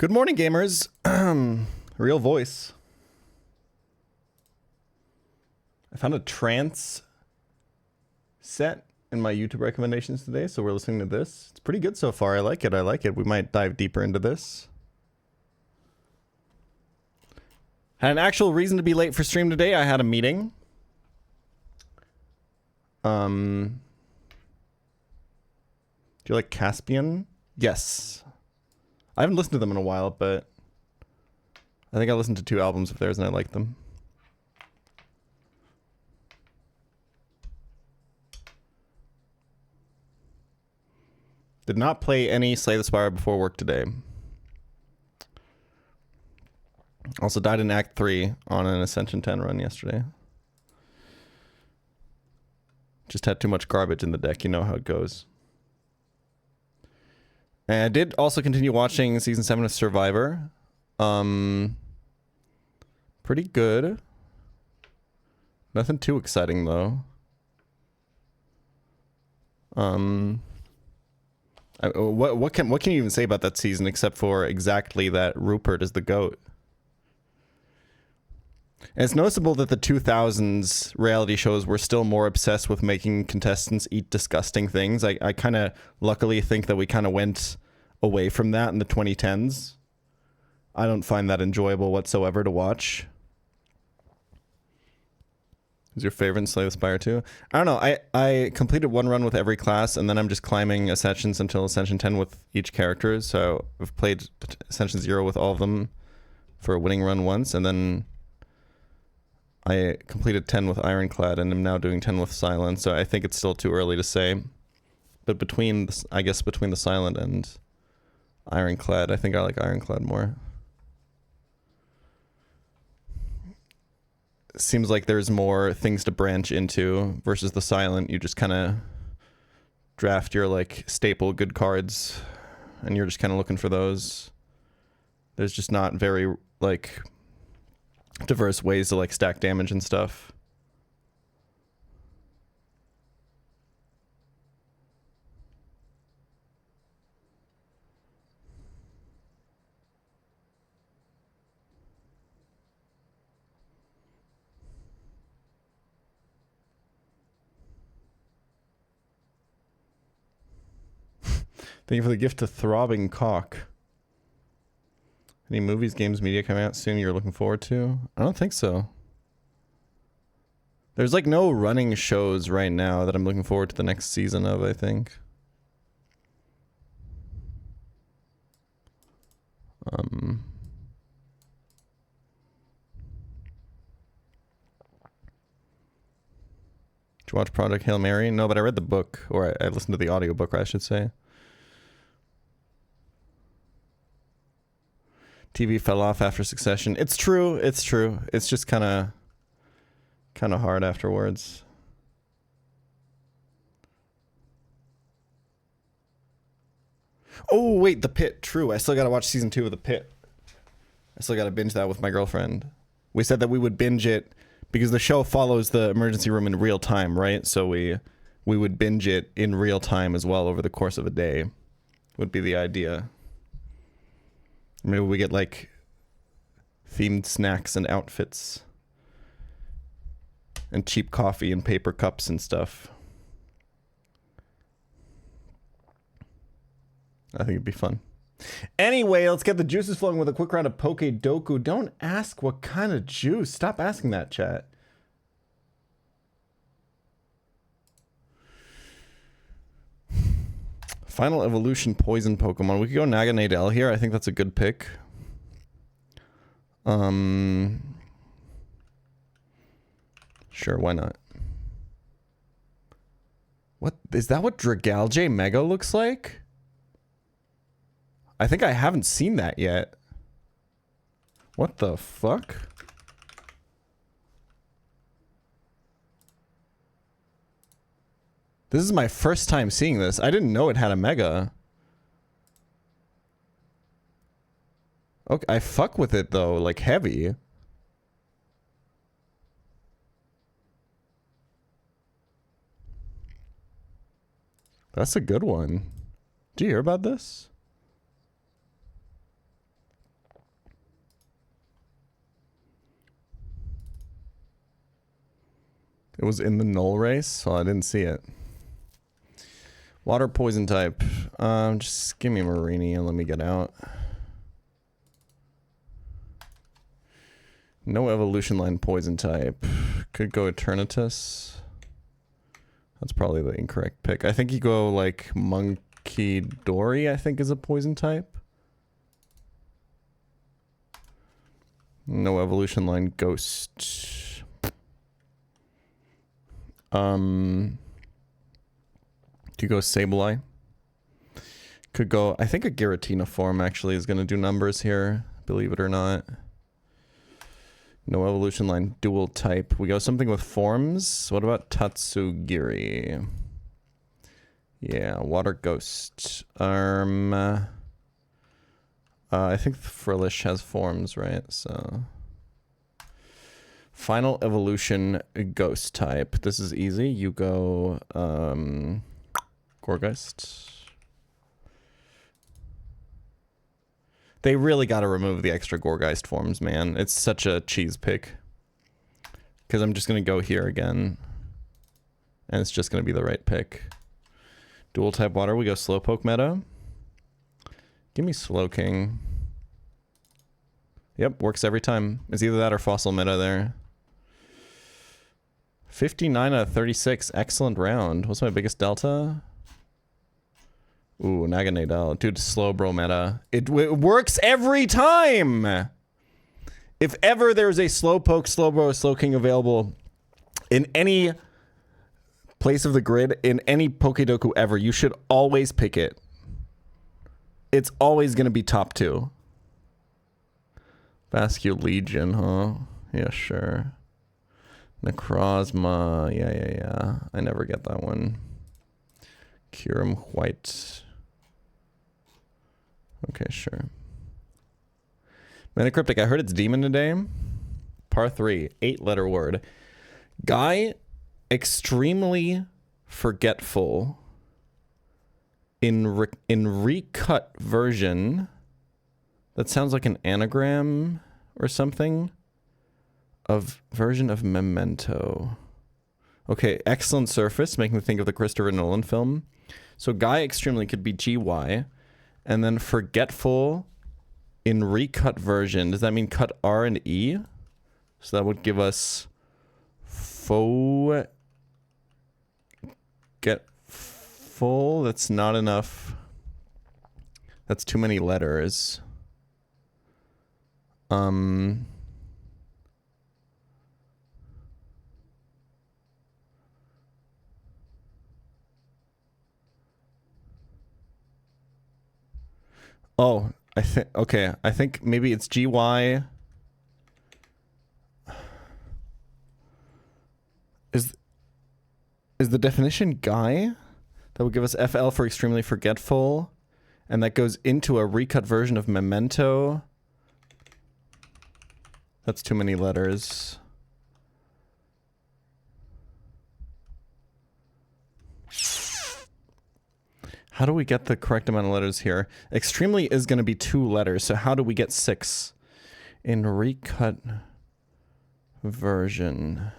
Good morning, gamers. Real voice. I found a trance set in my YouTube recommendations today, so we're listening to this. It's pretty good so far. I like it. I like it. We might dive deeper into this. Had an actual reason to be late for stream today. I had a meeting. Do you like Caspian? Yes. I haven't listened to them in a while, but I think I listened to 2 albums of theirs and I like them. Did not play any Slay the Spire before work today. Also died in Act 3 on an Ascension 10 run yesterday. Just had too much garbage in the deck, you know how it goes. And I did also continue watching Season 7 of Survivor. Pretty good. Nothing too exciting, though. What can you even say about that season except for exactly that Rupert is the GOAT? And it's noticeable that the 2000s reality shows were still more obsessed with making contestants eat disgusting things. I kind of luckily think that we kind of went away from that in the 2010s. I don't find that enjoyable whatsoever to watch. Who's your favorite in Slay the Spire 2? I don't know. I completed 1 run with every class, and then I'm just climbing Ascensions until Ascension 10 with each character. So I've played Ascension 0 with all of them for a winning run once, and then I completed 10 with Ironclad, and I'm now doing 10 with Silent. So I think it's still too early to say. But between the Silent and Ironclad, I think I like Ironclad more. Seems like there's more things to branch into versus the Silent. You just kind of draft your like staple good cards and you're just kind of looking for those. There's just not very like diverse ways to like stack damage and stuff. Thank you for the gift to Throbbing Cock. Any movies, games, media coming out soon you're looking forward to? I don't think so. There's like no running shows right now that I'm looking forward to the next season of, I think. Did you watch Project Hail Mary? No, but I read the book, or I listened to the audiobook, I should say. TV fell off after Succession. It's true. It's true. It's just kind of hard afterwards. Oh, wait, The Pit. True. I still got to watch season 2 of The Pit. I still got to binge that with my girlfriend. We said that we would binge it because the show follows the emergency room in real time, right? So we would binge it in real time as well over the course of a day. Would be the idea. Maybe we get like themed snacks and outfits and cheap coffee and paper cups and stuff. I think it'd be fun. Anyway, let's get the juices flowing with a quick round of Poke Doku. Don't ask what kind of juice. Stop asking that, chat. Final Evolution Poison Pokemon. We could go Naga Nadel here. I think that's a good pick. Sure, why not? What is that? What Dragalge Mega looks like? I think I haven't seen that yet. What the fuck? This is my first time seeing this. I didn't know it had a Mega. Okay, I fuck with it though, like heavy. That's a good one. Do you hear about this? It was in the null race, so I didn't see it. Water poison type. Just give me Marini and let me get out. No evolution line poison type. Could go Eternatus. That's probably the incorrect pick. I think you go like Monkey Dory, I think is a poison type. No evolution line ghost. Could go Sableye. Could go, I think a Giratina form actually is going to do numbers here, believe it or not. No evolution line dual type. We go something with forms. What about Tatsugiri? Yeah, water ghost. I think Frillish has forms, right? So final evolution ghost type. This is easy. You go Gourgeist. They really got to remove the extra Gourgeist forms, man. It's such a cheese pick. Because I'm just going to go here again. And it's just going to be the right pick. Dual type water. We go Slowpoke meta. Give me Slowking. Yep, works every time. It's either that or Fossil meta there. 59 out of 36. Excellent round. What's my biggest delta? Ooh, Naganadel. Dude, Slowbro meta. It works every time! If ever there's a Slowpoke, Slowbro, Slowking available in any place of the grid, in any Pokedoku ever, you should always pick it. It's always going to be top 2. Vascular Legion, huh? Yeah, sure. Necrozma. Yeah. I never get that one. Kyurem White. Okay, sure. Metacryptic, I heard it's demon today. Par 3, 8-letter word. Guy, extremely forgetful. In recut version, that sounds like an anagram or something, of version of Memento. Okay, excellent surface, making me think of the Christopher Nolan film. So Guy extremely could be GY, and then forgetful in recut version. Does that mean cut R and E? So that would give us get full. That's not enough. That's too many letters. Oh, I think, okay, I think maybe it's GY. Is the definition Guy? That would give us FL for extremely forgetful. And that goes into a recut version of Memento. That's too many letters. How do we get the correct amount of letters here? Extremely is going to be 2 letters, so how do we get 6? In recut version.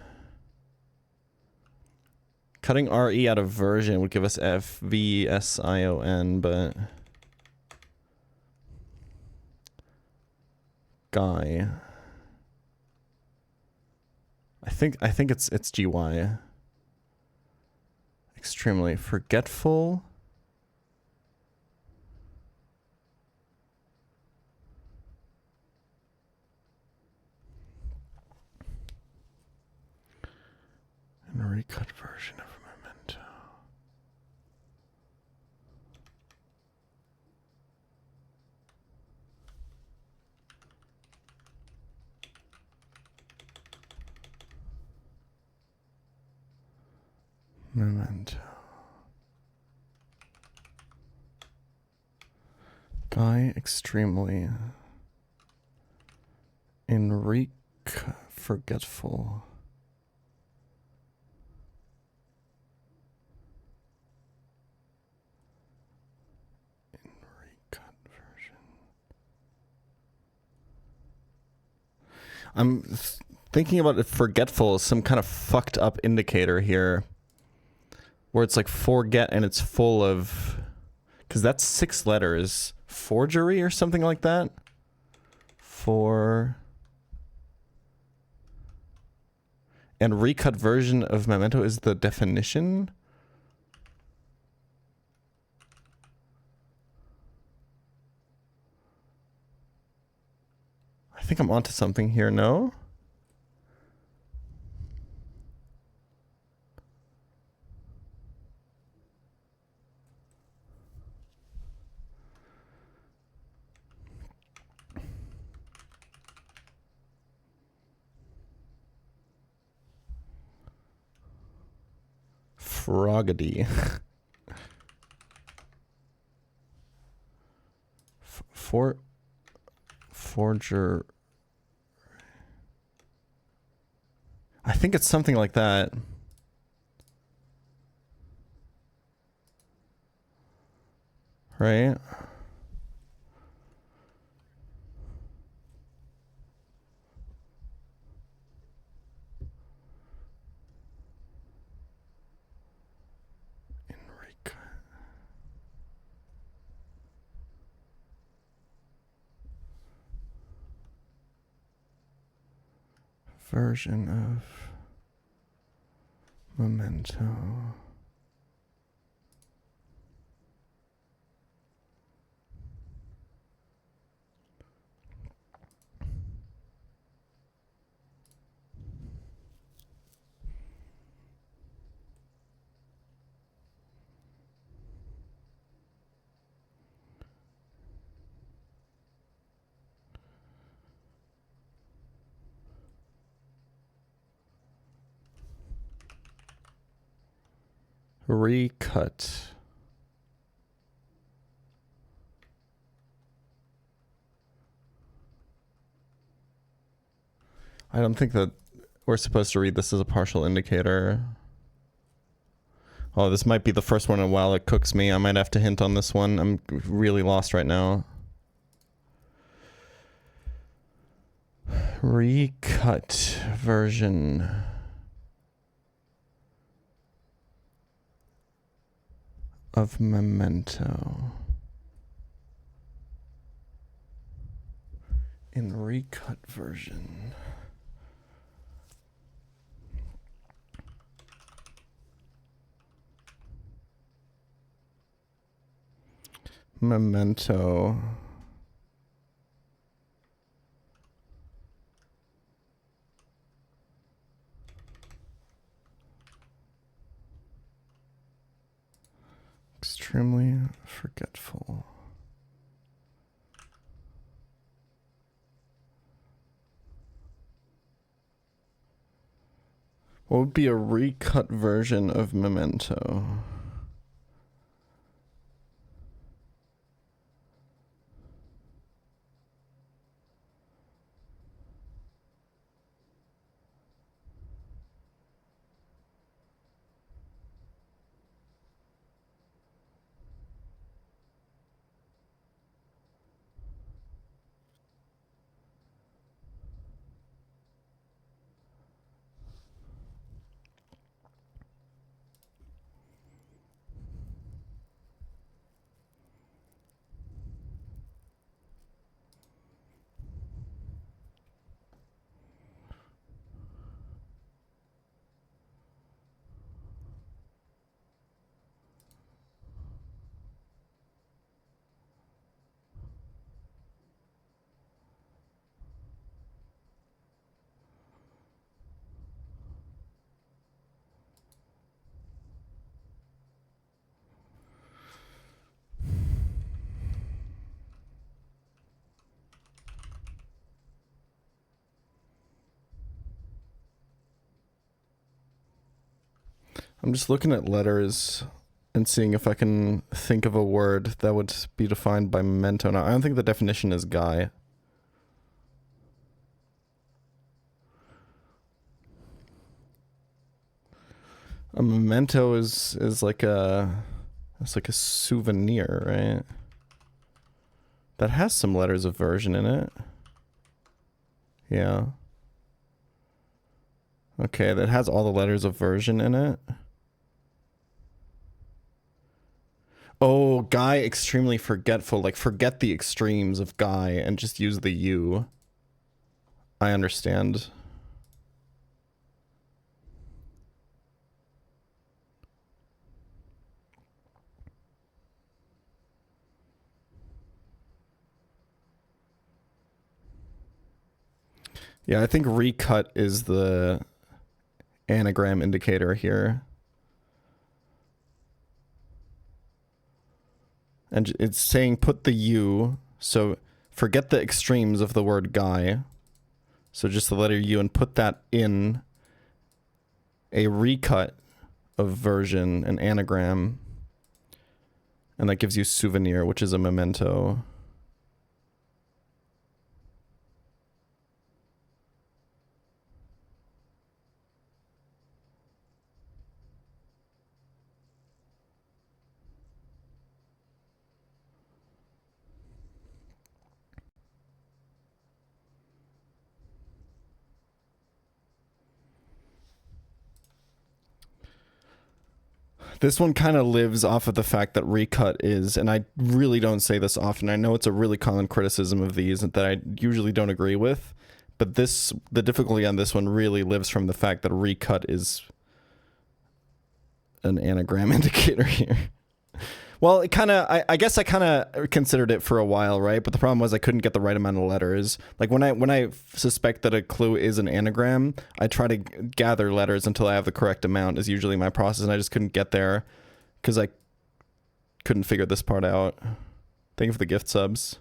Cutting RE out of version would give us FVSION, but... Guy. I think it's GY. Extremely forgetful. And a recut version of Memento. Memento. Guy extremely in forgetful. I'm thinking about it, forgetful is some kind of fucked up indicator here. Where it's like forget and it's full of... Because that's 6 letters. Forgery or something like that? And recut version of memento is the definition? I think I'm onto something here, no? Frogady. Forger. I think it's something like that. Right? Version of memento. Recut. I don't think that we're supposed to read this as a partial indicator. Oh, this might be the first one in a while that cooks me. I might have to hint on this one. I'm really lost right now. Recut version. Of memento. In recut version. Memento. Extremely forgetful. What would be a recut version of memento? I'm just looking at letters and seeing if I can think of a word that would be defined by memento. Now, I don't think the definition is guy. A memento is like it's like a souvenir, right? That has some letters of version in it. Yeah. Okay, that has all the letters of version in it. Oh, Guy extremely forgetful. Like, forget the extremes of Guy and just use the U. I understand. Yeah, I think recut is the anagram indicator here. And it's saying put the U, so forget the extremes of the word guy. So just the letter U and put that in a recut of version, an anagram. And that gives you souvenir, which is a memento. This one kind of lives off of the fact that recut is, and I really don't say this often, I know it's a really common criticism of these that I usually don't agree with, but the difficulty on this one really lives from the fact that recut is an anagram indicator here. Well, it kind of, I guess I kind of considered it for a while, right? But the problem was I couldn't get the right amount of letters. Like when I suspect that a clue is an anagram, I try to gather letters until I have the correct amount is usually my process, and I just couldn't get there because I couldn't figure this part out. Thank you for the gift subs.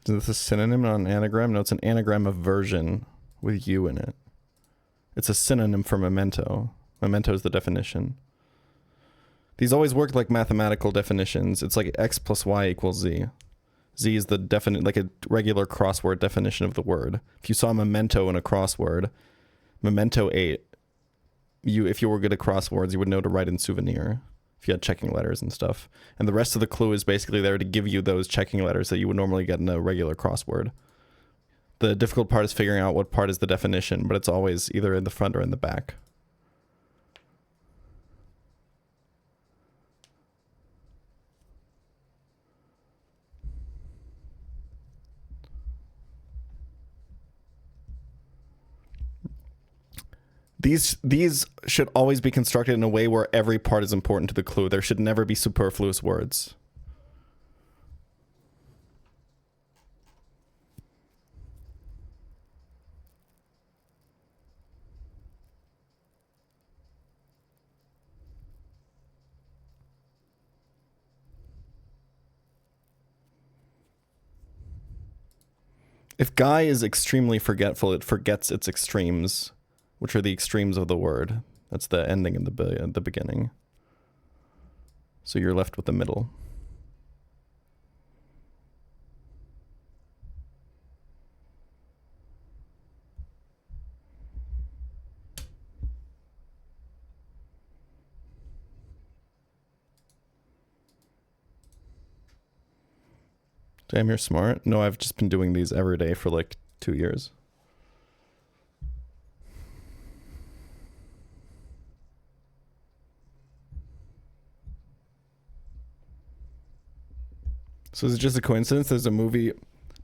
Is this a synonym, not an anagram? No, it's an anagram of version with U in it. It's a synonym for memento. Memento is the definition. These always work like mathematical definitions. It's like x plus y equals z. Z is the like a regular crossword definition of the word. If you saw memento in a crossword, memento 8, if you were good at crosswords, you would know to write in souvenir if you had checking letters and stuff. And the rest of the clue is basically there to give you those checking letters that you would normally get in a regular crossword. The difficult part is figuring out what part is the definition, but it's always either in the front or in the back. These should always be constructed in a way where every part is important to the clue. There should never be superfluous words. If Guy is extremely forgetful, it forgets its extremes, which are the extremes of the word. That's the ending in the beginning. So you're left with the middle. Damn, you're smart. No, I've just been doing these every day for like 2 years. So is it just a coincidence there's a movie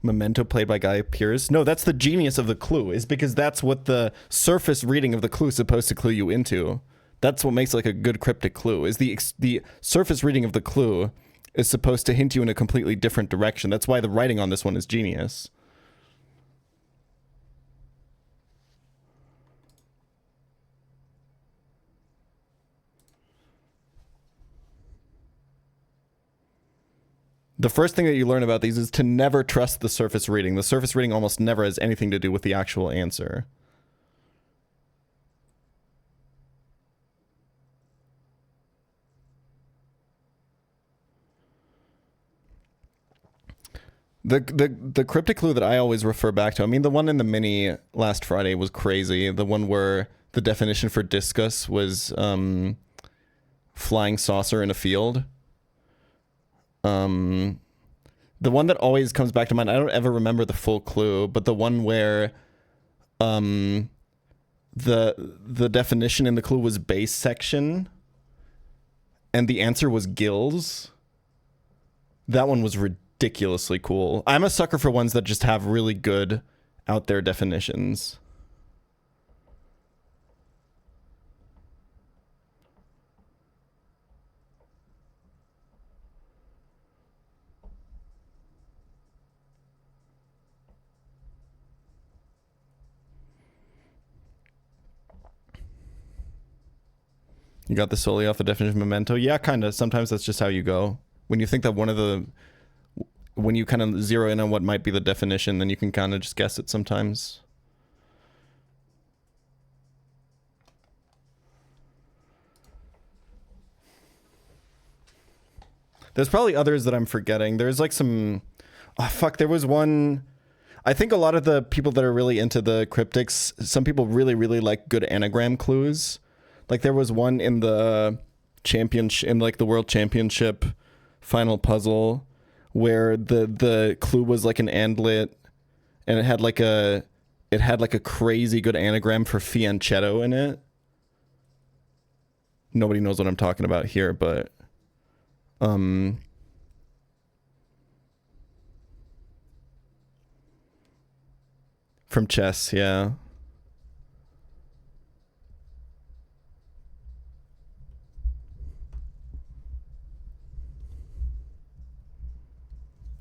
Memento played by Guy Pearce? No, that's the genius of the clue, is because that's what the surface reading of the clue is supposed to clue you into. That's what makes like a good cryptic clue, is the surface reading of the clue is supposed to hint you in a completely different direction. That's why the writing on this one is genius. The first thing that you learn about these is to never trust the surface reading. The surface reading almost never has anything to do with the actual answer. The cryptic clue that I always refer back to, I mean, the one in the mini last Friday was crazy. The one where the definition for discus was flying saucer in a field. The one that always comes back to mind, I don't ever remember the full clue, but the one where the definition in the clue was base section and the answer was gills. That one was ridiculously cool. I'm a sucker for ones that just have really good out there definitions. You got the solely off the definition of memento? Yeah, kind of. Sometimes that's just how you go. When you think that when you kind of zero in on what might be the definition, then you can kind of just guess it sometimes. There's probably others that I'm forgetting. There's like some... Oh, fuck, there was one... I think a lot of the people that are really into the cryptics, some people really, really like good anagram clues. Like there was one in the championship, in like the world championship final puzzle where the clue was like an andlet and it had like a crazy good anagram for fianchetto in it. Nobody knows what I'm talking about here, but from chess, yeah.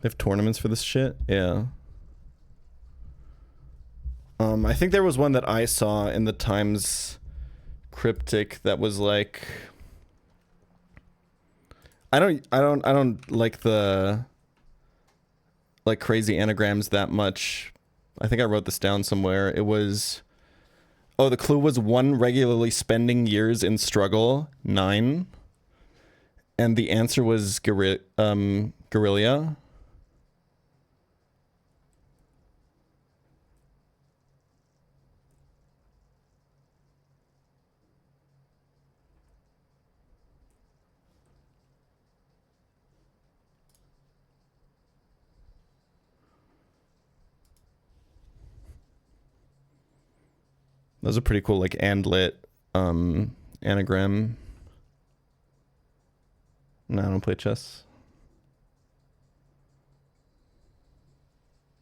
They have tournaments for this shit? Yeah. I think there was one that I saw in the Times cryptic that was like... I don't like the like crazy anagrams that much. I think I wrote this down somewhere. It was... Oh, the clue was 1 regularly spending years in struggle, 9. And the answer was guerrilla. Those are pretty cool, like andlet anagram. No, I don't play chess.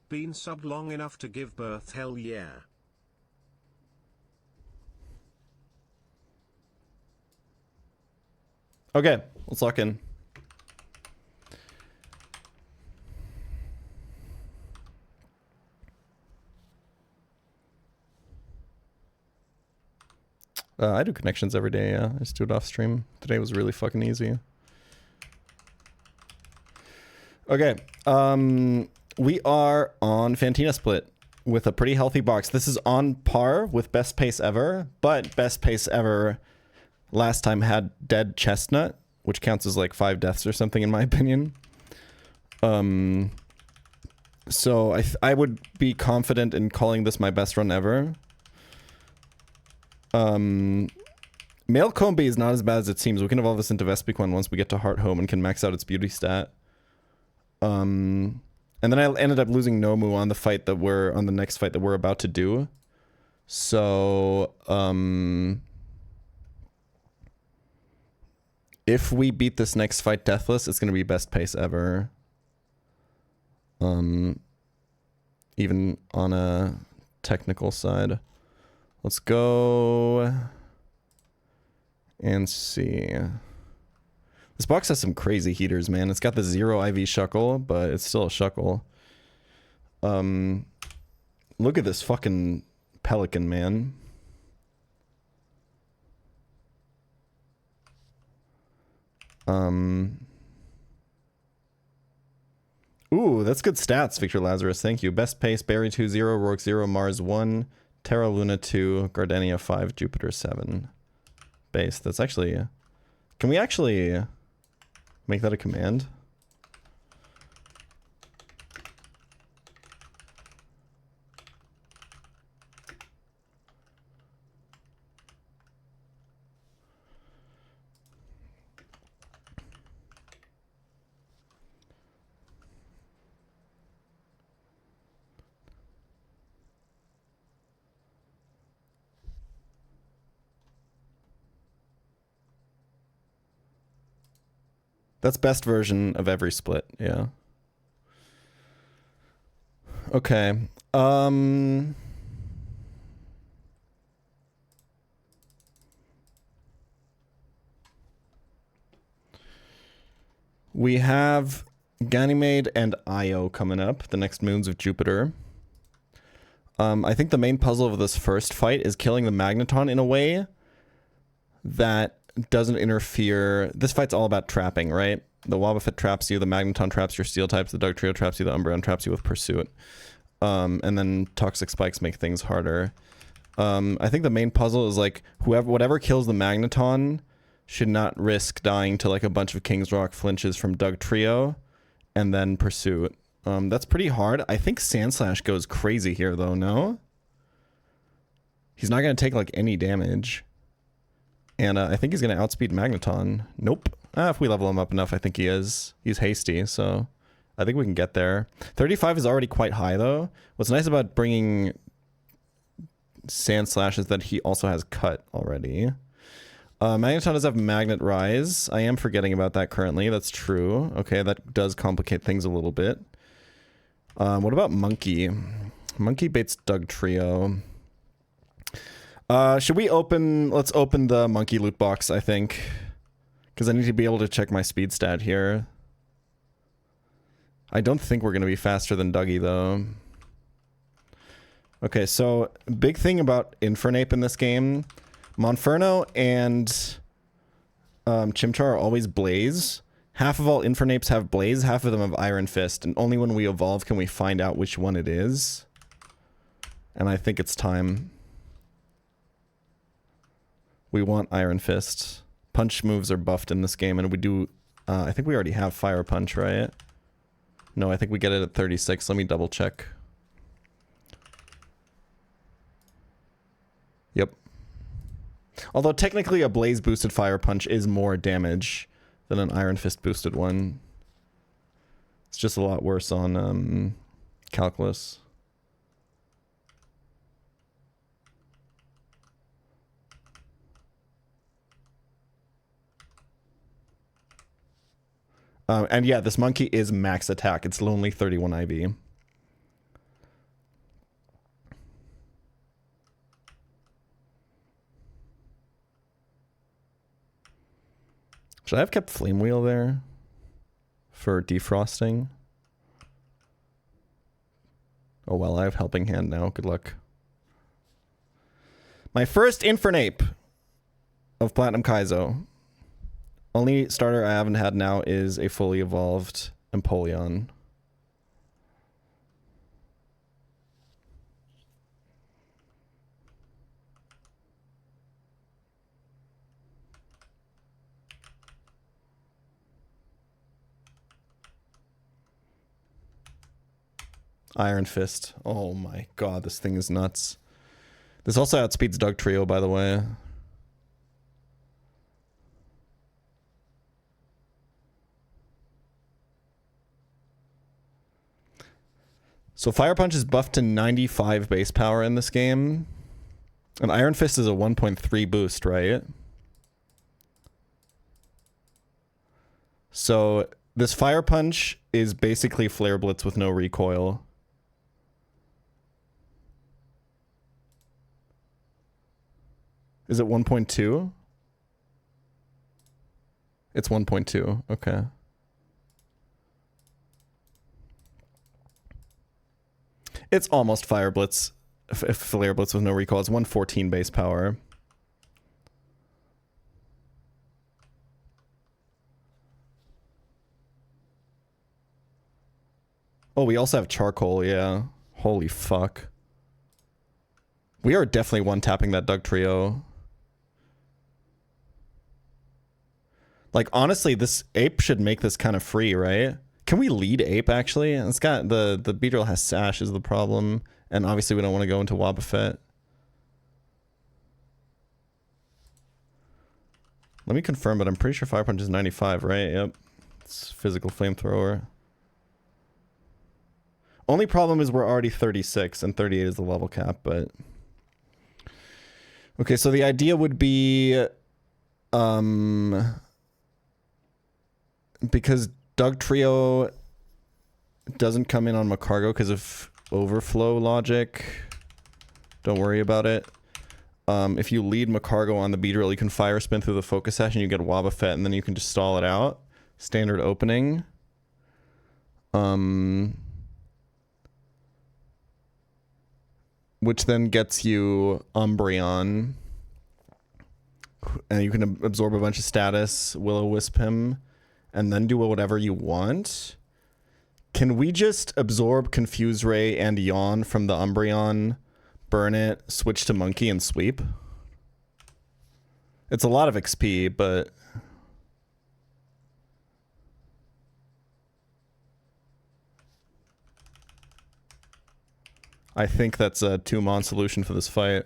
Been subbed long enough to give birth, hell yeah. Okay, let's lock in. I do connections every day, yeah. I just do it off stream. Today was really fucking easy. Okay, we are on Fantina Split with a pretty healthy box. This is on par with best pace ever, but best pace ever last time had Dead Chestnut, which counts as like 5 deaths or something in my opinion. So I would be confident in calling this my best run ever. Male Combi is not as bad as it seems. We can evolve this into Vespiquen once we get to Heart Home and can max out its beauty stat. And then I ended up losing Nomu on the fight that on the next fight that we're about to do. So, if we beat this next fight deathless, it's gonna be best pace ever. Even on a technical side. Let's go and see. This box has some crazy heaters, man. It's got the 0 IV shuckle, but it's still a shuckle. Look at this fucking pelican, man. Ooh, that's good stats, Victor Lazarus. Thank you. Best pace, Barry 2, 0, Rourke 0, Mars 1, Terra Luna 2, Gardenia 5, Jupiter 7. Base. That's actually... Can we actually make that a command? That's best version of every split, yeah. Okay. We have Ganymede and Io coming up, the next moons of Jupiter. I think the main puzzle of this first fight is killing the Magneton in a way that doesn't interfere. This fight's all about trapping, right? The Wobbuffet traps you, the Magneton traps your Steel types, the Dugtrio traps you, the Umbreon traps you with Pursuit. And then Toxic Spikes make things harder. I think the main puzzle is like whatever kills the Magneton should not risk dying to like a bunch of King's Rock flinches from Dugtrio and then Pursuit. That's pretty hard. I think Sandslash goes crazy here though, no? He's not going to take like any damage. And I think he's going to outspeed Magneton. Nope. If we level him up enough, I think he is. He's hasty, so I think we can get there. 35 is already quite high though. What's nice about bringing Sandslash is that he also has Cut already. Magneton does have Magnet Rise. I am forgetting about that currently. That's true. Okay, that does complicate things a little bit. What about Monkey? Monkey baits Dugtrio. Should we open... Let's open the Monkey loot box, I think. Because I need to be able to check my speed stat here. I don't think we're going to be faster than Dougie, though. Okay, so big thing about Infernape in this game... Monferno and Chimchar are always Blaze. Half of all Infernapes have Blaze, half of them have Iron Fist, and only when we evolve can we find out which one it is. And I think it's time. We want Iron Fist. Punch moves are buffed in this game, and we do... I think we already have Fire Punch, right? No, I think we get it at 36. Let me double check. Yep. Although technically a Blaze boosted Fire Punch is more damage than an Iron Fist boosted one. It's just a lot worse on Calculus. And yeah, this monkey is max attack. It's only 31 IV. Should I have kept Flame Wheel there for defrosting? Oh well, I have Helping Hand now. Good luck. My first Infernape of Platinum Kaizo. Only starter I haven't had now is a fully evolved Empoleon. Iron Fist. Oh my god, this thing is nuts. This also outspeeds Dugtrio, by the way. So Fire Punch is buffed to 95 base power in this game. And Iron Fist is a 1.3 boost, right? So this Fire Punch is basically Flare Blitz with no recoil. Is it 1.2? It's 1.2. Okay. It's almost Fire Blitz. Flare Blitz with no recoil. It's 114 base power. Oh, we also have Charcoal, yeah. Holy fuck. We are definitely one-tapping that Dugtrio. Like, honestly, this Ape should make this kind of free, right? Can we lead Ape, actually? It's got... The Beedrill has Sash is the problem. And obviously we don't want to go into Wobbuffet. Let me confirm, but I'm pretty sure Fire Punch is 95, right? Yep. It's Physical Flamethrower. Only problem is we're already 36, and 38 is the level cap, but... Okay, so the idea would be... because Doug Trio doesn't come in on Macargo because of overflow logic. Don't worry about it. If you lead Macargo on the B-drill, you can fire spin through the focus session, you get Wobbuffet, and then you can just stall it out. Standard opening. Which then gets you Umbreon. And you can absorb a bunch of status, Will-O-Wisp him, and then do whatever you want. Can we just absorb Confuse Ray and Yawn from the Umbreon, burn it, switch to Monkey, and sweep? It's a lot of XP, but... I think that's a 2-mon solution for this fight.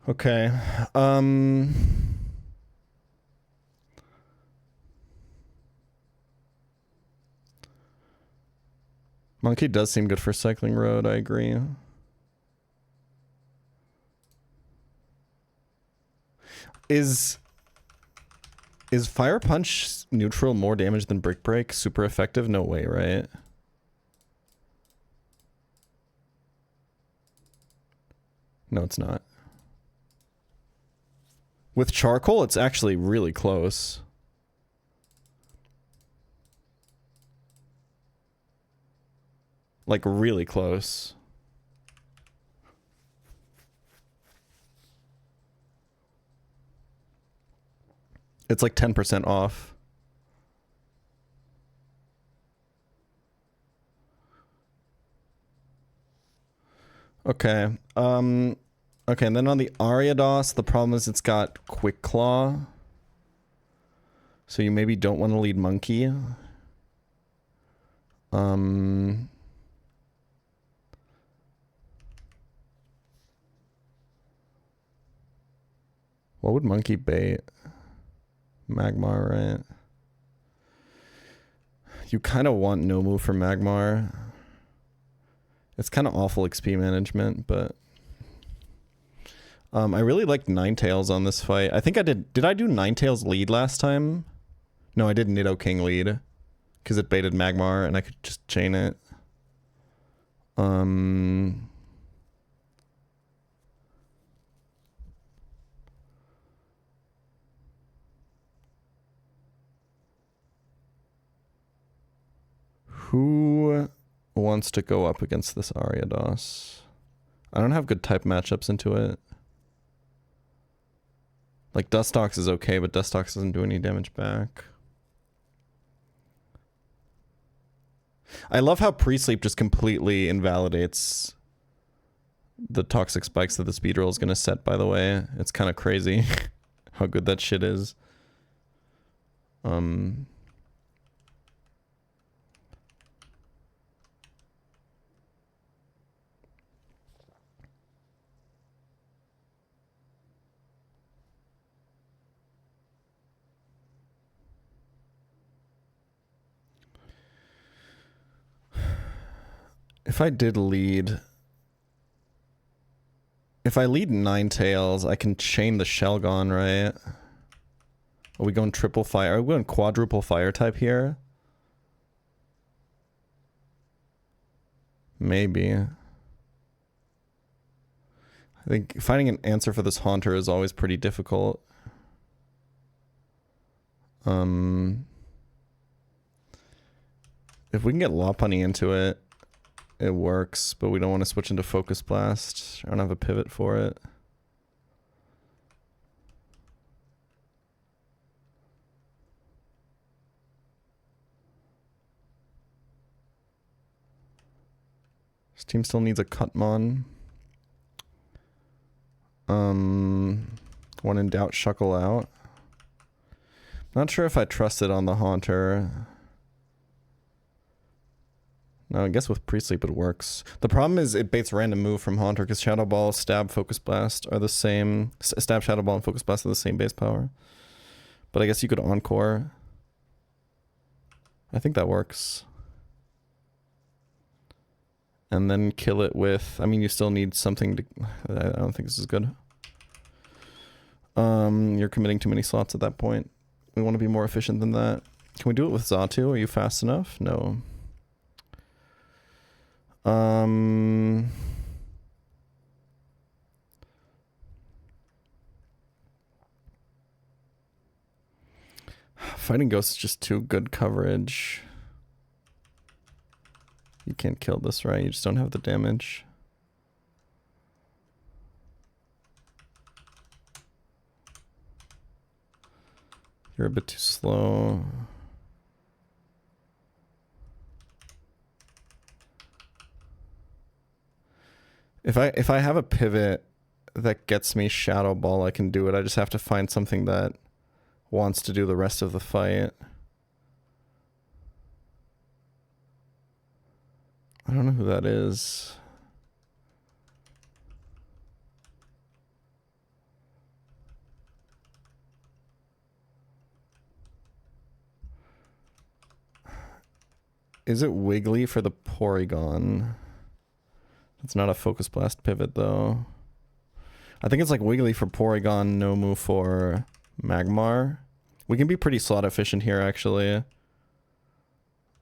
Okay. Monkey does seem good for Cycling Road, I agree. Is Fire Punch neutral more damage than Brick Break? Super effective? No way, right? No, it's not. With Charcoal, it's actually really close. Like, really close. It's like 10% off. Okay. Okay, and then on the Ariados, the problem is it's got Quick Claw. So you maybe don't want to lead Monkey. What would Monkey bait? Magmar, right? You kind of want no move for Magmar. It's kind of awful XP management, but... I really liked Ninetales on this fight. I think I did... Did I do Ninetales lead last time? No, I did Nidoking lead. Because it baited Magmar and I could just chain it. Who wants to go up against this Ariados? I don't have good type matchups into it. Like, Dustox is okay, but Dustox doesn't do any damage back. I love how Pre-Sleep just completely invalidates the toxic spikes that the Speedrill is going to set, by the way. It's kind of crazy how good that shit is. If I did lead... If I lead Ninetales, I can chain the Shelgon, right? Are we going triple fire? Are we going quadruple fire type here? Maybe. I think finding an answer for this Haunter is always pretty difficult. If we can get Lopunny into it, it works, but we don't want to switch into Focus Blast. I don't have a pivot for it. This team still needs a Cutmon. When in doubt, Shuckle out. Not sure if I trust it on the Haunter. No, I guess with Pre-Sleep it works. The problem is it baits random move from Haunter because Shadow Ball, Stab, Focus Blast are the same. Stab, Shadow Ball, and Focus Blast are the same base power. But I guess you could Encore. I think that works. And then kill it with... I mean, you still need something to... I don't think this is good. You're committing too many slots at that point. We want to be more efficient than that. Can we do it with Zatu? Are you fast enough? No. Fighting Ghost is just too good coverage. You can't kill this, right? You just don't have the damage. You're a bit too slow. If I have a pivot that gets me Shadow Ball, I can do it. I just have to find something that wants to do the rest of the fight. I don't know who that is. Is it Wiggly for the Porygon? It's not a Focus Blast pivot though. I think it's like Wiggly for Porygon, Nomu for Magmar. We can be pretty slot efficient here actually.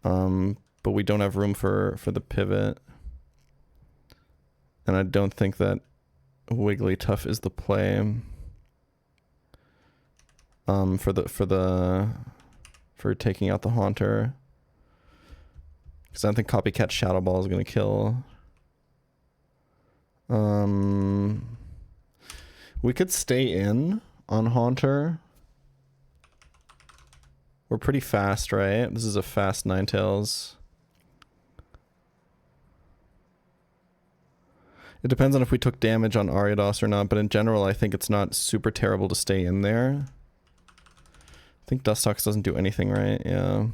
But we don't have room for the pivot. And I don't think that Wigglytuff is the play. For taking out the Haunter. Because I don't think Copycat Shadow Ball is going to kill. We could stay in on Haunter. We're pretty fast, right? This is a fast Ninetales. It depends on if we took damage on Ariados or not, but in general, I think it's not super terrible to stay in there. I think Dustox doesn't do anything, right? Yeah.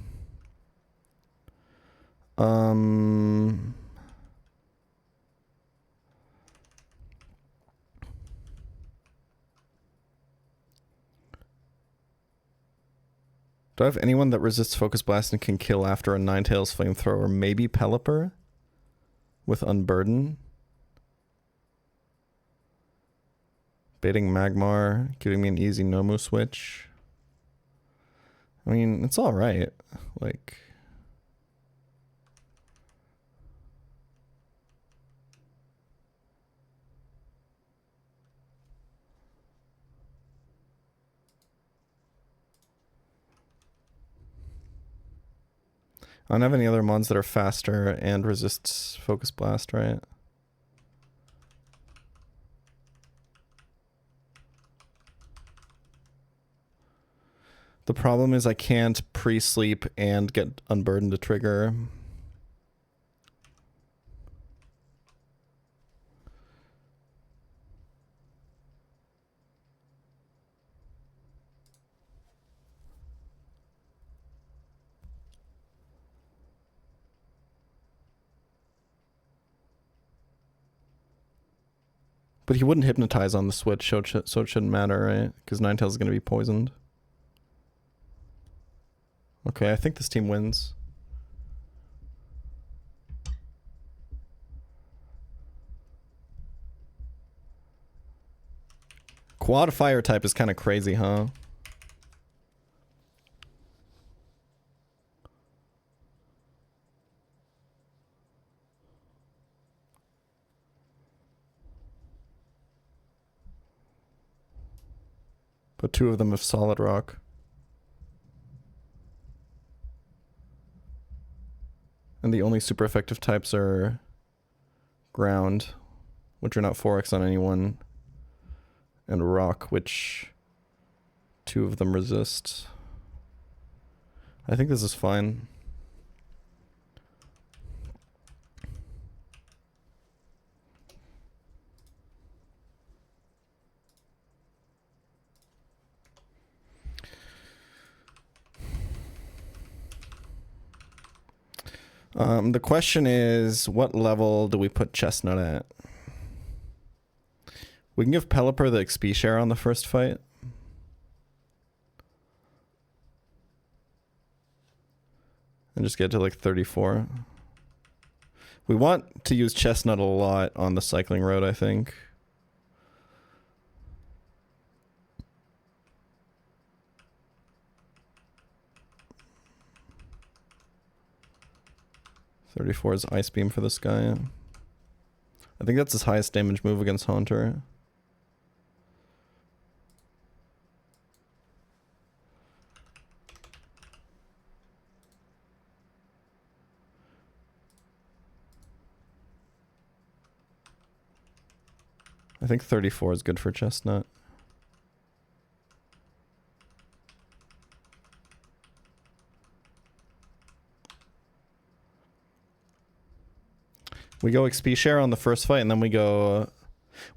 Do I have anyone that resists Focus Blast and can kill after a Ninetales Flamethrower? Maybe Pelipper? With Unburden? Baiting Magmar, giving me an easy Nomu switch. I mean, it's alright. Like... I don't have any other mons that are faster and resists Focus Blast, right? The problem is I can't pre-sleep and get Unburdened to trigger. But he wouldn't hypnotize on the switch, so it shouldn't matter, right? Because Ninetales is going to be poisoned. Okay, I think this team wins. Quad fire type is kind of crazy, huh? But two of them have Solid Rock. And the only super effective types are Ground, which are not 4x on anyone, and Rock, which two of them resist. I think this is fine. The question is, what level do we put Chestnut at? We can give Pelipper the XP share on the first fight. And just get to like 34. We want to use Chestnut a lot on the cycling road, I think. .34 is Ice Beam for this guy. I think that's his highest damage move against Haunter. I think 34 is good for Chestnut. We go XP share on the first fight, and then we go...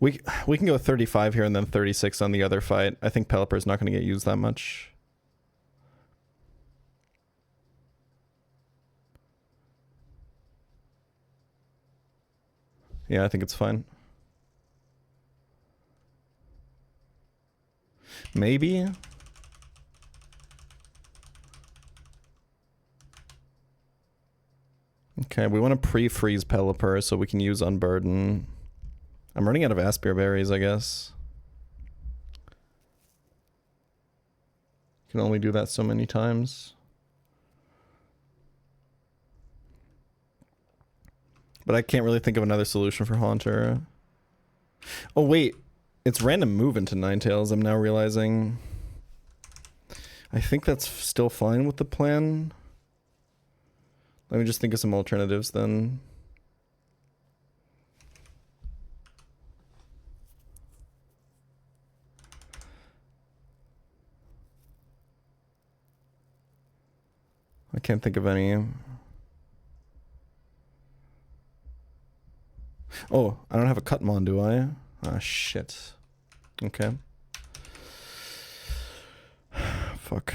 we can go 35 here and then 36 on the other fight. I think Pelipper's not going to get used that much. Yeah, I think it's fine. Maybe? Okay, we want to pre-freeze Pelipper so we can use Unburden. I'm running out of Aspir Berries, I guess. Can only do that so many times. But I can't really think of another solution for Haunter. Oh wait, it's random move into Ninetales, I'm now realizing. I think that's still fine with the plan. Let me just think of some alternatives then. I can't think of any. Oh, I don't have a Cutmon, do I? Ah, shit. Okay. Fuck.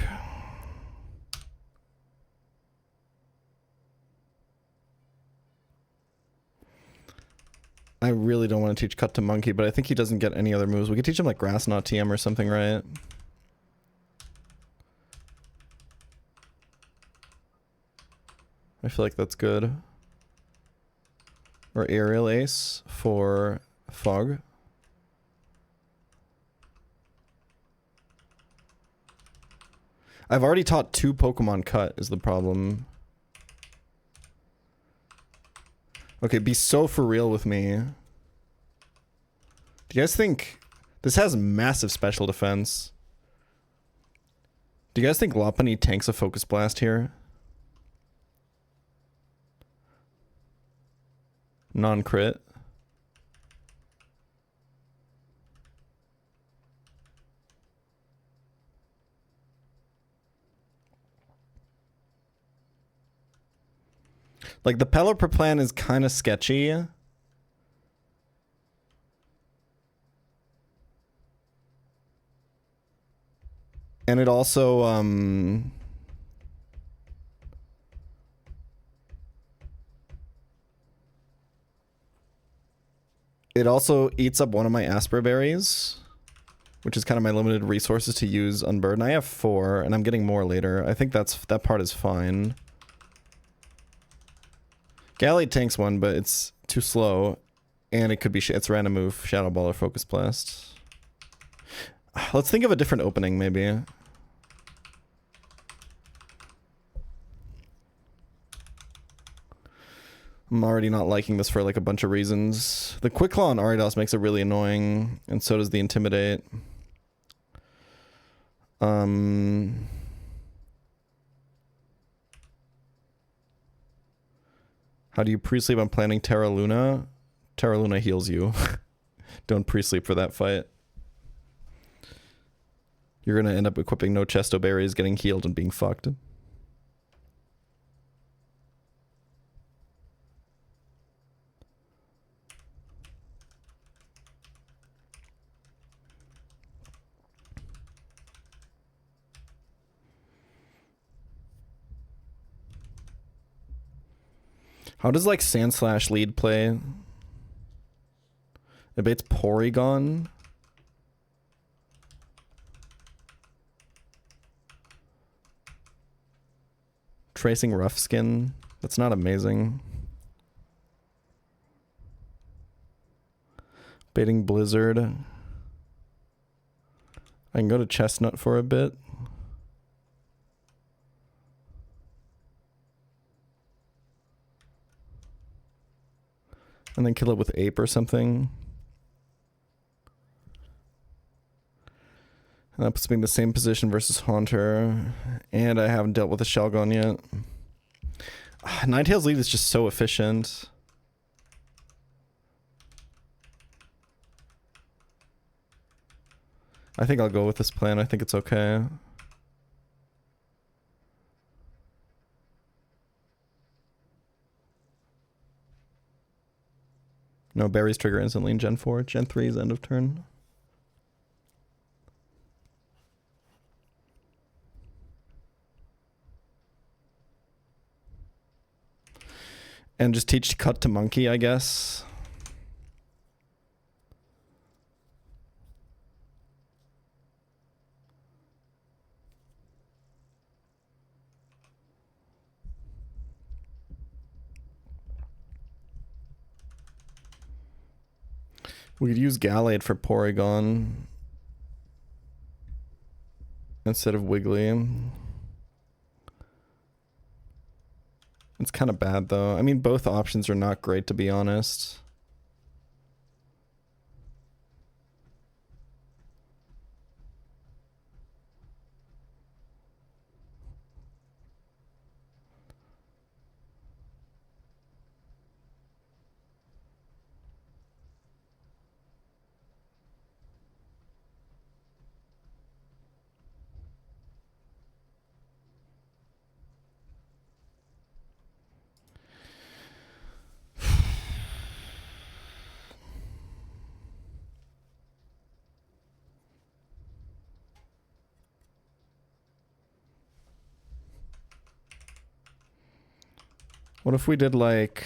I really don't want to teach Cut to Monkey, but I think he doesn't get any other moves. We could teach him like Grass Knot TM or something, right? I feel like that's good. Or Aerial Ace for Fog. I've already taught 2 Pokemon Cut is the problem. Okay, be so for real with me. Do you guys think... this has massive special defense. Do you guys think Lopunny tanks a Focus Blast here? Non-crit. Like, the Pelipper plan is kind of sketchy. And it also, it also eats up one of my Aspir Berries, which is kind of my limited resources to use Unburden. I have 4, and I'm getting more later. I think that part is fine. Gallade tanks one, but it's too slow, and it could be it's random move, Shadow Ball or Focus Blast. Let's think of a different opening, maybe. I'm already not liking this for like a bunch of reasons. The Quick Claw on Ariados makes it really annoying, and so does the Intimidate. How do you pre-sleep? I'm planning Terra Luna. Terra Luna heals you. Don't pre-sleep for that fight. You're gonna end up equipping no Chesto Berries, getting healed, and being fucked. How does like Sandslash lead play? It baits Porygon. Tracing Rough Skin. That's not amazing. Baiting Blizzard. I can go to Chestnut for a bit. And then kill it with Ape or something. And that puts me in the same position versus Haunter. And I haven't dealt with a Shelgon yet. Ninetales lead is just so efficient. I think I'll go with this plan. I think it's okay. No, berries trigger instantly in Gen 4. Gen 3 is end of turn. And just teach cut to monkey, I guess. We could use Gallade for Porygon instead of Wiggly. It's kind of bad though. I mean, both options are not great, to be honest. What if we did like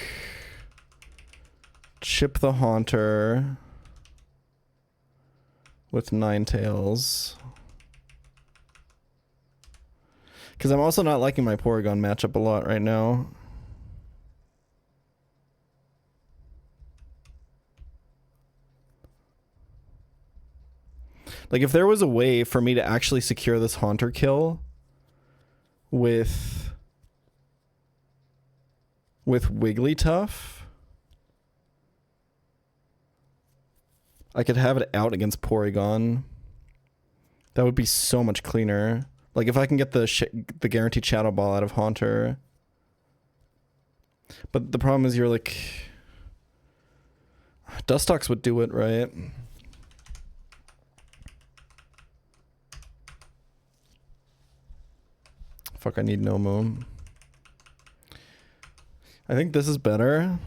Chip the Haunter with Ninetales? Because I'm also not liking my Porygon matchup a lot right now. Like if there was a way for me to actually secure this Haunter kill with Wigglytuff, I could have it out against Porygon. That would be so much cleaner. Like if I can get the guaranteed Shadow Ball out of Haunter. But the problem is you're like... Dustox would do it, right? Fuck, I need Nomu. I think this is better.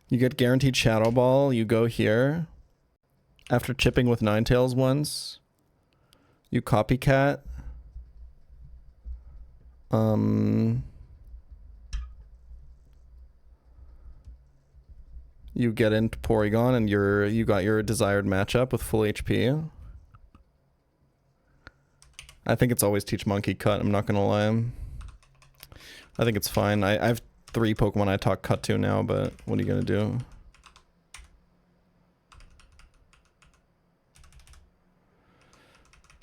You get guaranteed Shadow Ball, you go here. After chipping with Ninetales once, you copycat. You get into Porygon and you got your desired matchup with full HP. I think it's always teach monkey cut, I'm not gonna lie. I think it's fine. I have 3 Pokemon I talk cut to now, but what are you gonna do?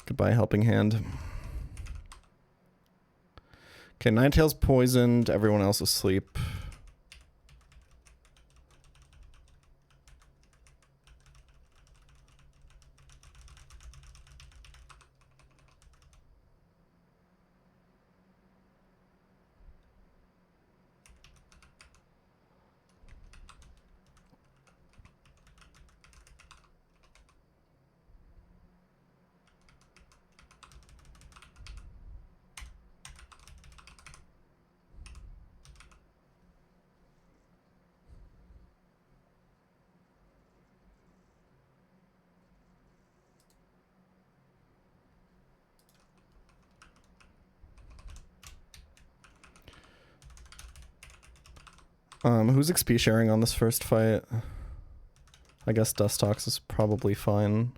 Goodbye, Helping Hand. Okay, Ninetales poisoned, everyone else asleep. Who's XP sharing on this first fight? I guess Dustox is probably fine.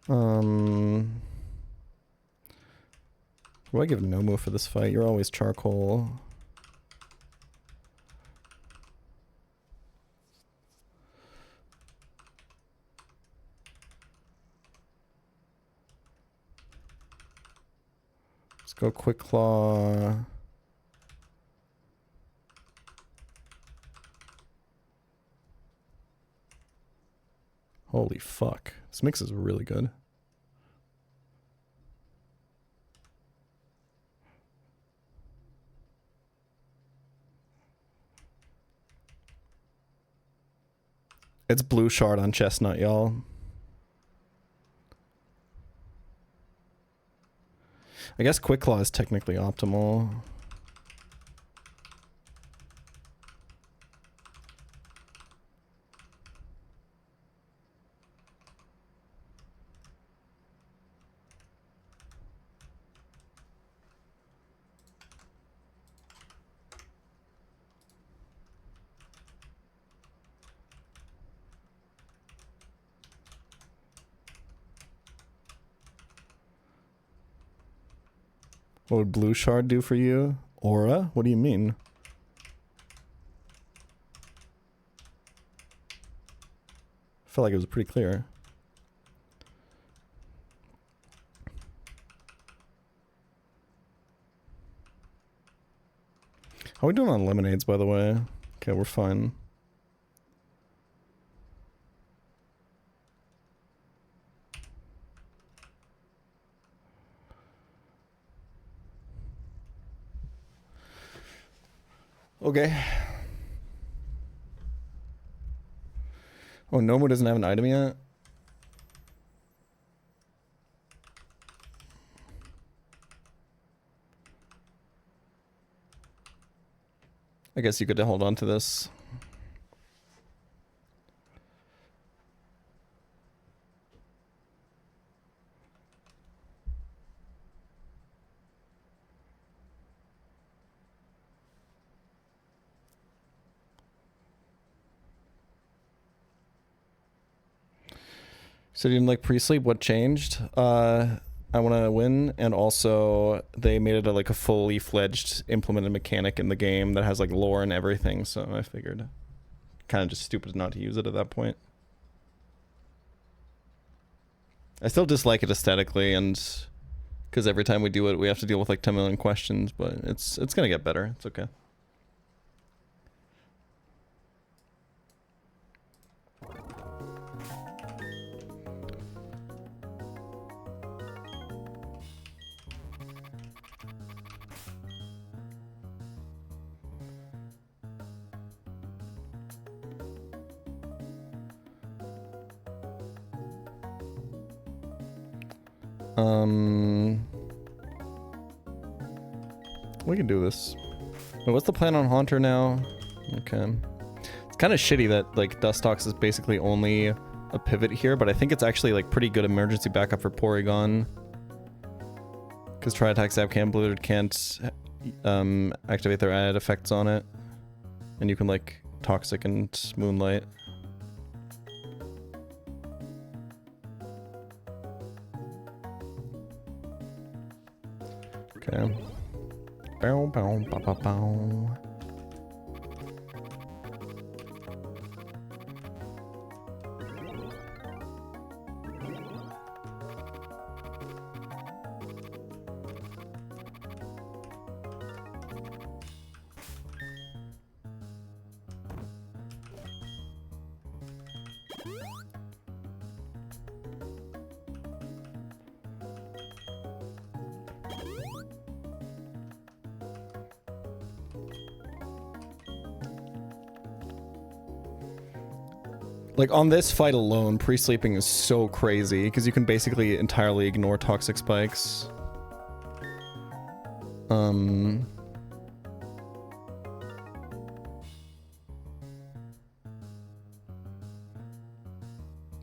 What do I give Nomu for this fight? You're always charcoal. Let's go Quick Claw. Holy fuck. This mix is really good. It's blue shard on chestnut, y'all. I guess Quick Claw is technically optimal. What would blue shard do for you? Aura? What do you mean? I felt like it was pretty clear. How are we doing on lemonades, by the way? Okay, we're fine. Okay. Oh, Nomu doesn't have an item yet? I guess you could hold on to this. So you didn't like pre-sleep? What changed? I want to win, and also they made it like a fully fledged implemented mechanic in the game that has like lore and everything. So I figured, kind of just stupid not to use it at that point. I still dislike it aesthetically, and because every time we do it, we have to deal with like 10 million questions. But it's gonna get better. It's okay. We can do this. Wait, what's the plan on Haunter now? Okay. It's kind of shitty that like Dustox is basically only a pivot here, but I think it's actually like pretty good emergency backup for Porygon. Because Tri-Attack Zap can't activate their added effects on it. And you can like Toxic and Moonlight. Okay. Bow, bow, bow, bow, bow. Like, on this fight alone, pre-sleeping is so crazy, because you can basically entirely ignore toxic spikes.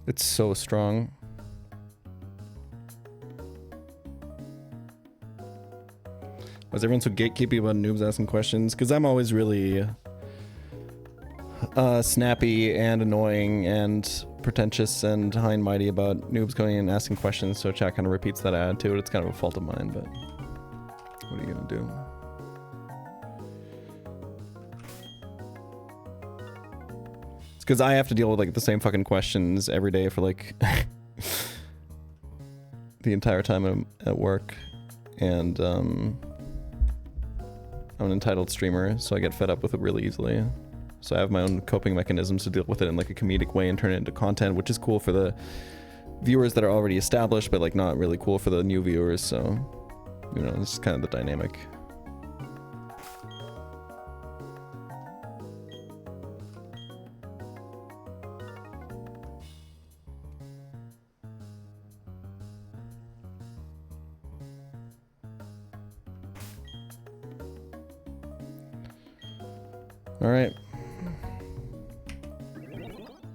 It's so strong. Was everyone so gatekeeping about noobs asking questions? Because I'm always really... snappy and annoying and pretentious and high and mighty about noobs going in and asking questions, so chat kind of repeats that attitude. It's kind of a fault of mine, but what are you gonna do? It's because I have to deal with like the same fucking questions every day for like the entire time I'm at work, and I'm an entitled streamer, so I get fed up with it really easily. So I have my own coping mechanisms to deal with it in like a comedic way and turn it into content, which is cool for the viewers that are already established, but like not really cool for the new viewers. So, you know, this is kind of the dynamic. All right.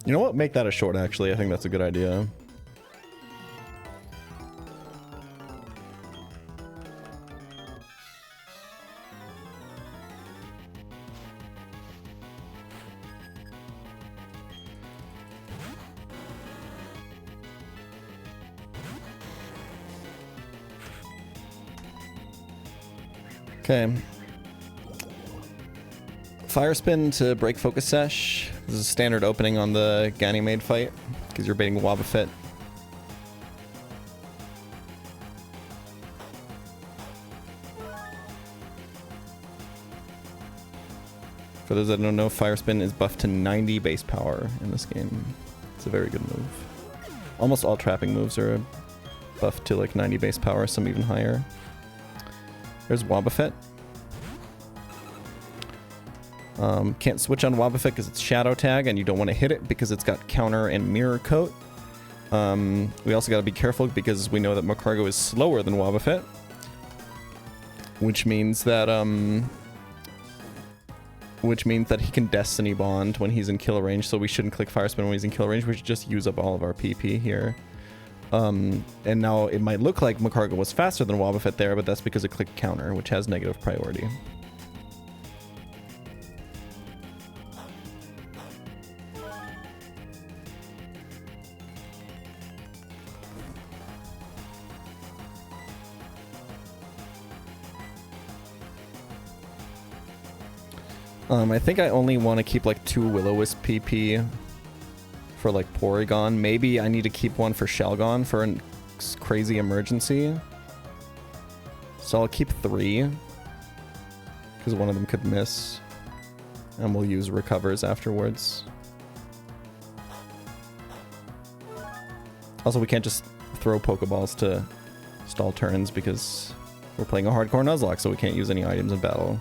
You know what? Make that a short, actually. I think that's a good idea. Okay. Fire spin to break focus sesh. This is a standard opening on the Ganymede fight because you're baiting Wobbuffet. For those that don't know, fire spin is buffed to 90 base power in this game. It's a very good move. Almost all trapping moves are buffed to like 90 base power, some even higher. There's Wobbuffet. Can't switch on Wobbuffet because it's Shadow Tag, and you don't want to hit it because it's got counter and mirror coat. We also got to be careful because we know that Macargo is slower than Wobbuffet, which means that he can Destiny Bond when he's in kill range. So we shouldn't click Fire Spin when he's in kill range. We should just use up all of our PP here. And now it might look like Macargo was faster than Wobbuffet there, but that's because it clicked counter, which has negative priority. I think I only want to keep like 2 Will-O-Wisp PP for like Porygon. Maybe I need to keep one for Shelgon for a crazy emergency. So I'll keep 3 because one of them could miss, and we'll use recovers afterwards. Also, we can't just throw Pokeballs to stall turns because we're playing a hardcore Nuzlocke, so we can't use any items in battle.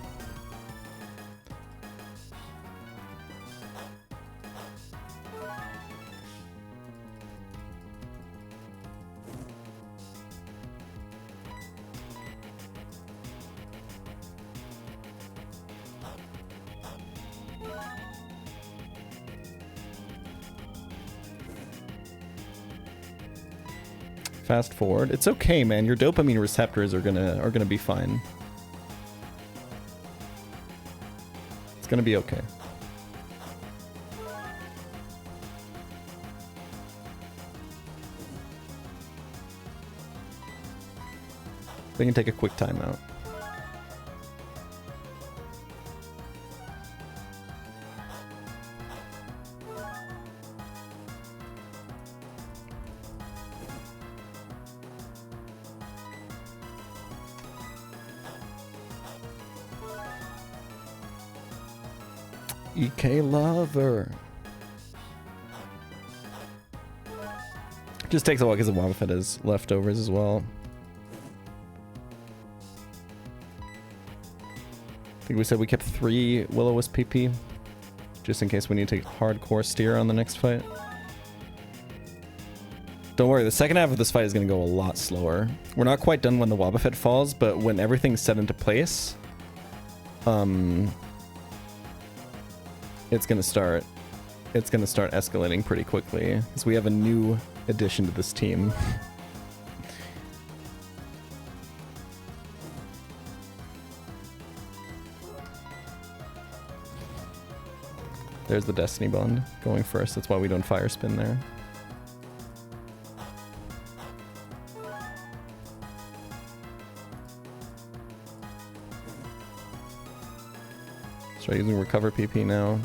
Fast forward. It's okay, man. Your dopamine receptors are gonna be fine. It's gonna be okay. We can take a quick timeout. EK Lover. Just takes a while because the Wobbuffet has leftovers as well. I think we said we kept 3 Will-O-Wisp PP, just in case we need to hardcore steer on the next fight. Don't worry, the second half of this fight is going to go a lot slower. We're not quite done when the Wobbuffet falls, but when everything's set into place, it's gonna start escalating pretty quickly because we have a new addition to this team. There's the Destiny Bond going first. That's why we don't fire spin there. Start using recover PP now.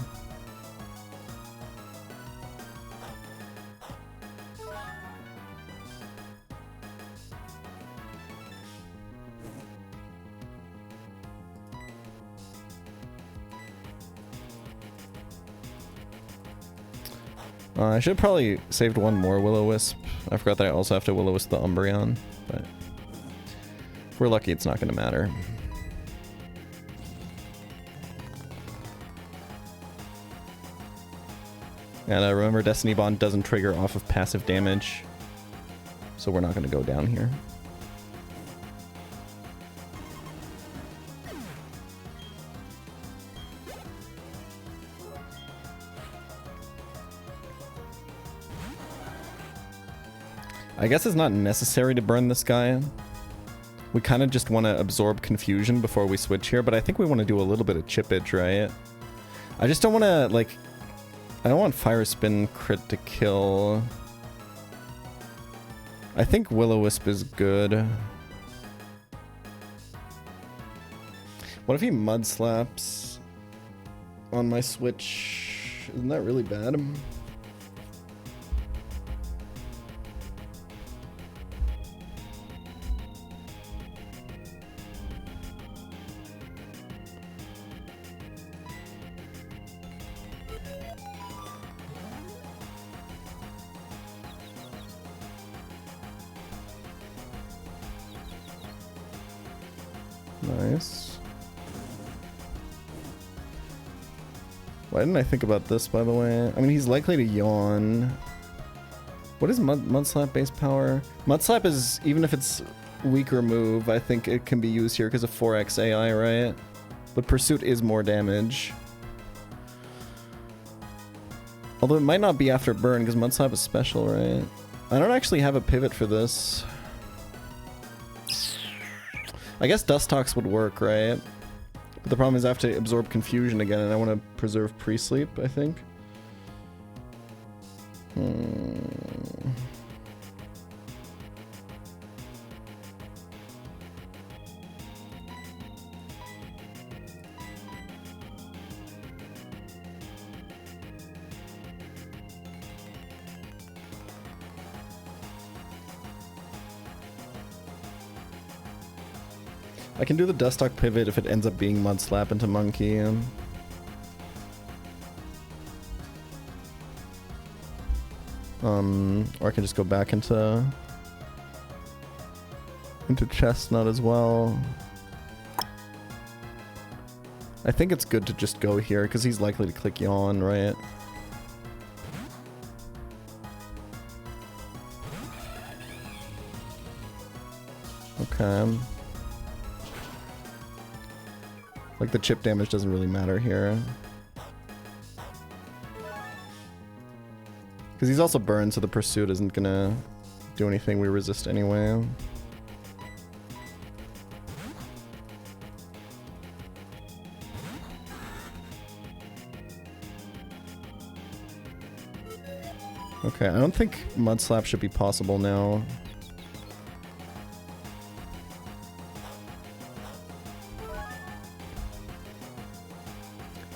I should have probably saved one more Will-O-Wisp. I forgot that I also have to Will-O-Wisp the Umbreon, but if we're lucky, it's not going to matter. And remember, Destiny Bond doesn't trigger off of passive damage, so we're not going to go down here. I guess it's not necessary to burn this guy. We kind of just want to absorb confusion before we switch here, but I think we want to do a little bit of chippage, right? I just don't want to, like... I don't want Fire Spin crit to kill. I think Will-O-Wisp is good. What if he Mud Slaps on my switch? Isn't that really bad? Nice. Why didn't I think about this, by the way? I mean, he's likely to yawn. What is Mud Slap base power? Mud Slap is, even if it's weaker move, I think it can be used here because of 4x AI, right? But Pursuit is more damage. Although it might not be after burn because Mud Slap is special, right? I don't actually have a pivot for this. I guess Dust Tox would work, right? But the problem is I have to absorb confusion again, and I want to preserve pre-sleep, I think. I can do the Dust Talk pivot if it ends up being Mud Slap into Monkey. Or I can just go back into Chestnut as well. I think it's good to just go here because he's likely to click Yawn, right? Okay. Like, the chip damage doesn't really matter here. Because he's also burned, so the Pursuit isn't gonna do anything we resist anyway. Okay, I don't think Mud Slap should be possible now.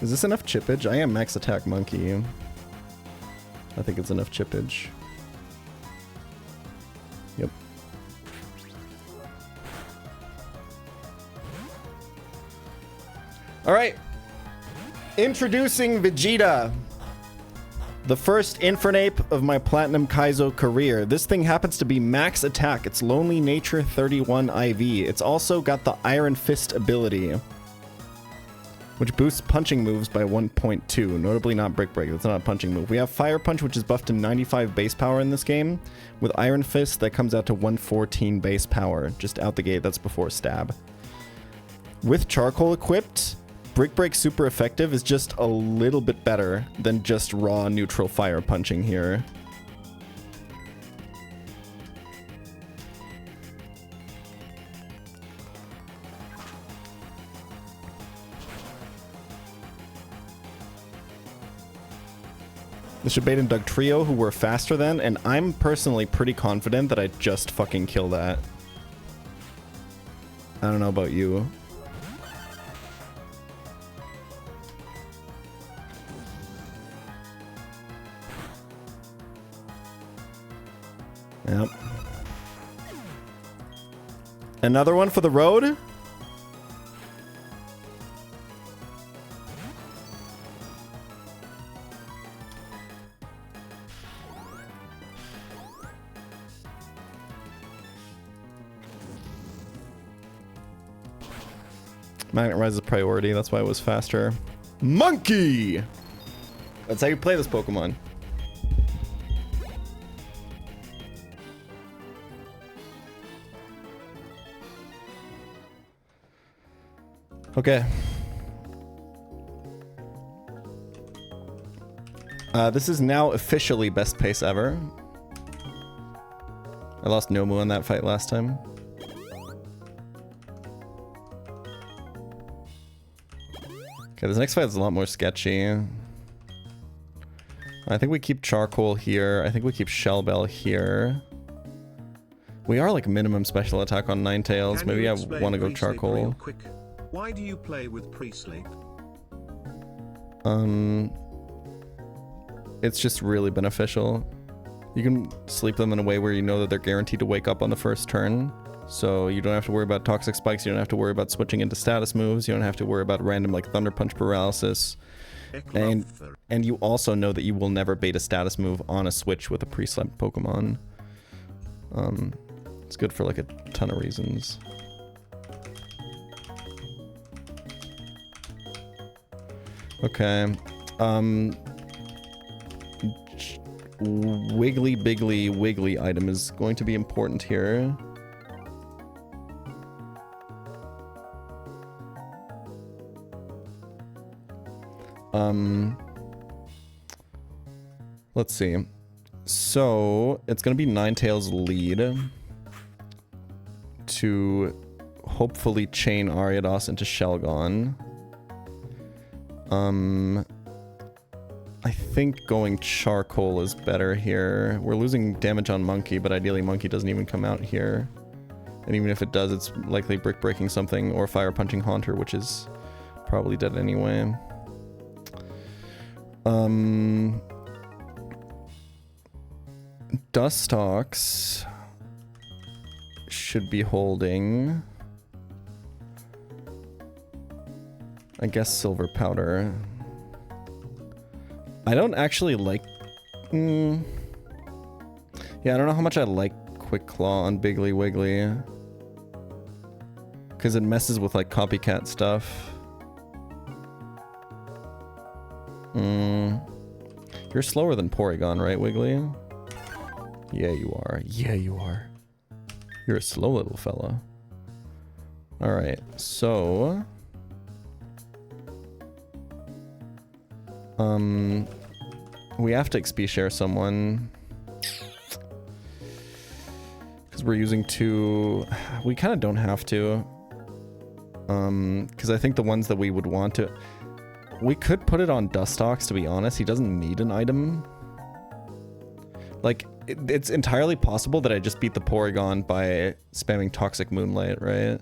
Is this enough chippage? I am max attack monkey. I think it's enough chippage. Yep. Alright. Introducing Vegeta. The first Infernape of my Platinum Kaizo career. This thing happens to be max attack. It's Lonely Nature 31 IV. It's also got the Iron Fist ability, which boosts punching moves by 1.2, notably not Brick Break. That's not a punching move. We have Fire Punch, which is buffed to 95 base power in this game. With Iron Fist, that comes out to 114 base power. Just out the gate, that's before Stab. With Charcoal equipped, Brick Break super effective is just a little bit better than just raw neutral fire punching here. The Shabade and Doug trio, who were faster than, and I'm personally pretty confident that I just fucking kill that. I don't know about you. Yep. Another one for the road? Magnet Rise is priority, that's why it was faster. Monkey! That's how you play this Pokemon. Okay. This is now officially best pace ever. I lost Nomu on that fight last time. Okay, this next fight is a lot more sketchy. I think we keep Charcoal here. I think we keep Shell Bell here. We are like minimum special attack on Ninetales. Maybe I want to go Charcoal. Real quick. Why do you play with pre-sleep? It's just really beneficial. You can sleep them in a way where you know that they're guaranteed to wake up on the first turn. So you don't have to worry about toxic spikes, you don't have to worry about switching into status moves, you don't have to worry about random like Thunder Punch paralysis. And you also know that you will never bait a status move on a switch with a pre-slept Pokemon. It's good for like a ton of reasons. Okay. Wiggly Biggly Wiggly item is going to be important here. Let's see. So it's gonna be Ninetales' lead to hopefully chain Ariados into Shelgon. I think going Charcoal is better here. We're losing damage on Monkey, but ideally Monkey doesn't even come out here. And even if it does, it's likely Brick Breaking something or Fire Punching Haunter, which is probably dead anyway. Dustox should be holding. I guess Silver Powder. I don't actually like... Yeah, I don't know how much I like Quick Claw on Biggly Wiggly. Because it messes with like copycat stuff. You're slower than Porygon, right, Wiggly? Yeah, you are. Yeah, you are. You're a slow little fella. Alright, so... we have to XP share someone. Because we're using two... We kind of don't have to. Because I think the ones that we would want to... We could put it on Dustox, to be honest. He doesn't need an item. Like, it's entirely possible that I just beat the Porygon by spamming Toxic Moonlight, right?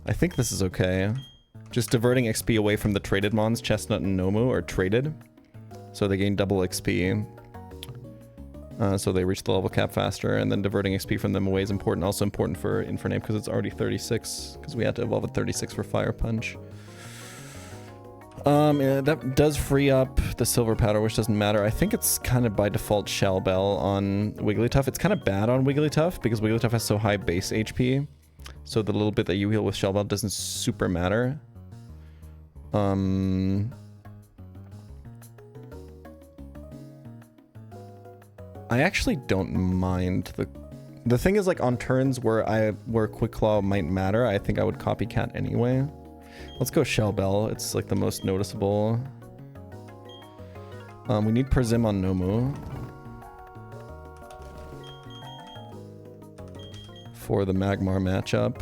I think this is okay. Just diverting XP away from the traded mons, Chestnut and Nomu are traded. So they gain double XP. So they reach the level cap faster, and then diverting XP from them away is important. Also important for Infernape because it's already 36, because we had to evolve at 36 for Fire Punch. Yeah, that does free up the Silver Powder, which doesn't matter. I think it's kind of by default Shell Bell on Wigglytuff. It's kind of bad on Wigglytuff because Wigglytuff has so high base HP. So the little bit that you heal with Shell Bell doesn't super matter. I actually don't mind the thing is, like, on turns where Quick Claw might matter, I think I would copycat anyway. Let's go Shell Bell. It's like the most noticeable. We need Persim on Nomu for the Magmar matchup.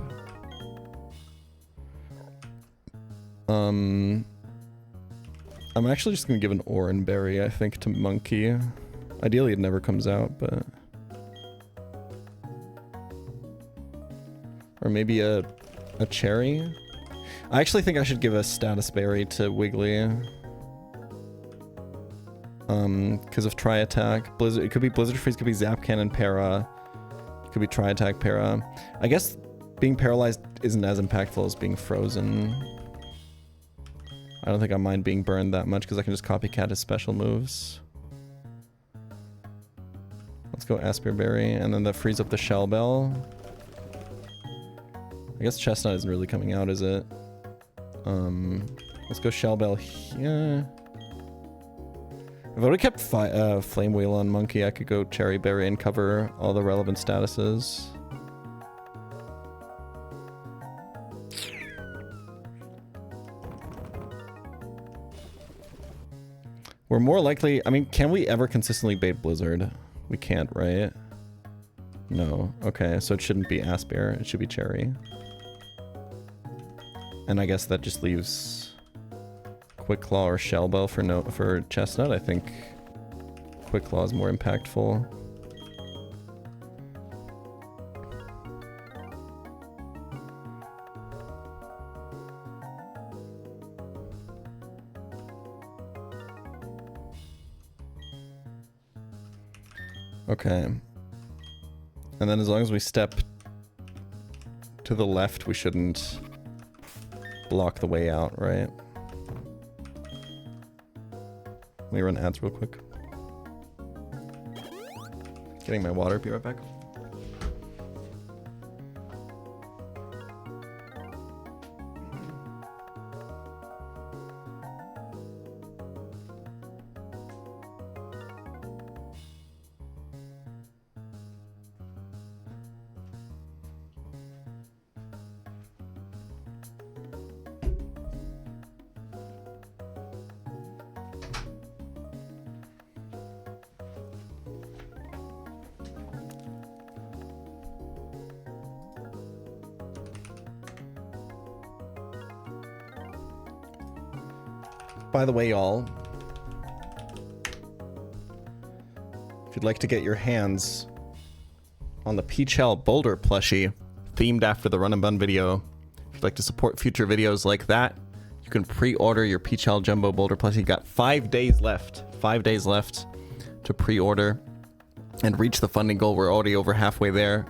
I'm actually just gonna give an Oran Berry, I think, to Monkey. Ideally, it never comes out, but... Or maybe a Cherry? I actually think I should give a Status Berry to Wiggly. because of Tri Attack. Blizzard, it could be Blizzard Freeze, could be Zap Cannon Para, it could be Tri Attack Para. I guess being paralyzed isn't as impactful as being frozen. I don't think I mind being burned that much because I can just copycat his special moves. Let's go Aspear Berry, and then that frees up the Shell Bell. I guess Chestnut isn't really coming out, is it? Let's go Shell Bell here. If I would have kept Flame Wheel on Monkey, I could go Cherry Berry and cover all the relevant statuses. We're more likely... I mean, can we ever consistently bait Blizzard? We can't, right? No. Okay, so it shouldn't be Aspear. It should be Cherry. And I guess that just leaves Quick Claw or Shell Bell for Chestnut. I think Quick Claw is more impactful. Okay. And then as long as we step to the left, we shouldn't block the way out, right? Let me run ads real quick. Getting my water, be right back. By the way, y'all, if you'd like to get your hands on the pChal Boulder plushie themed after the Run and Bun video, if you'd like to support future videos like that, you can pre-order your pChal Jumbo Boulder plushie. You got 5 days left. 5 days left to pre-order and reach the funding goal. We're already over halfway there.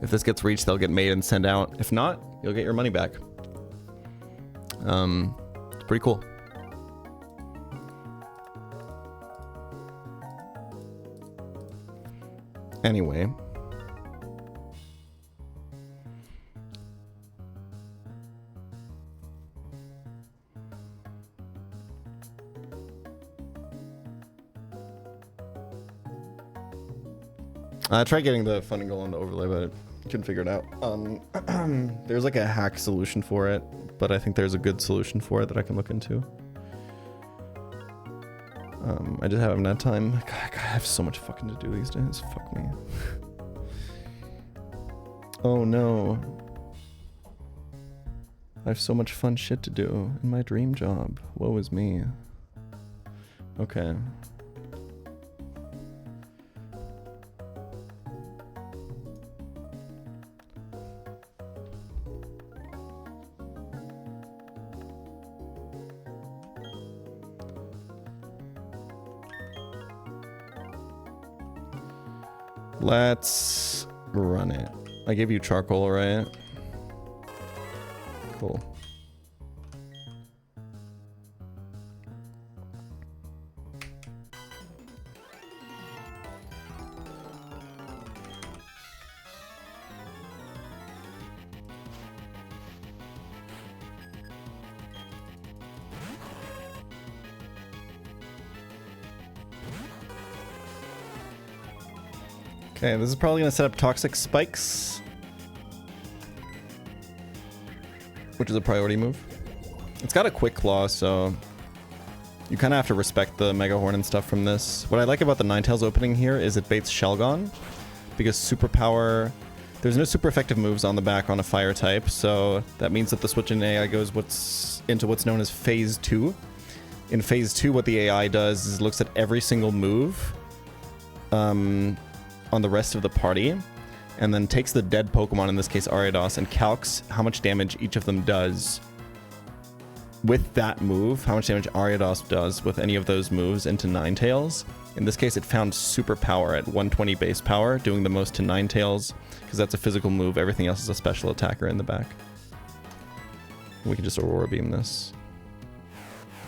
If this gets reached, they'll get made and sent out. If not, you'll get your money back. It's pretty cool. Anyway. I tried getting the funding goal on the overlay, but I couldn't figure it out. There's like a hack solution for it, but I think there's a good solution for it that I can look into. I just haven't had time. God, I have so much fucking to do these days. Fuck me. Oh no. I have so much fun shit to do in my dream job. Woe is me. Okay. Let's run it. I gave you charcoal, right? Cool. Okay, this is probably gonna set up toxic spikes, which is a priority move. It's got a quick claw, so you kind of have to respect the Mega Horn and stuff from this. What I like about the Ninetales opening here is it baits Shelgon, because superpower, there's no super effective moves on the back on a fire type, so that means that the switch in AI goes into what's known as Phase 2. In Phase 2, what the AI does is it looks at every single move on the rest of the party, and then takes the dead Pokemon, in this case Ariados, and calcs how much damage each of them does with that move, how much damage Ariados does with any of those moves into Ninetales. In this case, it found super power at 120 base power, doing the most to Ninetales, because that's a physical move. Everything else is a special attacker in the back. We can just Aurora Beam this.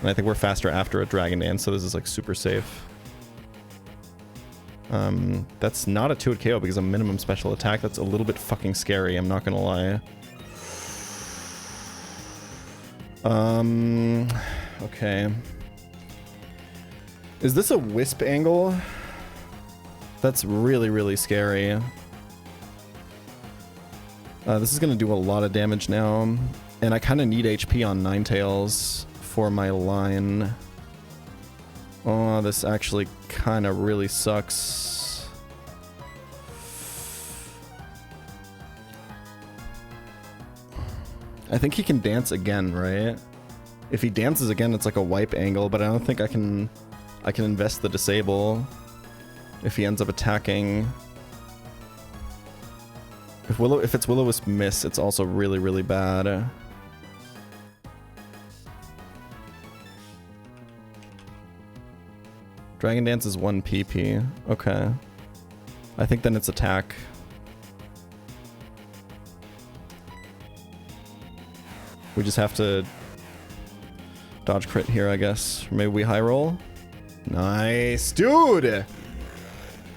And I think we're faster after a Dragon Dance, so this is like super safe. That's not a 2-hit KO because a minimum special attack. That's a little bit fucking scary, I'm not gonna lie. Okay. Is this a Wisp angle? That's really, really scary. This is gonna do a lot of damage now. And I kind of need HP on Ninetales for my line. Oh, this actually kind of really sucks. I think he can dance again, right? If he dances again, it's like a wipe angle, but I don't think I can invest the disable if he ends up attacking. If it's Will-O-Wisp miss, it's also really, really bad. Dragon Dance is 1 PP. Okay. I think then it's attack. We just have to dodge crit here, I guess. Or maybe we high roll? Nice. Dude!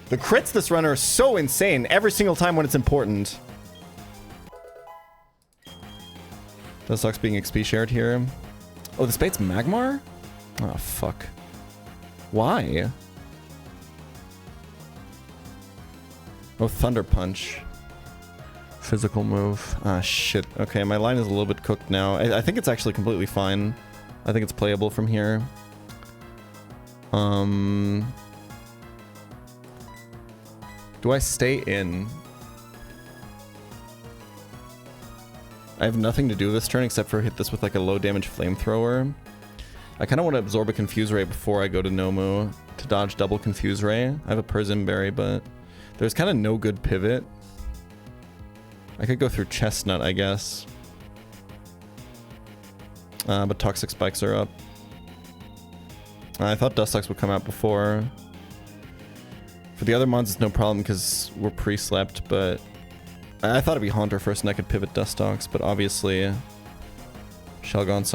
The crits this run are so insane every single time when it's important. That sucks being XP shared here. Oh, the Spade's Magmar? Oh, fuck. Why? Oh, Thunder Punch. Physical move. Ah, shit. Okay, my line is a little bit cooked now. I think it's actually completely fine. I think it's playable from here. Do I stay in? I have nothing to do this turn except for hit this with like a low damage flamethrower. I kind of want to absorb a Confuse Ray before I go to Nomu to dodge double Confuse Ray. I have a Persim Berry, but there's kind of no good pivot. I could go through Chestnut, I guess. But Toxic Spikes are up. I thought Dustox would come out before. For the other mons, it's no problem because we're pre-slept, but I thought it'd be Haunter first and I could pivot Dustox, but obviously Shelgon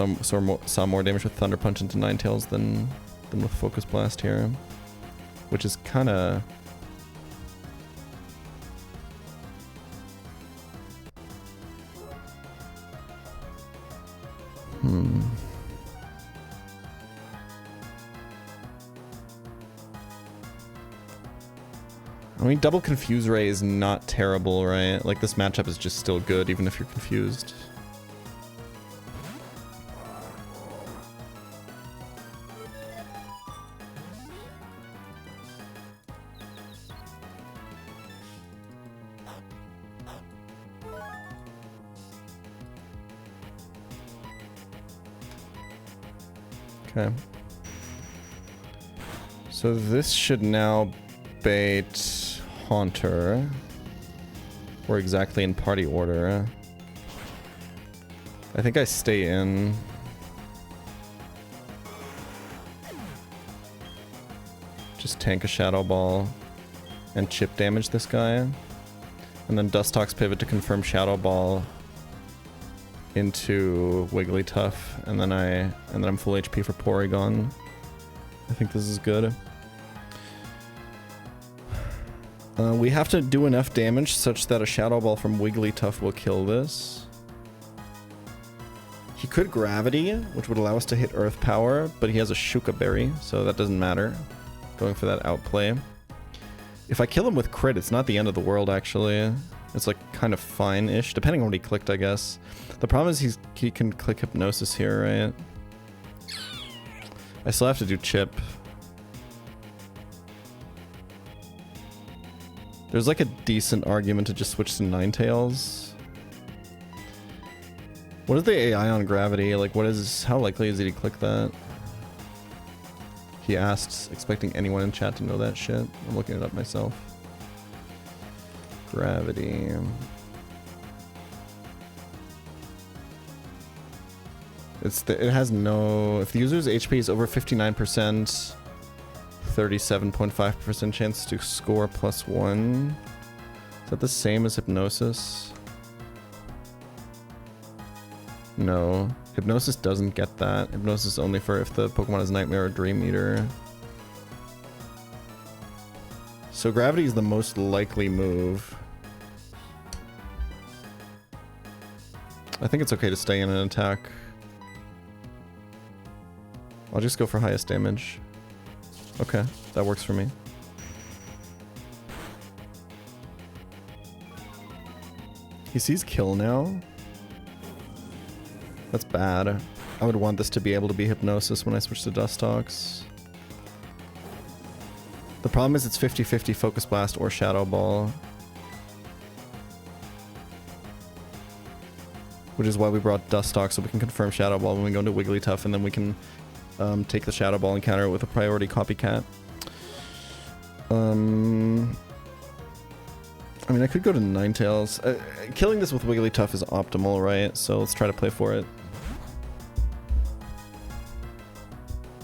saw more damage with Thunder Punch into Ninetales than with Focus Blast here, which is kind of... I mean, double Confuse Ray is not terrible, right? Like, this matchup is just still good, even if you're confused. Okay. So this should now bait Haunter. We're exactly in party order. I think I stay in. Just tank a Shadow Ball and chip damage this guy. And then Dustox pivot to confirm Shadow Ball into Wigglytuff, and then I'm full HP for Porygon. I think this is good. We have to do enough damage such that a Shadow Ball from Wigglytuff will kill this. He could Gravity, which would allow us to hit Earth Power, but he has a Shuka Berry, so that doesn't matter. Going for that outplay. If I kill him with crit, it's not the end of the world, actually. It's like kind of fine-ish, depending on what he clicked, I guess. The problem is he can click Hypnosis here, right? I still have to do Chip. There's like a decent argument to just switch to Ninetales. What is the AI on Gravity? Like, how likely is he to click that? He asked, expecting anyone in chat to know that shit. I'm looking it up myself. Gravity. It has no... If the user's HP is over 59%, 37.5% chance to score +1. Is that the same as Hypnosis? No. Hypnosis doesn't get that. Hypnosis is only for if the Pokemon is Nightmare or Dream Eater. So Gravity is the most likely move. I think it's okay to stay in an attack. I'll just go for highest damage. Okay, that works for me. He sees kill now. That's bad. I would want this to be able to be Hypnosis when I switch to Dustox. The problem is it's 50-50 Focus Blast or Shadow Ball. Which is why we brought Dustox, so we can confirm Shadow Ball when we go into Wigglytuff, and then we can take the Shadow Ball and counter it with a priority Copycat. I mean, I could go to Ninetales. Killing this with Wigglytuff is optimal, right? So let's try to play for it.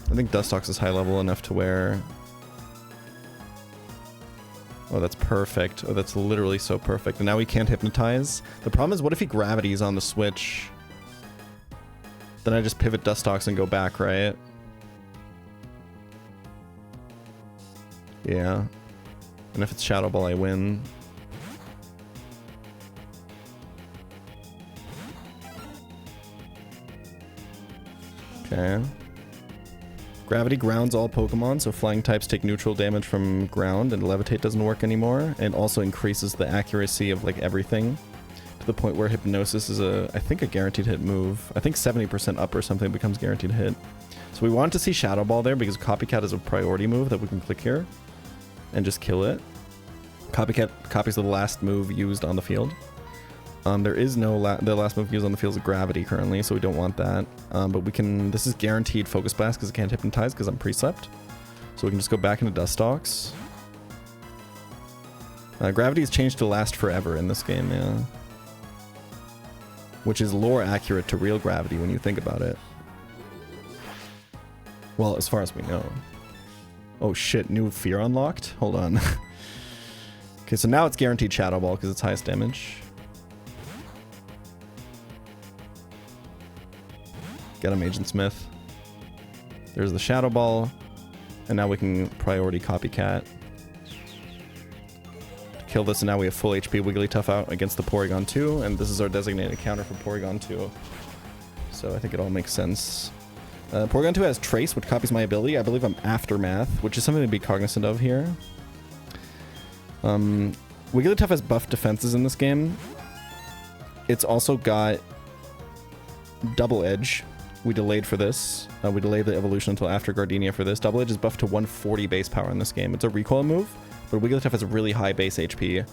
I think Dustox is high level enough to where... Oh, that's perfect. Oh, that's literally so perfect. And now we can't Hypnotize. The problem is, what if he Gravities on the switch? Then I just pivot Dustox and go back, right? Yeah. And if it's Shadow Ball, I win. Okay. Gravity grounds all Pokemon, so flying types take neutral damage from ground, and Levitate doesn't work anymore. And also increases the accuracy of like everything to the point where Hypnosis is I think a guaranteed hit move. I think 70% up or something becomes guaranteed hit. So we want to see Shadow Ball there because Copycat is a priority move that we can click here and just kill it. Copycat copies the last move used on the field. There is no the last move used on the field is Gravity currently, so we don't want that. But we can... This is guaranteed Focus Blast because it can't Hypnotize because I'm pre-slept. So we can just go back into Dustox. Gravity is changed to last forever in this game, yeah. Which is lore accurate to real Gravity when you think about it. Well, as far as we know. Oh shit, new fear unlocked? Hold on. Okay, so now it's guaranteed Shadow Ball because it's highest damage. Get him, Agent Smith. There's the Shadow Ball. And now we can priority Copycat. Kill this, and now we have full HP Wigglytuff out against the Porygon 2. And this is our designated counter for Porygon 2. So I think it all makes sense. Porygon 2 has Trace, which copies my ability. I believe I'm Aftermath, which is something to be cognizant of here. Wigglytuff has buffed defenses in this game. It's also got Double Edge. We delayed for this. We delayed the evolution until after Gardenia for this. Double Edge is buffed to 140 base power in this game. It's a recoil move, but Wigglytuff has a really high base HP.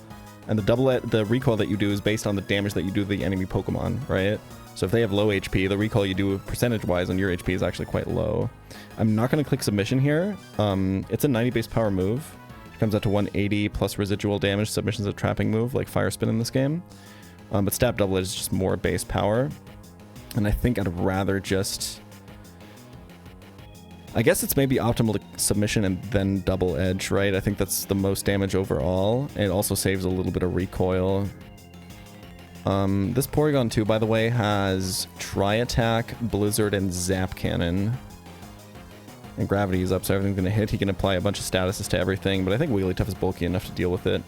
And the recoil that you do is based on the damage that you do to the enemy Pokemon, right? So if they have low HP, the recoil you do percentage-wise on your HP is actually quite low. I'm not going to click Submission here. It's a 90 base power move. It comes out to 180 plus residual damage. Submission's a trapping move, like Fire Spin in this game. But Stab Double Edge is just more base power. And I think I'd rather just... I guess it's maybe optimal to Submission and then Double Edge, right? I think that's the most damage overall. And it also saves a little bit of recoil. This Porygon 2, by the way, has Tri-Attack, Blizzard, and Zap Cannon. And Gravity is up, so everything's going to hit. He can apply a bunch of statuses to everything, but I think Wigglytuff is bulky enough to deal with it.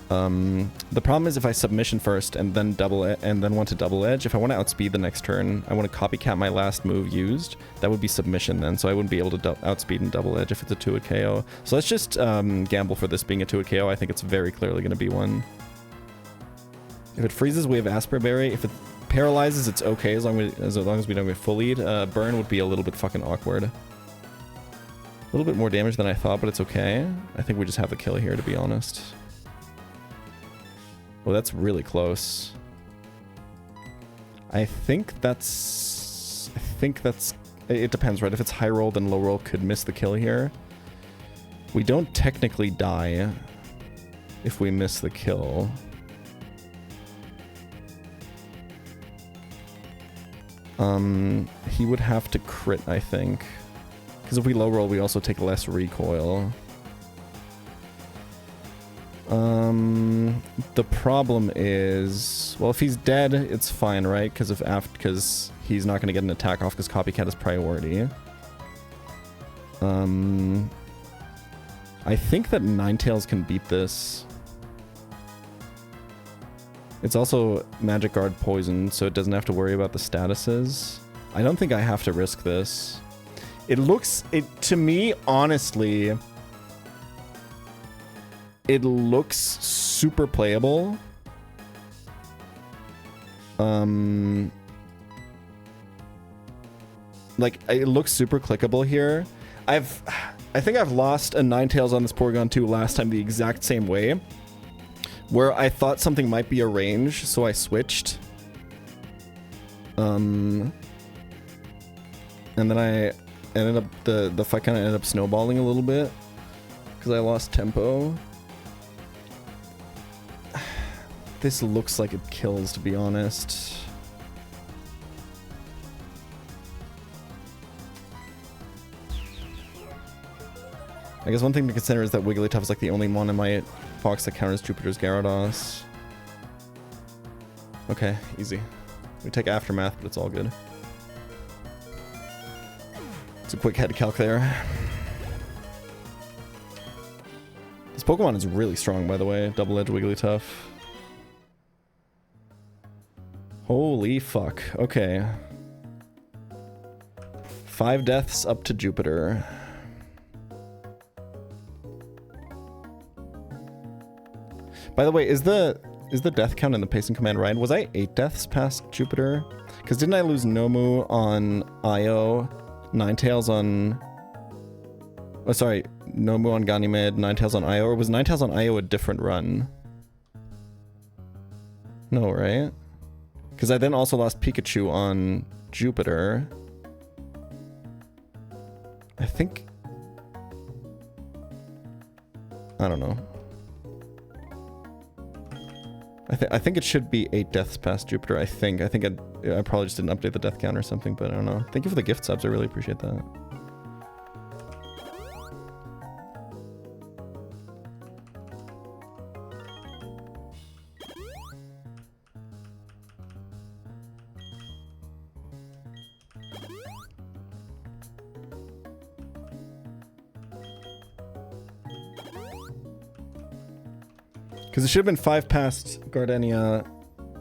The problem is if I Submission first and then want to Double Edge, if I want to outspeed the next turn, I want to Copycat my last move used, that would be Submission then, so I wouldn't be able to outspeed and Double Edge if it's a 2-hit KO. So let's just gamble for this being a 2-hit KO. I think it's very clearly going to be one. If it freezes, we have Aspera Berry. If it paralyzes, it's okay as long as we don't get full lead. Burn would be a little bit fucking awkward. A little bit more damage than I thought, but it's okay. I think we just have the kill here, to be honest. Well, that's really close. I think that's... It depends, right? If it's high roll, then low roll could miss the kill here. We don't technically die if we miss the kill. He would have to crit, I think. Because if we low roll, we also take less recoil. The problem is, well, if he's dead, it's fine, right? Because he's not going to get an attack off because Copycat is priority. I think that Ninetales can beat this. It's also Magic Guard poison, so it doesn't have to worry about the statuses. I don't think I have to risk this. To me, honestly, it looks super playable. Like, it looks super clickable here. I think I've lost a Ninetales on this Porygon 2 last time the exact same way, where I thought something might be a range, so I switched. And then I ended up, the fight kind of ended up snowballing a little bit, because I lost tempo. This looks like it kills, to be honest. I guess one thing to consider is that Wigglytuff is like the only one in my box that counters Jupiter's Gyarados. Okay, easy. We take Aftermath, but it's all good. It's a quick head calc there. This Pokemon is really strong, by the way. Double-edged Wigglytuff. Holy fuck. Okay. 5 deaths up to Jupiter. By the way, is the death count in the pacing command right? Was I 8 deaths past Jupiter? Because didn't I lose Nomu on Io, Ninetales on... Oh, sorry. Nomu on Ganymede, Ninetales on Io? Or was Ninetales on Io a different run? No, right? Because I then also lost Pikachu on Jupiter. I think... I don't know. I think it should be 8 deaths past Jupiter, I think. I probably just didn't update the death count or something, but I don't know. Thank you for the gift subs, I really appreciate that. Because it should have been 5 past Gardenia,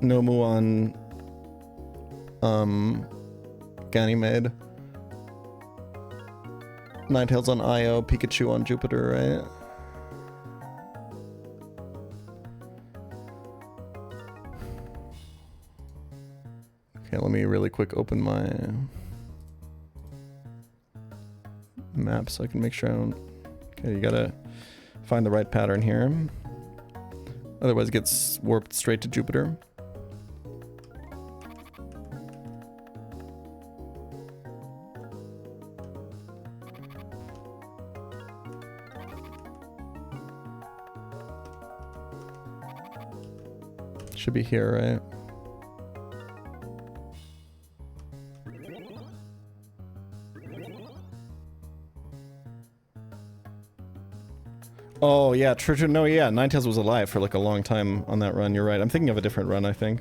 Nomu on Ganymede, Ninetales on Io, Pikachu on Jupiter, right? Okay, let me really quick open my map so I can make sure I don't... Okay, you gotta find the right pattern here. Otherwise it gets warped straight to Jupiter. Should be here, right? Oh, yeah, true. No, yeah, Ninetales was alive for like a long time on that run. You're right. I'm thinking of a different run, I think.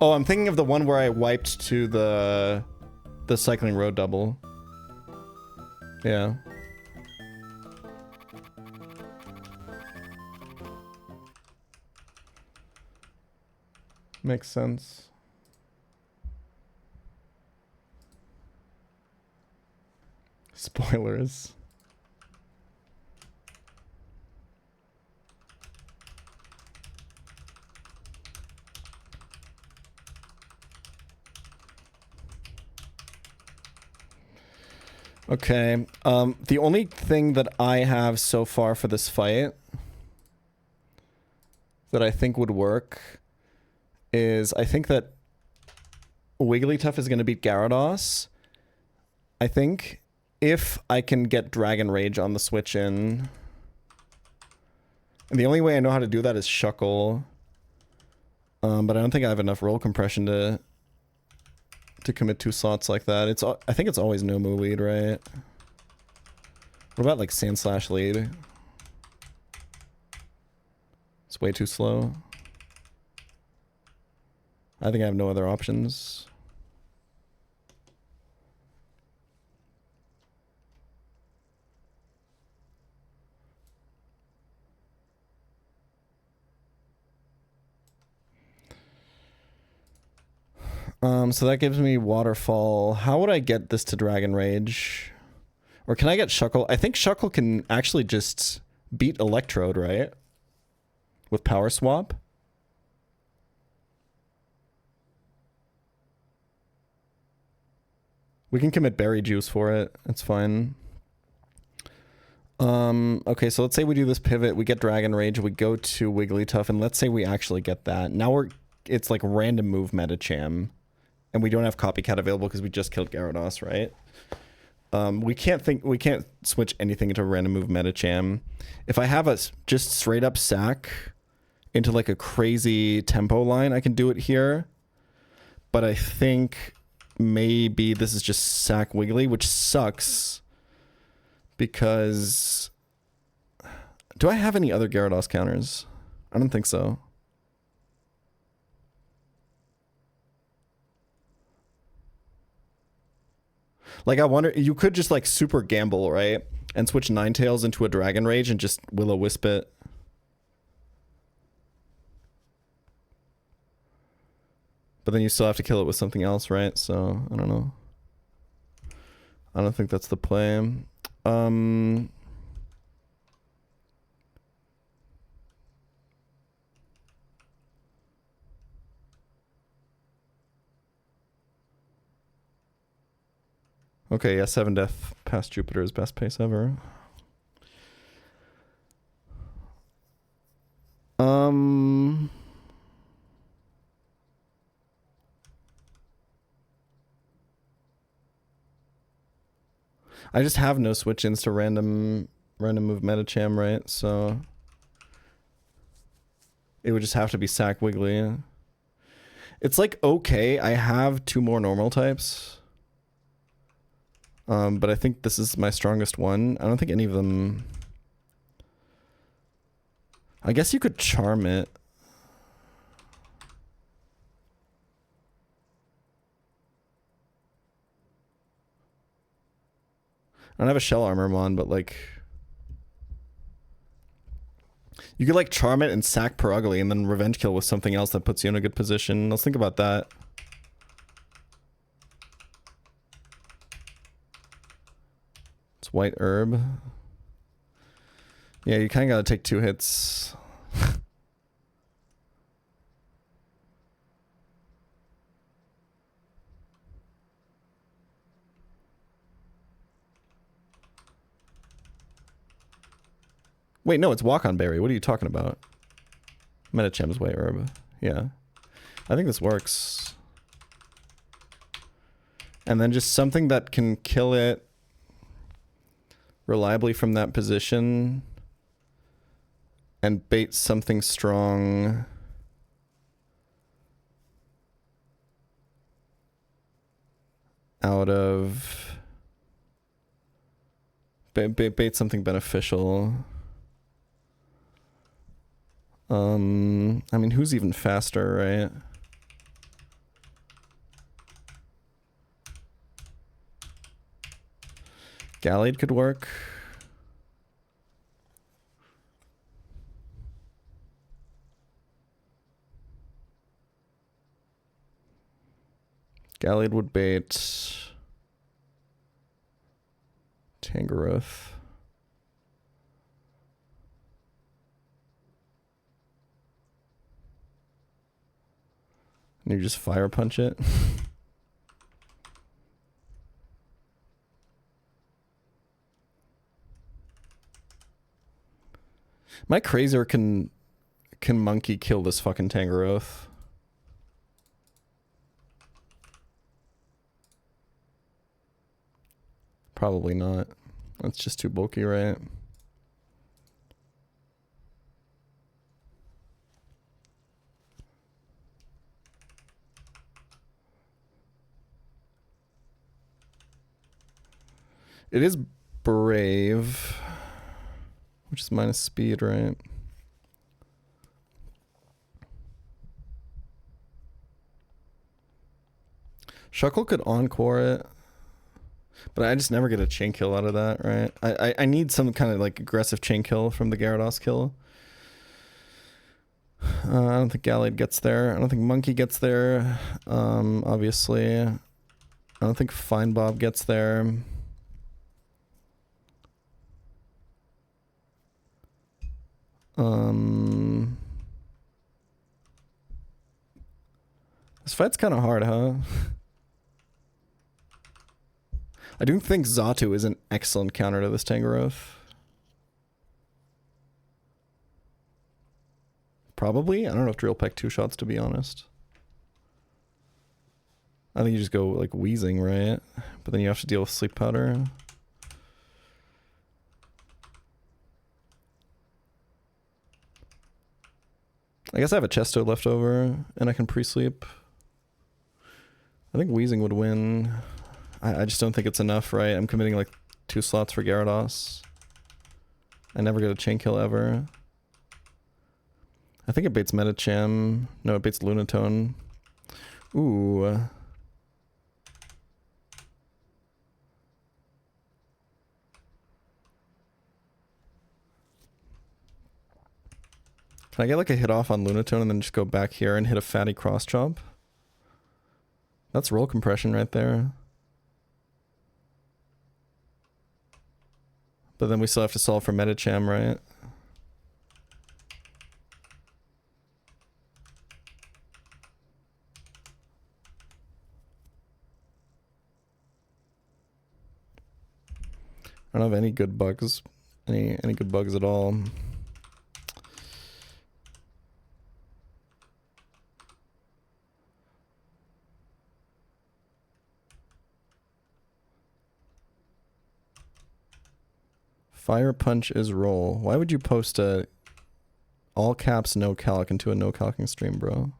Oh, I'm thinking of the one where I wiped to the cycling road double. Yeah. Makes sense. Spoilers. Okay, the only thing that I have so far for this fight that I think would work is I think that Wigglytuff is going to beat Gyarados. I think if I can get Dragon Rage on the switch in. The only way I know how to do that is shuckle. But I don't think I have enough roll compression to commit 2 slots like that. I think it's always no move lead, right? What about like sand slash lead? It's way too slow. I think I have no other options. So that gives me waterfall. How would I get this to Dragon Rage? Or can I get Shuckle? I think Shuckle can actually just beat Electrode, right? With Power Swap. We can commit Berry Juice for it. It's fine. Okay, so let's say we do this pivot. We get Dragon Rage. We go to Wigglytuff, and let's say we actually get that. Now it's like random move Metacham. And we don't have Copycat available because we just killed Gyarados, right? We can't switch anything into random move Metacham. If I have a just straight up sack into like a crazy tempo line, I can do it here. But I think maybe this is just sack Wiggly, which sucks because do I have any other Gyarados counters? I don't think so. Like, I wonder, you could just, like, super gamble, right? And switch Ninetales into a Dragon Rage and just Will-O-Wisp it. But then you still have to kill it with something else, right? So, I don't know. I don't think that's the play. Okay, yeah, 7 death past Jupiter's best pace ever. I just have no switch-ins to random move Metacham, right? So it would just have to be Sack Wiggly. It's like, okay, I have 2 more normal types. But I think this is my strongest one. I don't think any of them... I guess you could charm it. I don't have a shell armor mon, but like... You could like charm it and sack Perugly and then revenge kill with something else that puts you in a good position. Let's think about that. It's white herb. Yeah, you kind of got to take 2 hits. Wait, no, it's Walk-On Berry. What are you talking about? Metacham's white herb. Yeah. I think this works. And then just something that can kill it reliably from that position and bait something strong out of bait something beneficial. I mean, who's even faster, right? Gallade could work. Gallade would bait Tangrowth. And you just fire punch it. My Crazer can monkey kill this fucking Tangrowth. Probably not. That's just too bulky, right? It is brave, which is minus speed, right? Shuckle could encore it, but I just never get a chain kill out of that, right? I need some kind of like aggressive chain kill from the Gyarados kill. I don't think Gallade gets there. I don't think Monkey gets there. Obviously. I don't think Fine Bob gets there. This fight's kind of hard, huh? I do think Xatu is an excellent counter to this Tangrowth. Probably. I don't know if Drill Peck 2 shots, to be honest. I think you just go like Wheezing, right? But then you have to deal with Sleep Powder. I guess I have a Chesto left over and I can pre-sleep. I think Wheezing would win. I just don't think it's enough, right? I'm committing like 2 slots for Gyarados. I never get a chain kill ever. I think it baits Medicham. No, it baits Lunatone. Ooh. Can I get like a hit off on Lunatone and then just go back here and hit a fatty cross chop? That's roll compression right there. But then we still have to solve for Medicham, right? I don't have any good bugs. Any good bugs at all. Fire Punch is roll. Why would you post a all caps no calc into a no calcing stream, bro?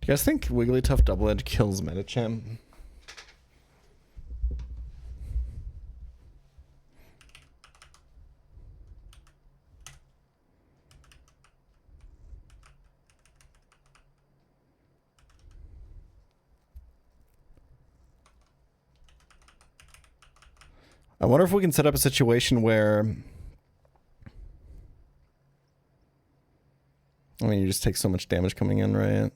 Do you guys think Wigglytuff Double Edge kills Medicham? I wonder if we can set up a situation where... I mean, you just take so much damage coming in, right?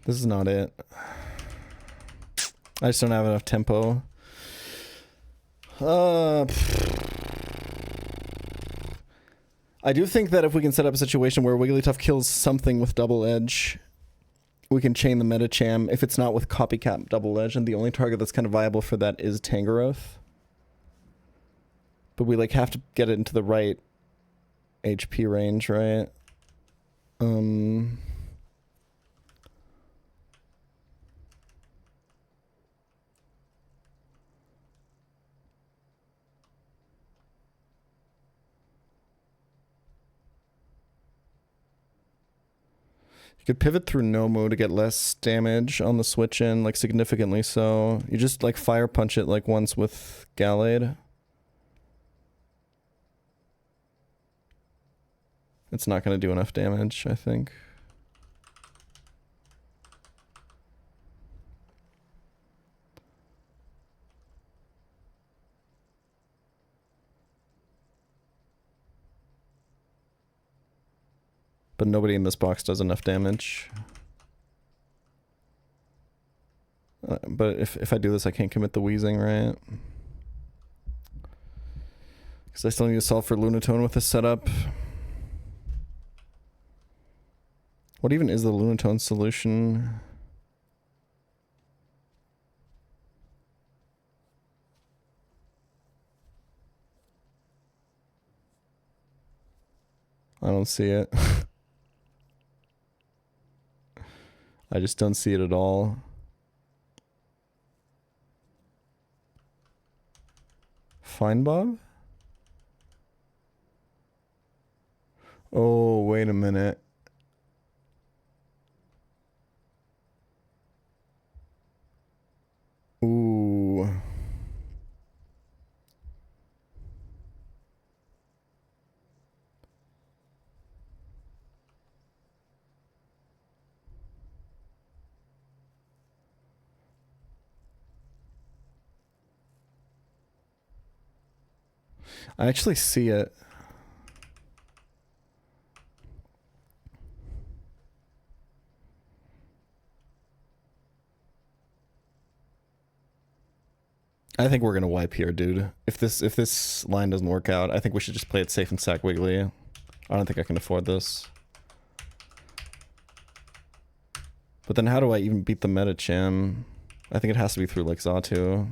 This is not it. I just don't have enough tempo. I do think that if we can set up a situation where Wigglytuff kills something with Double Edge, we can chain the Medicham if it's not with Copycat Double Edge, and the only target that's kind of viable for that is Tangrowth. But we like have to get it into the right HP range, right? You could pivot through Nomu to get less damage on the switch in, like significantly so. You just like fire punch it like once with Gallade. It's not going to do enough damage, I think. But nobody in this box does enough damage. But if I do this, I can't commit the wheezing, right? Because I still need to solve for Lunatone with this setup. What even is the Lunatone solution? I don't see it. I just don't see it at all. Fine, Bob? Oh, wait a minute. Ooh. I actually see it. I think we're gonna wipe here, dude. If this line doesn't work out, I think we should just play it safe and sack Wiggly. I don't think I can afford this. But then how do I even beat the Metacham? I think it has to be through like Xatu.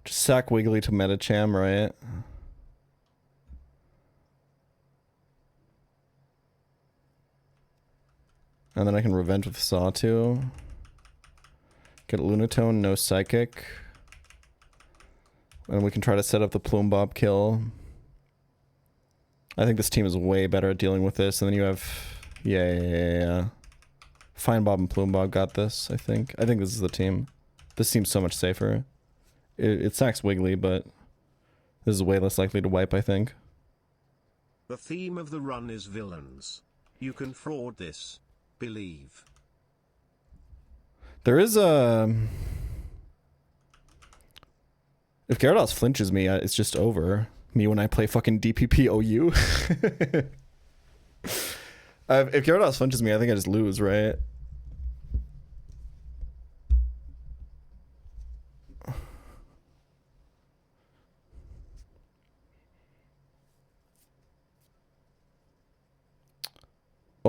Just sack Wiggly to Metacham, right? And then I can revenge with Xatu. Get Lunatone, no Psychic. And we can try to set up the Plume Bob kill. I think this team is way better at dealing with this. And then you have... Yeah. Fine Bob and Plume Bob got this, I think. I think this is the team. This seems so much safer. It sacks Wiggly, but this is way less likely to wipe, I think. The theme of the run is villains. You can fraud this. Believe. There is a... If Gyarados flinches me, it's just over. Me when I play fucking DPP OU. If Gyarados flinches me, I think I just lose, right?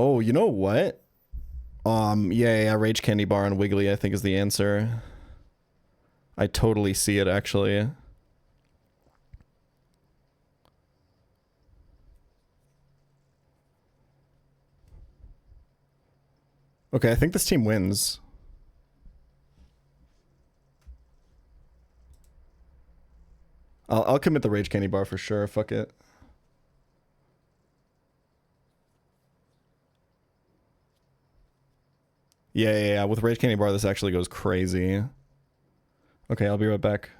Oh, you know what? Yeah, Rage Candy Bar on Wiggly, I think is the answer. I totally see it, actually. Okay, I think this team wins. I'll commit the Rage Candy Bar for sure, fuck it. Yeah, with Rage Candy Bar, this actually goes crazy. Okay, I'll be right back.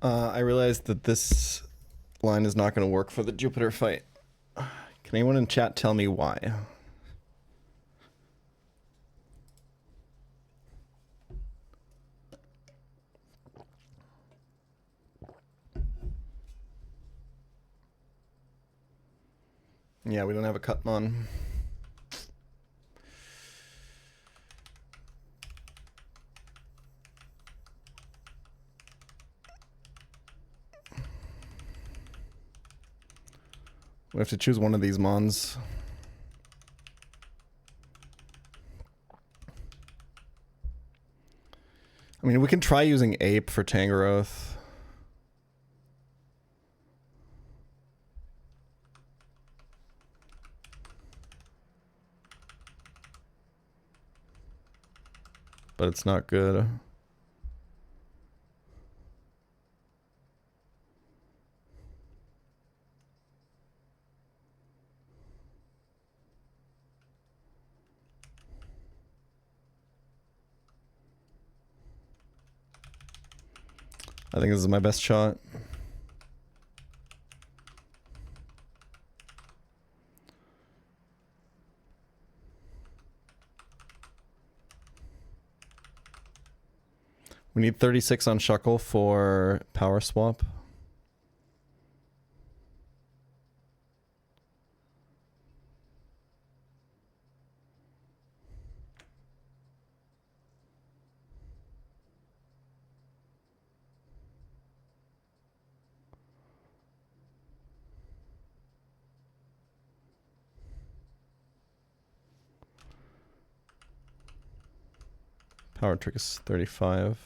I realized that this line is not going to work for the Jupiter fight. Can anyone in chat tell me why? Yeah, we don't have a Cutmon. We have to choose one of these mons. I mean, we can try using Ape for Tangaroth. But it's not good. I think this is my best shot. We need 36 on Shuckle for power swap. Power trick is 35.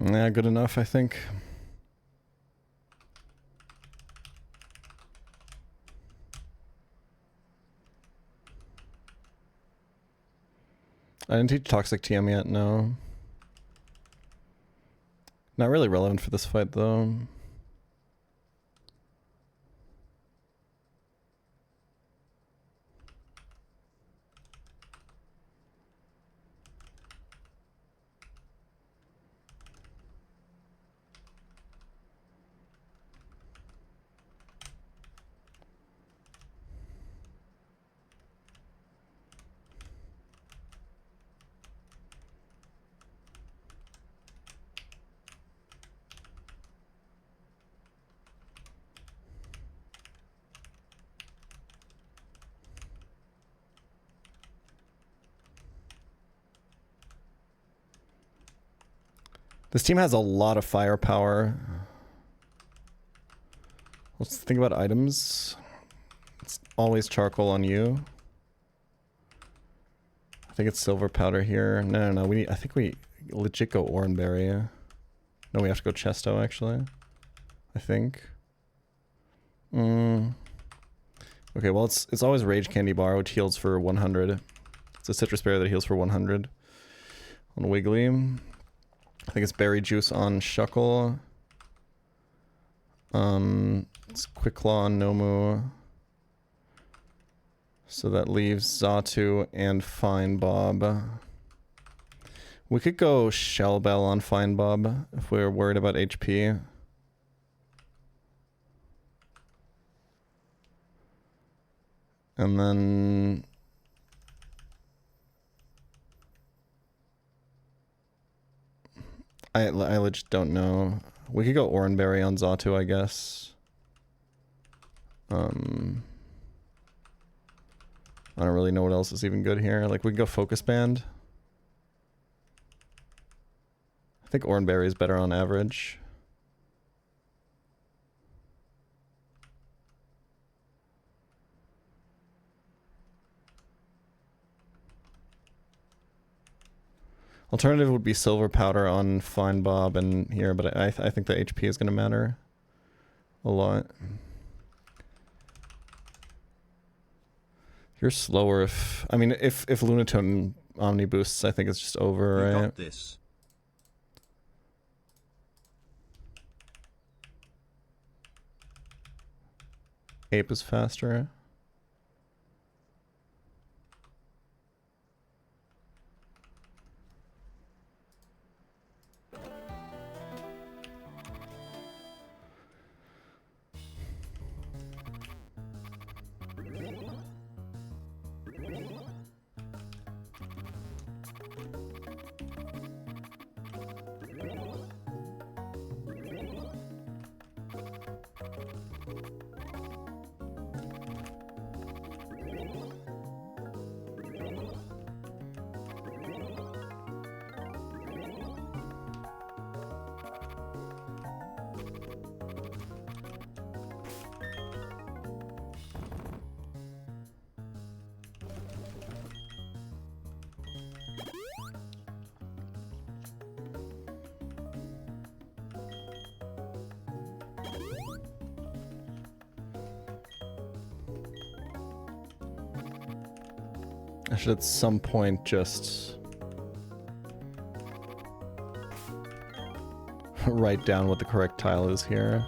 Yeah, good enough, I think. I didn't teach Toxic TM yet, no. Not really relevant for this fight, though. This team has a lot of firepower. Let's think about items. It's always charcoal on you. I think it's silver powder here. No. We need. I think we legit go Oranberry. No, we have to go Chesto actually. I think. Okay, well it's always Rage Candy Bar, which heals for 100. It's a citrus berry that heals for 100 on Wiggly. I think it's berry juice on Shuckle. It's Quick Claw on Nomu. So that leaves Xatu and Fine Bob. We could go Shell Bell on Fine Bob if we're worried about HP. And then I legit don't know. We could go Oranberry on Xatu, I guess. I don't really know what else is even good here. Like, we could go Focus Band. I think Oranberry is better on average. Alternative would be silver powder on Fine Bob and here, but I think the HP is going to matter a lot. You're slower if... I mean, if Lunatone Omni boosts, I think it's just over, right? You got this. Ape is faster. I should at some point just write down what the correct tile is here.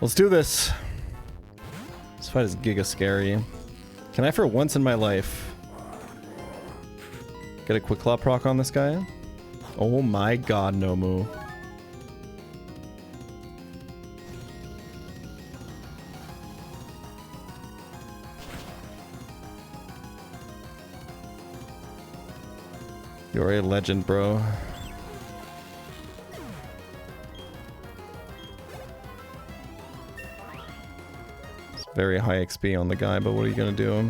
Let's do this. This fight is giga scary. Can I, for once in my life, get a quick claw proc on this guy? Oh my god, Nomu. You're a legend, bro. Very high XP on the guy, but what are you gonna do?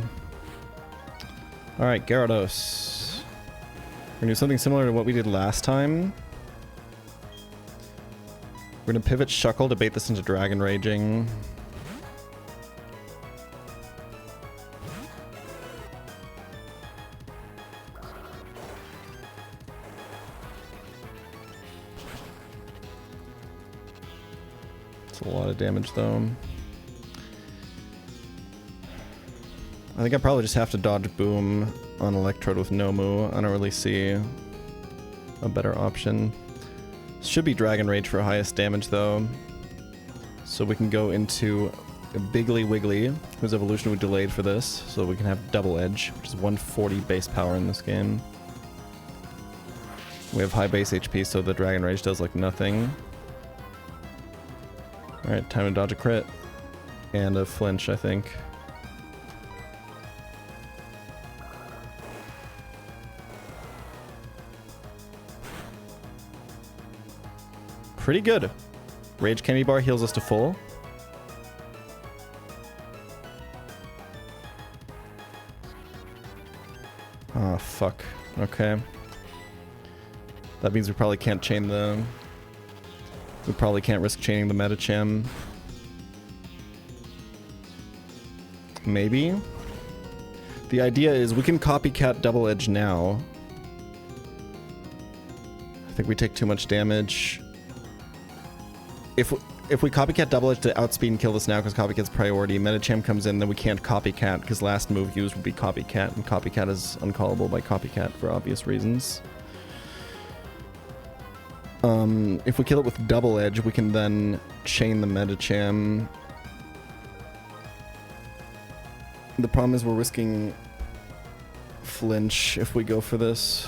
Alright, Gyarados. We're gonna do something similar to what we did last time. We're gonna pivot Shuckle to bait this into Dragon Raging. It's a lot of damage though. I think I probably just have to dodge Boom on Electrode with Nomu. I don't really see a better option. Should be Dragon Rage for highest damage though. So we can go into Biggly Wiggly, whose evolution we delayed for this, so we can have Double Edge, which is 140 base power in this game. We have high base HP, so the Dragon Rage does like nothing. Alright, time to dodge a crit. And a flinch, I think. Pretty good. Rage Candy Bar heals us to full. Oh, fuck. Okay. That means we probably can't chain the... We probably can't risk chaining the Medicham. Maybe? The idea is we can copycat Double Edge now. I think we take too much damage. If we copycat Double Edge to outspeed and kill this now because copycat's priority, Medicham comes in, then we can't copycat because last move used would be copycat, and copycat is uncallable by copycat for obvious reasons. If we kill it with Double Edge, we can then chain the Medicham. The problem is we're risking flinch if we go for this.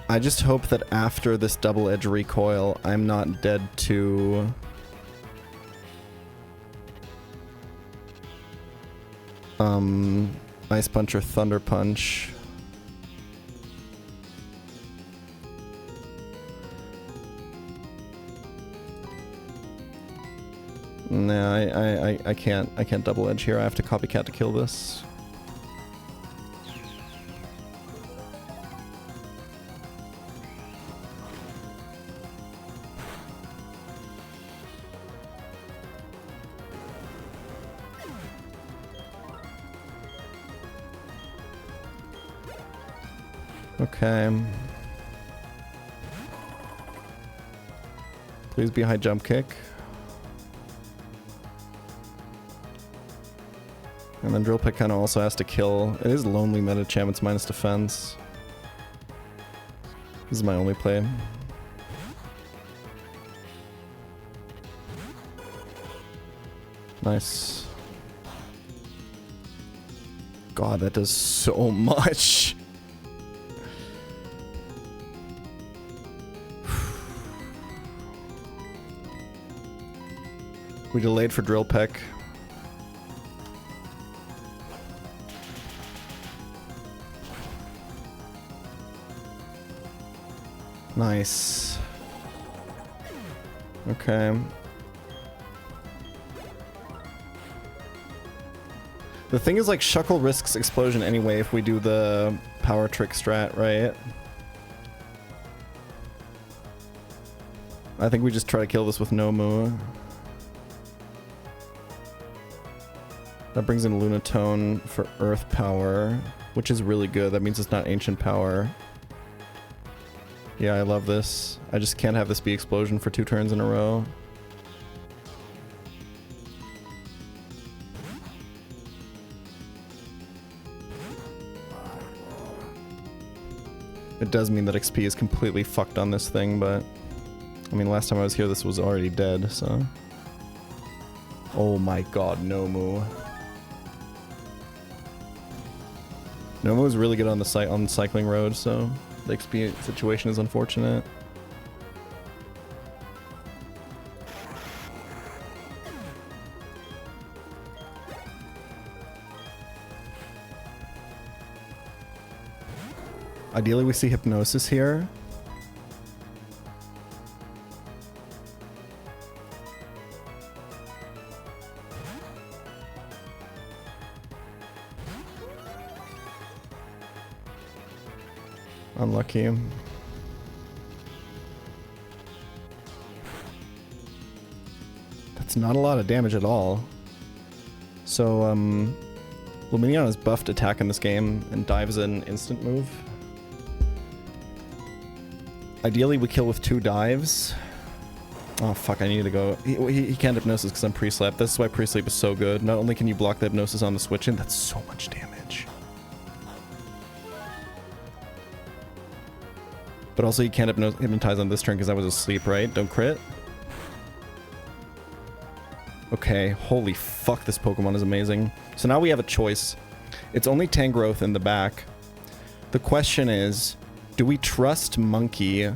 I just hope that after this double edge recoil, I'm not dead to Ice Punch or Thunder Punch. Nah, I can't double edge here. I have to copycat to kill this. Okay. Please be high jump kick. And then drill pick kind of also has to kill. It is lonely meta champ, it's minus defense. This is my only play. Nice. God, that does so much. We delayed for drill peck. Nice. Okay. The thing is, like, Shuckle risks explosion anyway if we do the power trick strat, right? I think we just try to kill this with no Mu. That brings in Lunatone for Earth Power, which is really good. That means it's not Ancient Power. Yeah, I love this. I just can't have this be Explosion for 2 turns in a row. It does mean that XP is completely fucked on this thing, but... I mean, last time I was here, this was already dead, so... Oh my god, Nomu. Nomu is really good on the cycling road, so... The XP situation is unfortunate. Ideally, we see Hypnosis here. Unlucky. That's not a lot of damage at all. So, Luminion is buffed attack in this game, and Dive is an instant move. Ideally, we kill with 2 dives. Oh fuck, I need to go. He can't Hypnosis because I'm pre-slept. This is why pre-sleep is so good. Not only can you block the Hypnosis on the switch in, that's so much damage. But also you can't hypnotize on this turn because I was asleep, right? Don't crit. Okay, holy fuck, this Pokemon is amazing. So now we have a choice. It's only Tangrowth in the back. The question is, do we trust Monkey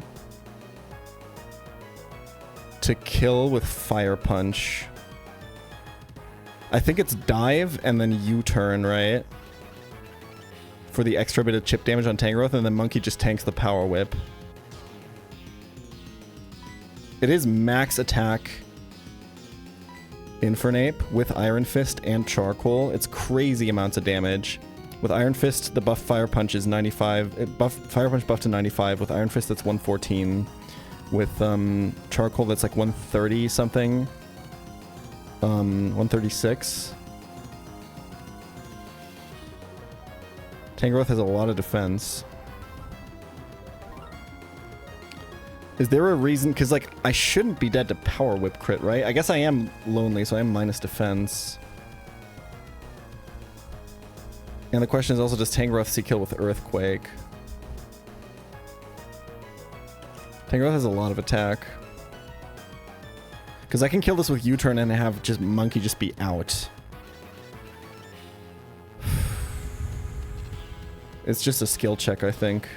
to kill with Fire Punch? I think it's Dive and then U-turn, right? For the extra bit of chip damage on Tangrowth, and then Monkey just tanks the Power Whip. It is max attack Infernape with Iron Fist and Charcoal. It's crazy amounts of damage. With Iron Fist, the buff Fire Punch is 95. Fire Punch buff to 95. With Iron Fist, that's 114. With Charcoal, that's like 130 something. 136. Tangrowth has a lot of defense. Is there a reason? Because, like, I shouldn't be dead to Power Whip crit, right? I guess I am lonely, so I am minus defense. And the question is also, does Tangrowth see kill with Earthquake? Tangrowth has a lot of attack. Because I can kill this with U-turn and have just Monkey just be out. It's just a skill check, I think.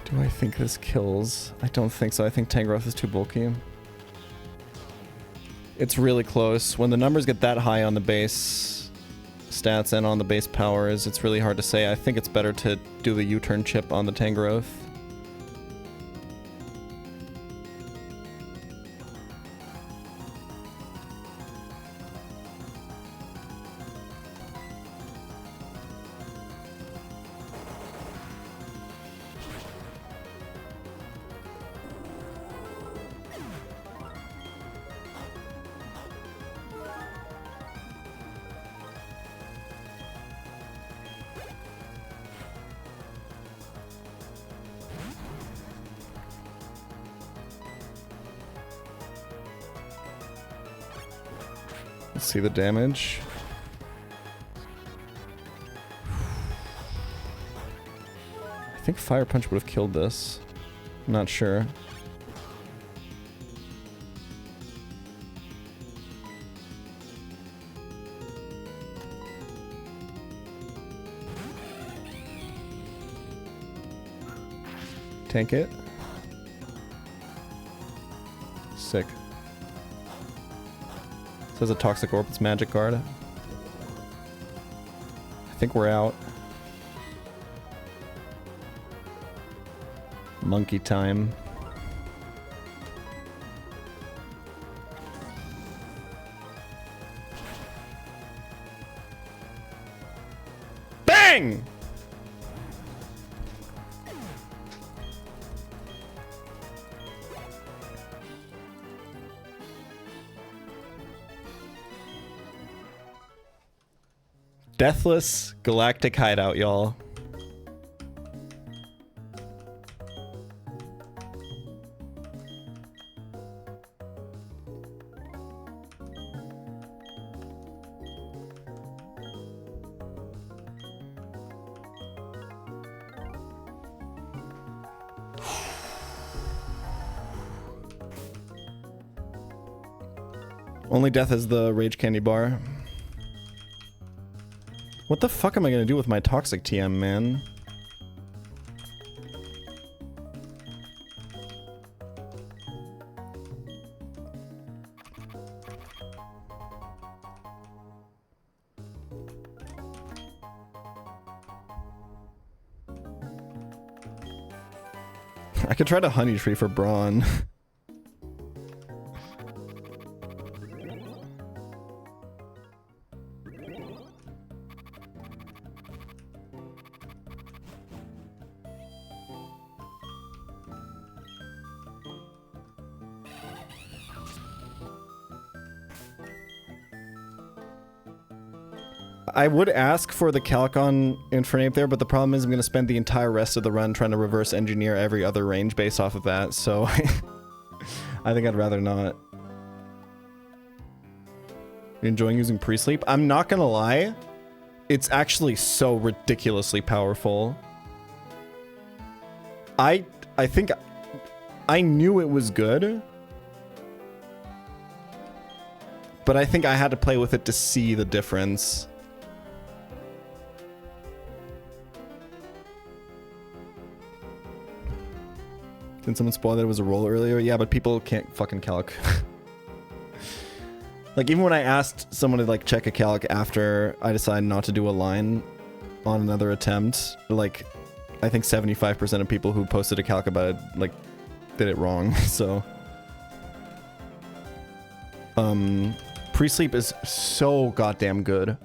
Do I think this kills? I don't think so. I think Tangrowth is too bulky. It's really close. When the numbers get that high on the base stats and on the base powers, it's really hard to say. I think it's better to do the U-turn chip on the Tangrowth. Let's see the damage. I think Fire Punch would have killed this. I'm not sure. Tank it. Sick. Says a Toxic Orb, it's Magic Guard. I think we're out. Monkey time. Bang! Deathless Galactic Hideout, y'all. Only death is the Rage Candy bar. What the fuck am I gonna do with my Toxic TM, man? I could try to Honey Tree for Brawn. I would ask for the calc on Infernape there, but the problem is I'm going to spend the entire rest of the run trying to reverse engineer every other range based off of that, so I think I'd rather not. You enjoying using pre-sleep? I'm not going to lie, it's actually so ridiculously powerful. I think I knew it was good, but I think I had to play with it to see the difference. Didn't someone spoil that it was a roll earlier? Yeah, but people can't fucking calc. Like, even when I asked someone to, like, check a calc after I decided not to do a line on another attempt, like, I think 75% of people who posted a calc about it, like, did it wrong, so. Pre-sleep is so goddamn good.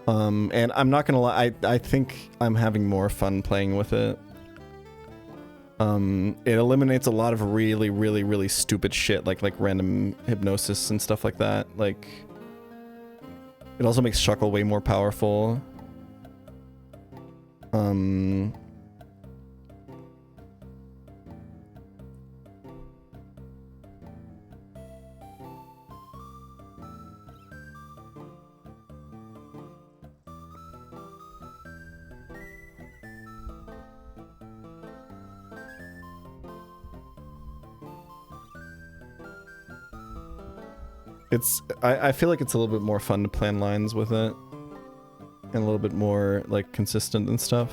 And I'm not gonna lie, I think I'm having more fun playing with it. It eliminates a lot of really, really, really stupid shit, like random hypnosis and stuff like that. Like, it also makes Shuckle way more powerful. I feel like it's a little bit more fun to plan lines with it. And a little bit more, like, consistent and stuff.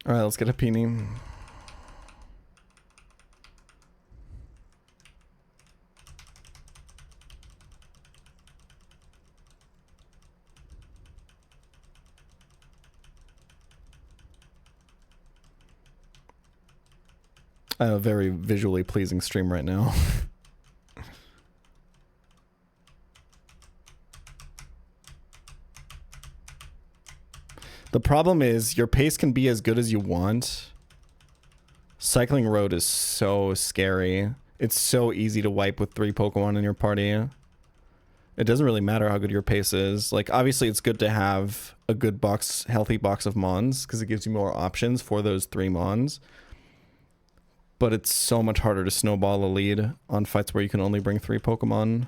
Alright, let's get a Peony. I have a very visually pleasing stream right now. The problem is, your pace can be as good as you want. Cycling Road is so scary. It's so easy to wipe with 3 Pokemon in your party. It doesn't really matter how good your pace is. Like, obviously it's good to have a good box, healthy box of Mons, because it gives you more options for those 3 Mons. But it's so much harder to snowball a lead on fights where you can only bring 3 Pokemon.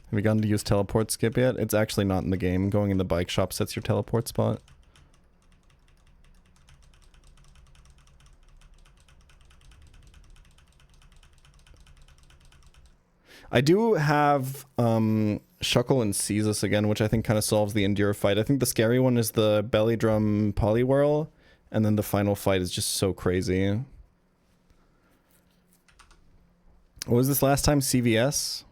Have you gotten to use teleport skip yet? It's actually not in the game. Going in the bike shop sets your teleport spot. I do have Shuckle and Ceasus again, which I think kind of solves the Endure fight. I think the scary one is the Belly Drum Poliwhirl, and then the final fight is just so crazy. What was this last time? CVS?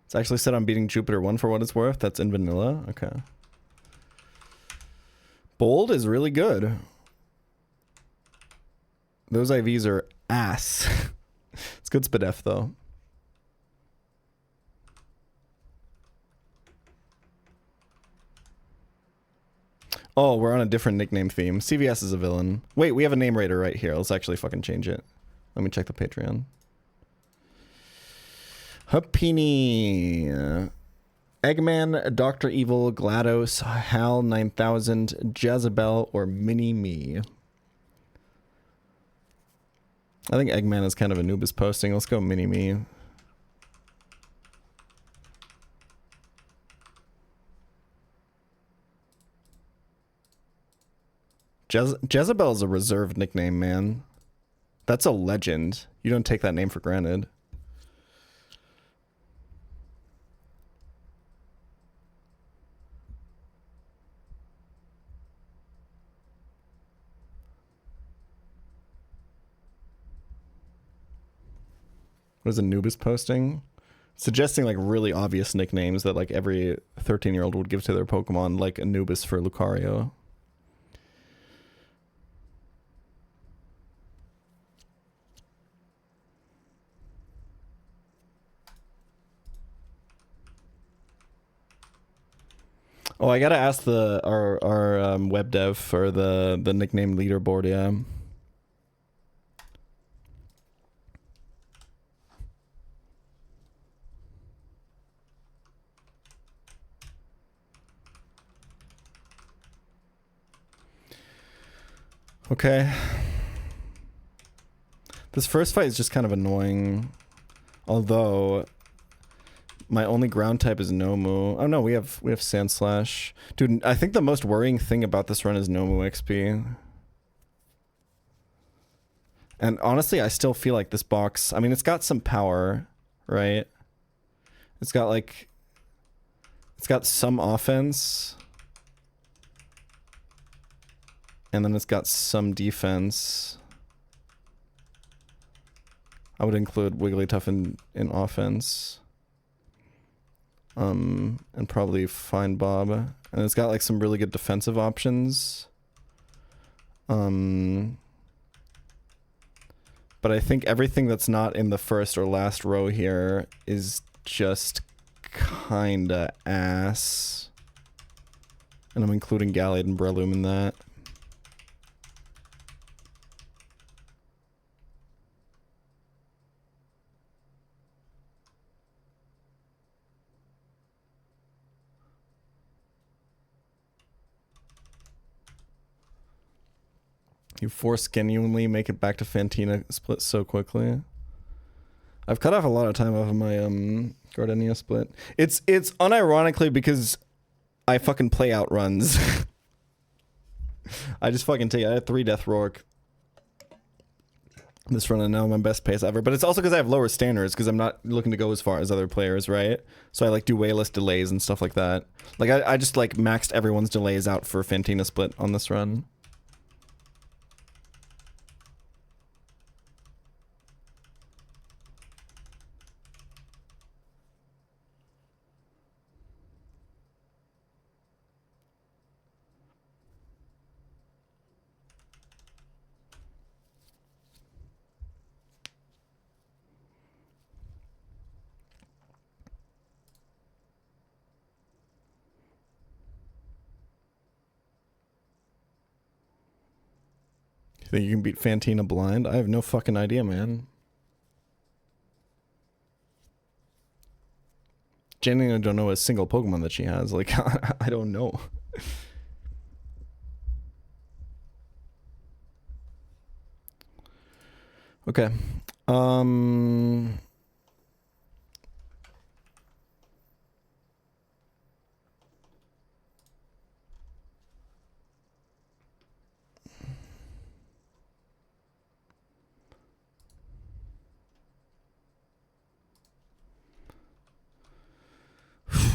It's actually said I'm beating Jupiter 1 for what it's worth. That's in vanilla. Okay. Bold is really good. Those IVs are ass. It's good Spadef though. Oh, we're on a different nickname theme. CVS is a villain. Wait, we have a name rater right here. Let's actually fucking change it. Let me check the Patreon. Hapini, Eggman, Dr. Evil, GLaDOS, Hal 9000, Jezebel, or Mini-Me. I think Eggman is kind of Anubis posting. Let's go Mini-Me. Jezebel's a reserved nickname, man. That's a legend. You don't take that name for granted. What is Anubis posting? Suggesting like really obvious nicknames that like every 13-year-old would give to their Pokemon, like Anubis for Lucario. Oh, I gotta ask our web dev for the nickname leaderboard, yeah. Okay. This first fight is just kind of annoying. Although my only ground type is Nomu. Oh no, we have Sand Slash. Dude, I think the most worrying thing about this run is Nomu XP. And honestly, I still feel like this box, I mean, it's got some power, right? It's got like, it's got some offense. And then it's got some defense. I would include Wigglytuff in offense. And probably Fine Bob. And it's got like some really good defensive options. But I think everything that's not in the first or last row here is just kinda ass. And I'm including Gallade and Breloom in that. You genuinely make it back to Fantina split so quickly. I've cut off a lot of time off of my Gardenia split. It's unironically because I fucking play out runs. I just fucking take I had 3 Death Rourke this run and now my best pace ever. But it's also because I have lower standards because I'm not looking to go as far as other players, right? So I like do way less delays and stuff like that. Like I just like maxed everyone's delays out for Fantina split on this run. You think you can beat Fantina blind? I have no fucking idea, man. Genuinely don't know a single Pokemon that she has. Like, I don't know. Okay.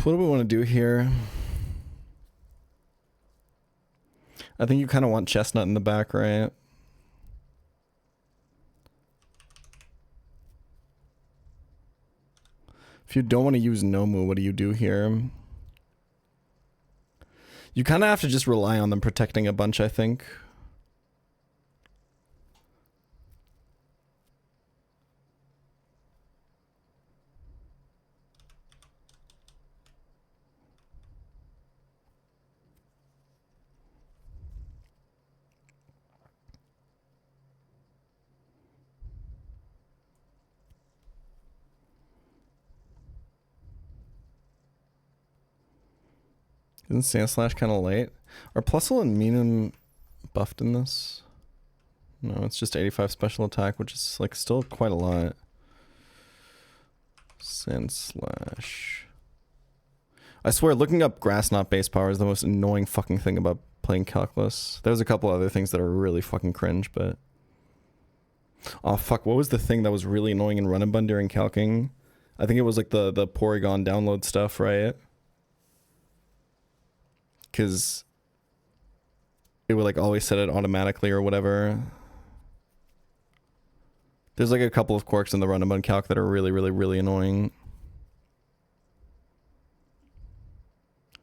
What do we want to do here? I think you kind of want Chestnut in the back, right? If you don't want to use Nomu, what do you do here? You kind of have to just rely on them protecting a bunch, I think. Isn't Sandslash kind of late? Are Plusle and Meenum buffed in this? No, it's just 85 special attack, which is like still quite a lot. Sandslash. I swear, looking up Grass Knot base power is the most annoying fucking thing about playing Calculus. There's a couple other things that are really fucking cringe, but... Oh fuck, what was the thing that was really annoying in Run and Bun during calcing? I think it was like the Porygon download stuff, right? Because it would like always set it automatically or whatever. There's like a couple of quirks in the Run and Bun calc that are really, really, really annoying.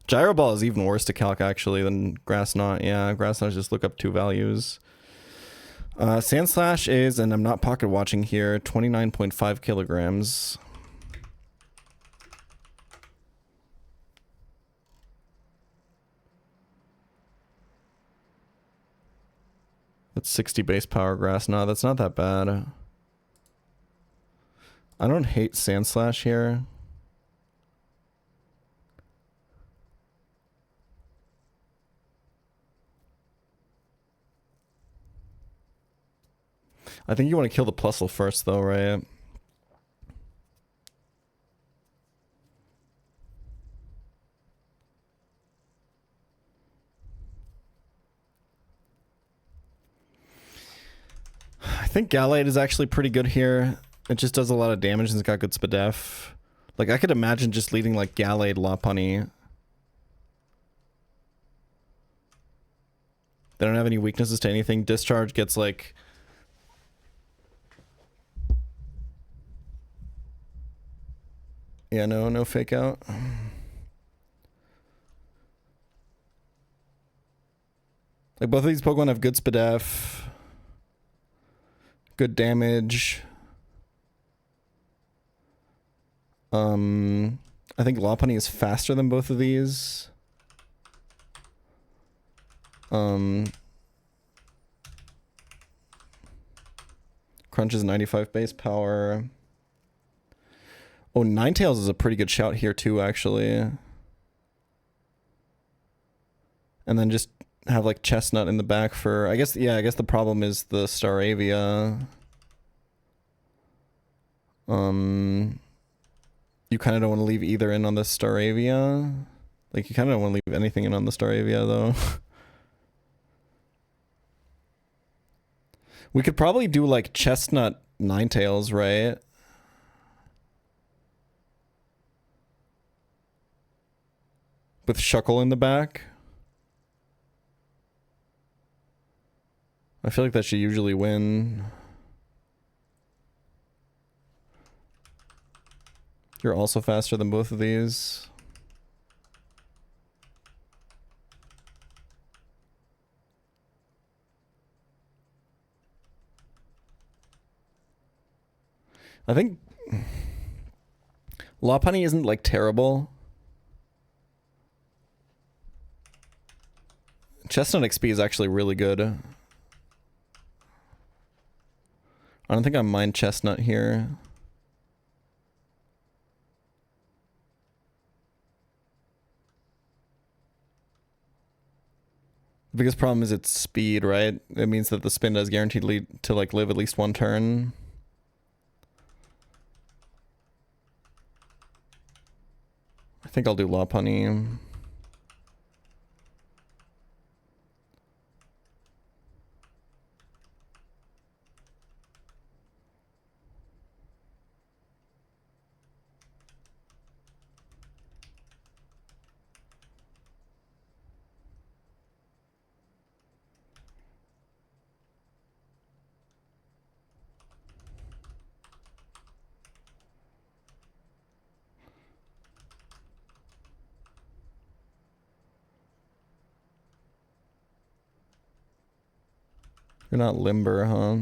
Gyro Ball is even worse to calc actually than Grass Knot. Yeah, Grass Knot just look up 2 values. Sandslash is, and I'm not pocket watching here, 29.5 kilograms. That's 60 base power Grass Knot. That's not that bad. I don't hate Sandslash here. I think you want to kill the plusle first, though, right? I think Gallade is actually pretty good here. It just does a lot of damage and it's got good spadef. Like, I could imagine just leading, like, Gallade, Lopunny. They don't have any weaknesses to anything. Discharge gets, like... Yeah, no fake out. Like, both of these Pokemon have good spadef. Good damage. I think Lopunny is faster than both of these. Crunch is 95 base power. Oh, Ninetales is a pretty good shout here too, actually. And then just have like Chestnut in the back for, I guess the problem is the Staravia. You kind of don't want to leave either in on the Staravia. Like, you kind of don't want to leave anything in on the Staravia, though. We could probably do, like, Chestnut Ninetales, right? With Shuckle in the back. I feel like that should usually win. You're also faster than both of these. I think Lopunny isn't like terrible. Chestnut XP is actually really good. I don't think I mind Chestnut here. The biggest problem is its speed, right? It means that the spin does guaranteed to like live at least one turn. I think I'll do Lopunny. You're not limber, huh?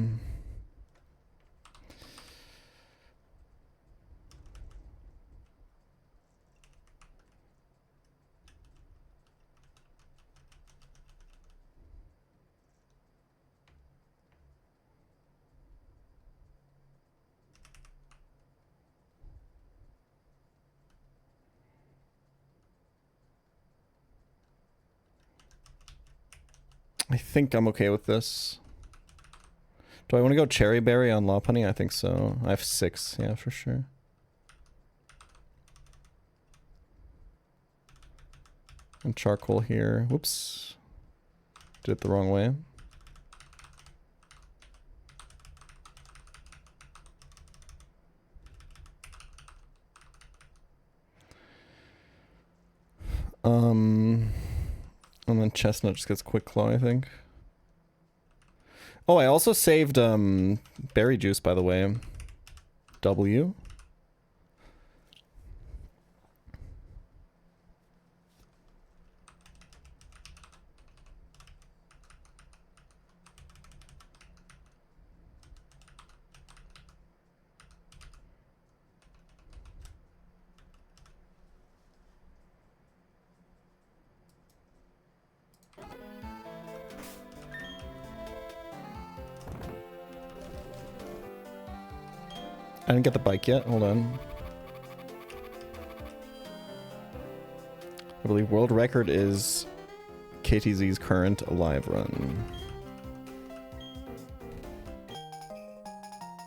I think I'm okay with this. Do I want to go Cherry Berry on Lopunny? I think so. I have 6, yeah, for sure. And Charcoal here. Whoops. Did it the wrong way. And then Chestnut just gets Quick Claw, I think. Oh, I also saved Berry Juice, by the way. W. I didn't get the bike yet. Hold on. I believe world record is KTZ's current alive run.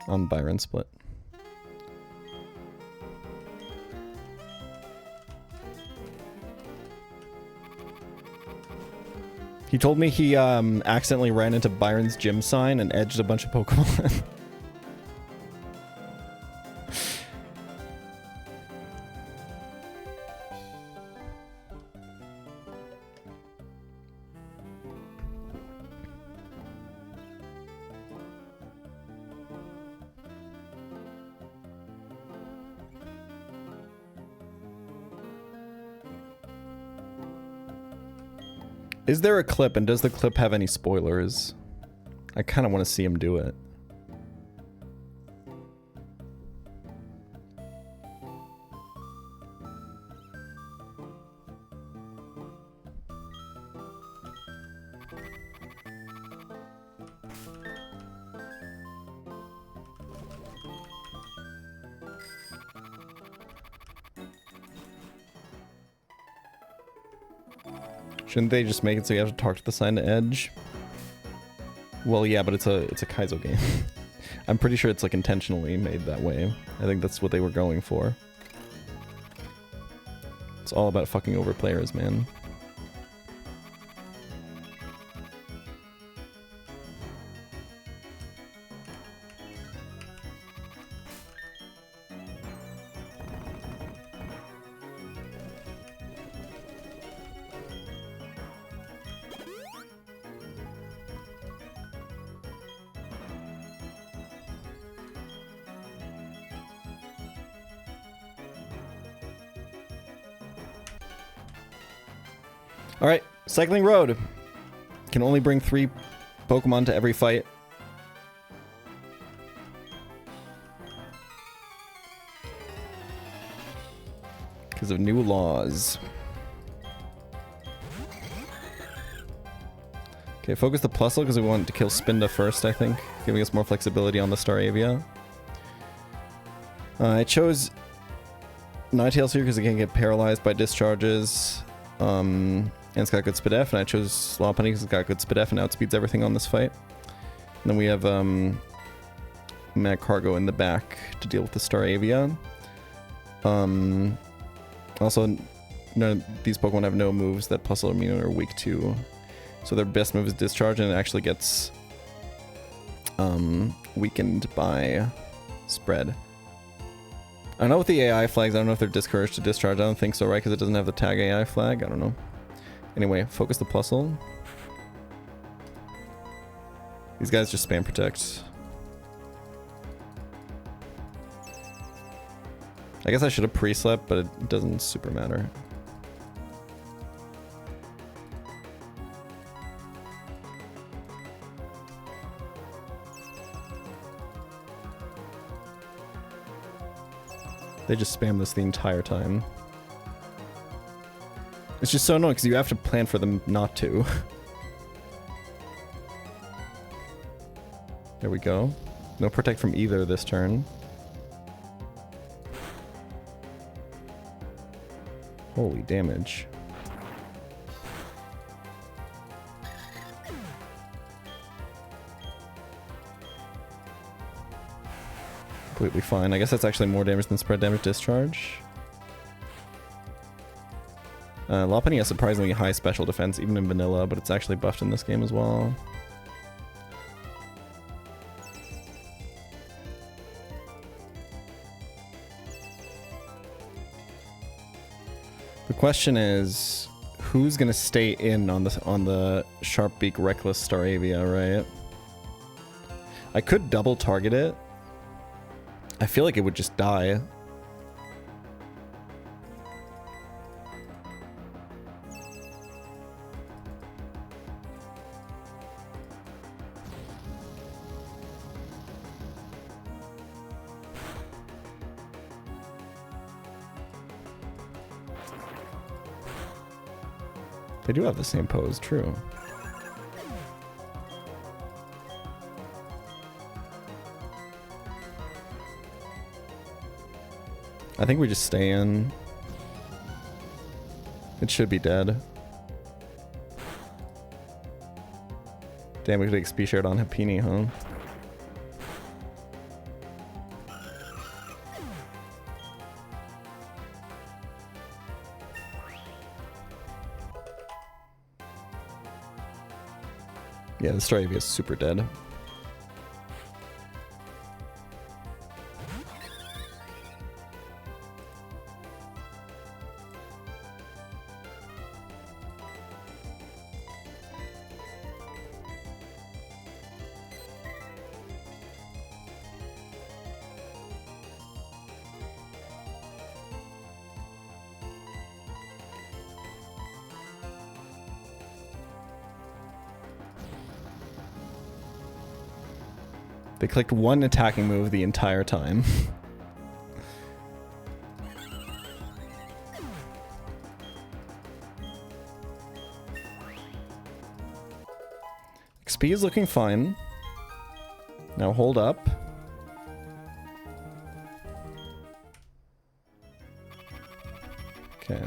on Byron split. He told me he accidentally ran into Byron's gym sign and edged a bunch of Pokemon. Is there a clip, and does the clip have any spoilers? I kind of want to see him do it. Shouldn't they just make it so you have to talk to the sign to edge? Well, yeah, but it's a Kaizo game. I'm pretty sure it's like intentionally made that way. I think that's what they were going for. It's all about fucking over players, man. Alright, Cycling Road. Can only bring 3 Pokemon to every fight. Because of new laws. Okay, focus the Plusle because we want to kill Spinda first, I think. Giving us more flexibility on the Staravia. I chose Ninetales here because it can't get paralyzed by discharges. And it's got good Spidef, and I chose Lopunny because it's got good Spidef and outspeeds everything on this fight. And then we have Mad Cargo in the back to deal with the Staravia. Also, these Pokemon have no moves that Plusle and Mew are weak to. So their best move is Discharge, and it actually gets weakened by Spread. I don't know with the AI flags, I don't know if they're discouraged to Discharge. I don't think so, right? Because it doesn't have the tag AI flag. I don't know. Anyway, focus the Plusle. These guys just spam protect. I guess I should have pre-slept, but it doesn't super matter. They just spam this the entire time. It's just so annoying because you have to plan for them not to. There we go. No protect from either this turn. Holy damage. Completely fine. I guess that's actually more damage than Spread Damage Discharge. Lopunny has surprisingly high special defense, even in vanilla, but it's actually buffed in this game as well. The question is, who's gonna stay in on the Sharp Beak Reckless Staravia, right? I could double target it. I feel like it would just die. They do have the same pose, true. I think we just stay in. It should be dead. Damn, we could take Speed Shared on Happini, huh? Yeah, the Star AV is super dead. They clicked one attacking move the entire time. XP is looking fine. Now hold up. Okay.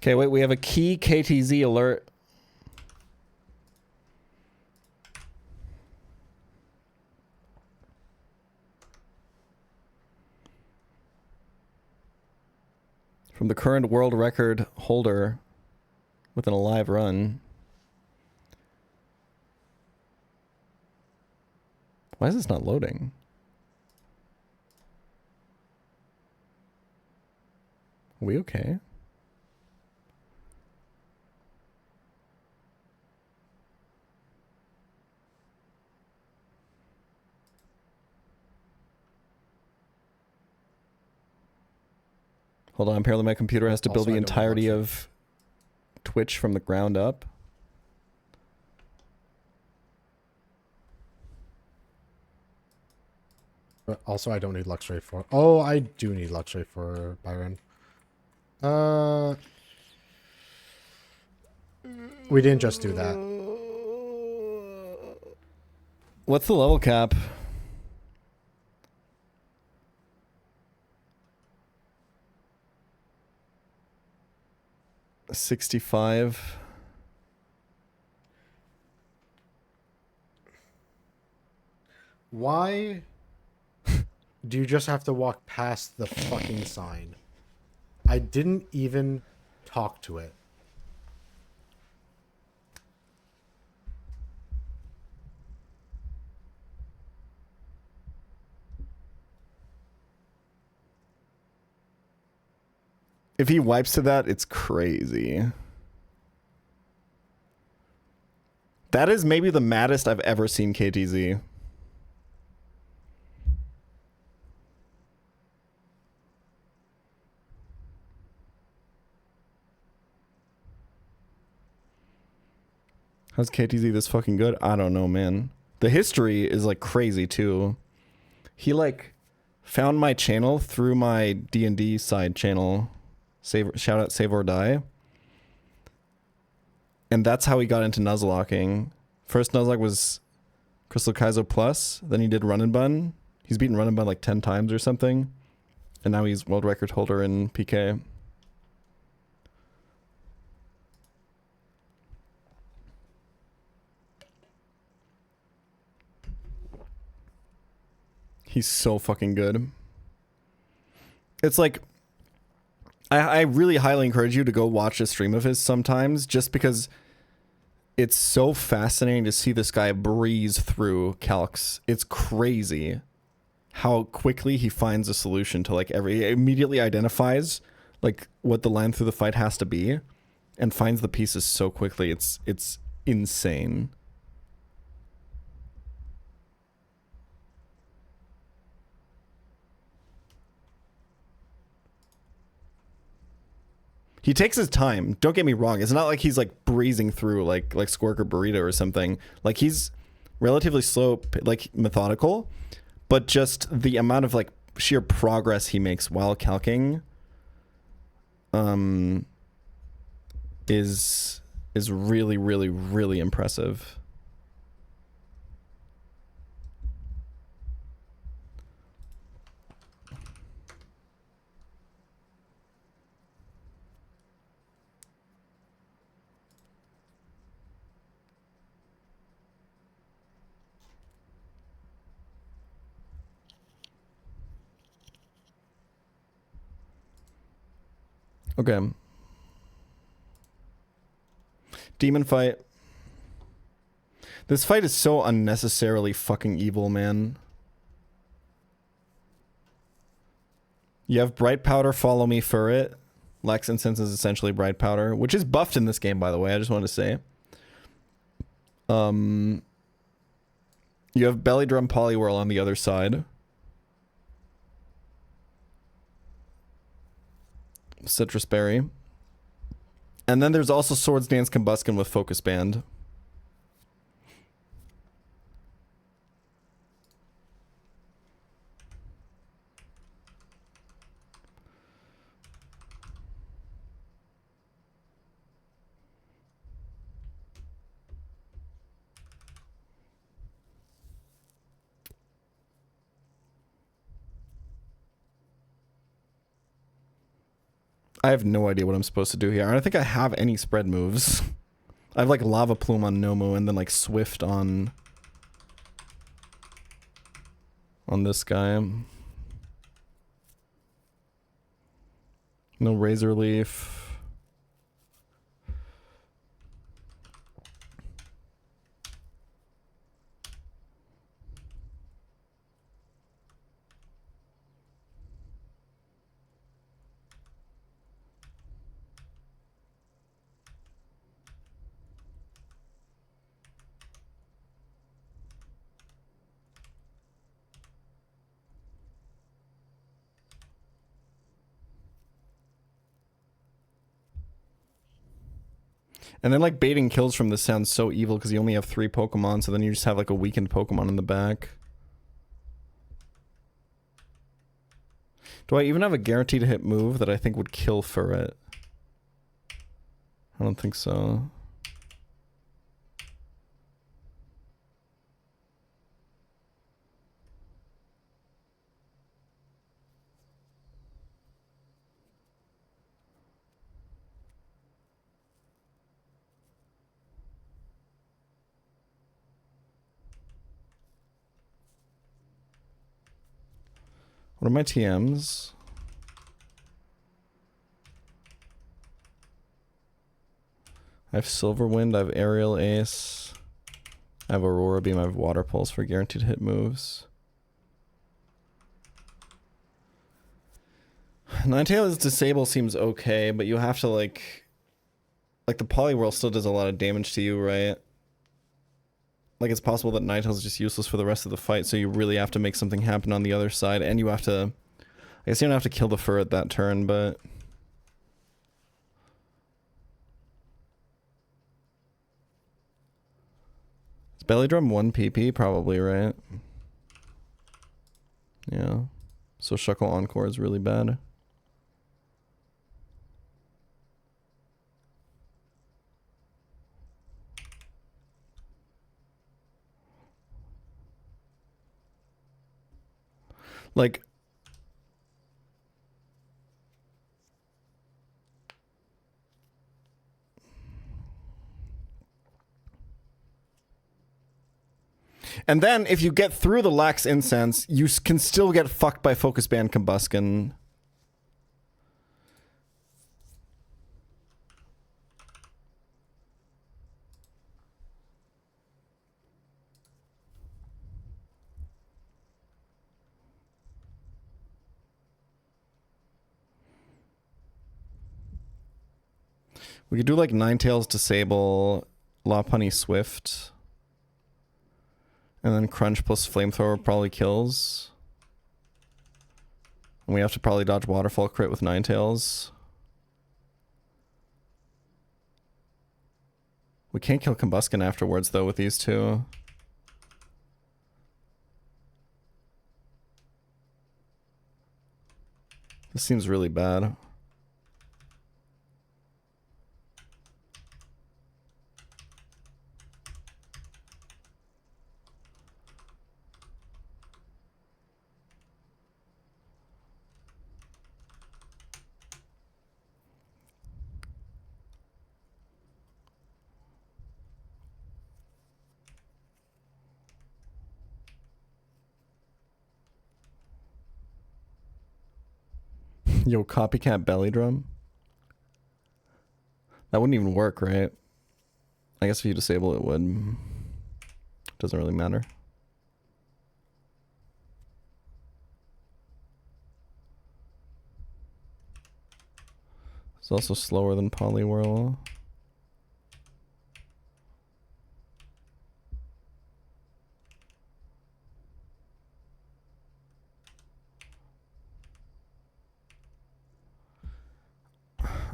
Okay, wait, we have a key KTZ alert. From the current world record holder within a live run. Why is this not loading? Are we okay? Hold on, apparently my computer has to build the entirety of Twitch from the ground up. But also, I don't need Luxray for... Oh, I do need Luxray for Byron. We didn't just do that. What's the level cap? $65. Why do you just have to walk past the fucking sign? I didn't even talk to it. If he wipes to that, it's crazy. That is maybe the maddest I've ever seen KTZ. How's KTZ this fucking good? I don't know, man. The history is like crazy too. He like found my channel through my D&D side channel. Shout out Save or Die. And that's how he got into Nuzlocking. First Nuzlocke was Crystal Kaizo Plus. Then he did Run and Bun. He's beaten Run and Bun like 10 times or something. And now he's world record holder in PK. He's so fucking good. It's like... I really highly encourage you to go watch a stream of his sometimes, just because it's so fascinating to see this guy breeze through calcs. It's crazy how quickly he finds a solution to like he immediately identifies like what the line through the fight has to be and finds the pieces so quickly. It's insane. He takes his time. Don't get me wrong. It's not like he's like breezing through like Squirk or Burrito or something. Like he's relatively slow, like methodical, but just the amount of like sheer progress he makes while calcing is really, really, really impressive. Okay. Demon fight. This fight is so unnecessarily fucking evil, man. You have Bright Powder, Follow Me for it. Lex Incense is essentially Bright Powder, which is buffed in this game, by the way. I just wanted to say. You have Belly Drum Poliwhirl on the other side. Citrus Berry. And then there's also Swords Dance Combustion with Focus Band. I have no idea what I'm supposed to do here. I don't think I have any spread moves. I have like Lava Plume on Nomu and then like Swift on this guy. No Razor Leaf. And then like baiting kills from this sounds so evil because you only have 3 Pokemon, so then you just have like a weakened Pokemon in the back. Do I even have a guaranteed hit move that I think would kill Furret? I don't think so. What are my TMs? I have Silver Wind, I have Aerial Ace, I have Aurora Beam, I have Water Pulse for guaranteed hit moves. Ninetales Disable seems okay, but you have to like the Poliwhirl still does a lot of damage to you, right? Like it's possible that Ninetales is just useless for the rest of the fight, so you really have to make something happen on the other side, and you have to... I guess you don't have to kill the Furret that turn, but... Is Belly Drum 1 PP? Probably, right? Yeah. So Shuckle Encore is really bad. Like... And then, if you get through the Lax Incense, you can still get fucked by Focus Band Combustion. We could do like Ninetales Disable, Lopunny Swift. And then Crunch plus Flamethrower probably kills. And we have to probably dodge Waterfall crit with Ninetales. We can't kill Combustion afterwards though with these two. This seems really bad. Yo, copycat Belly Drum. That wouldn't even work, right? I guess if you disable it would. Doesn't really matter. It's also slower than Polywhirl.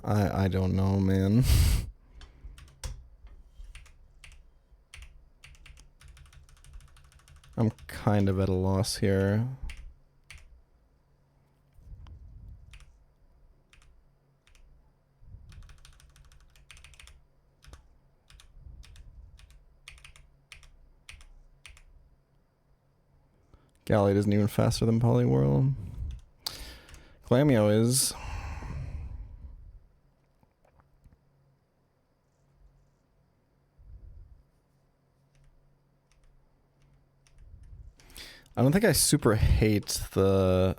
I don't know, man. I'm kind of at a loss here. Gallade isn't even faster than Polywhirl. Glamio is. I don't think I super hate the...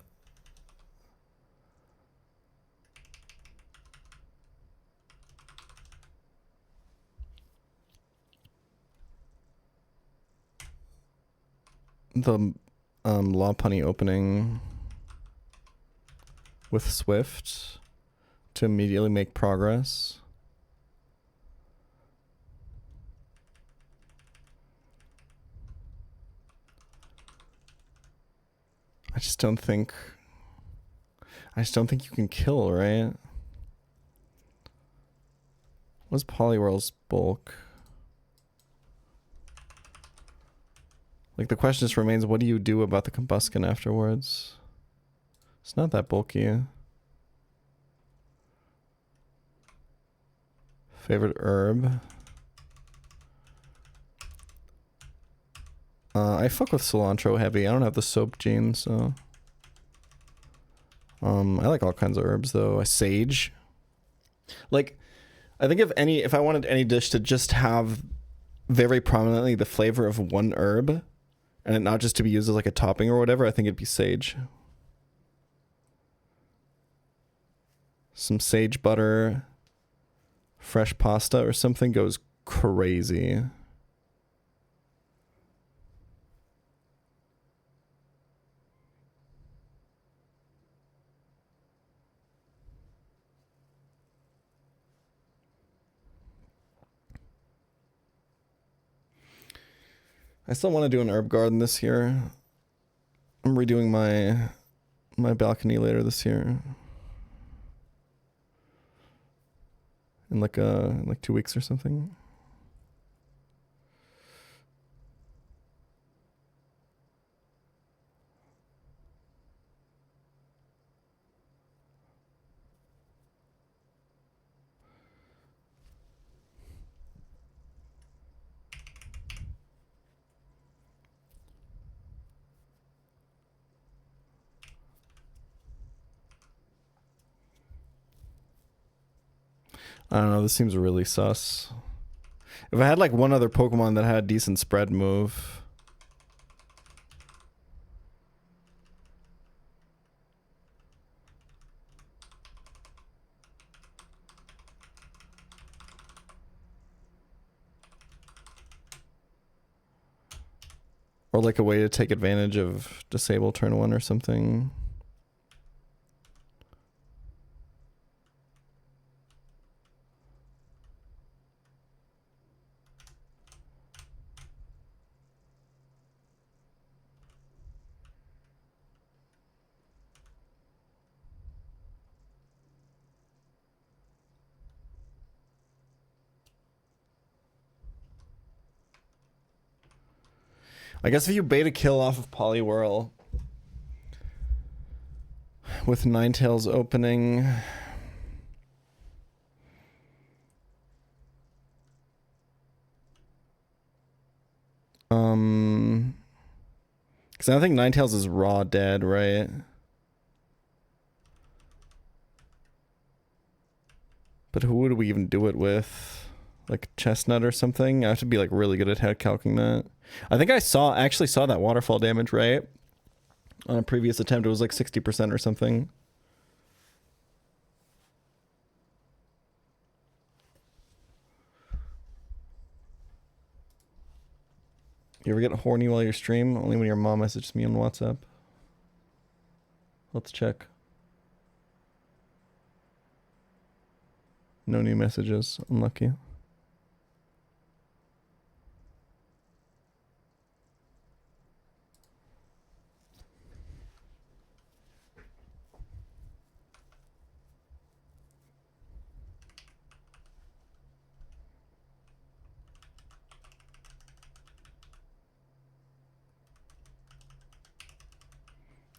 Lopunny opening with Swift to immediately make progress. I just don't think you can kill, right? What's Polywhirl's bulk? Like, the question just remains, what do you do about the Combuskin afterwards? It's not that bulky. Favorite herb? I fuck with cilantro heavy. I don't have the soap gene, so... I like all kinds of herbs, though. Sage. Like, I think if I wanted any dish to just have very prominently the flavor of one herb, and it not just to be used as like a topping or whatever, I think it'd be sage. Some sage butter, fresh pasta or something goes crazy. I still want to do an herb garden this year. I'm redoing my balcony later this year. In like 2 weeks or something. I don't know, this seems really sus. If I had like one other Pokemon that had a decent spread move. Or like a way to take advantage of disable turn 1 or something. I guess if you beta kill off of Poliwhirl with Ninetales opening, because I think Ninetales is raw dead, right? But who would we even do it with? Like Chestnut or something? I have to be like really good at head calcing that. I think I actually saw that waterfall damage, right? On a previous attempt, it was like 60% or something. You ever get horny while you stream? Only when your mom messages me on WhatsApp. Let's check. No new messages. Unlucky.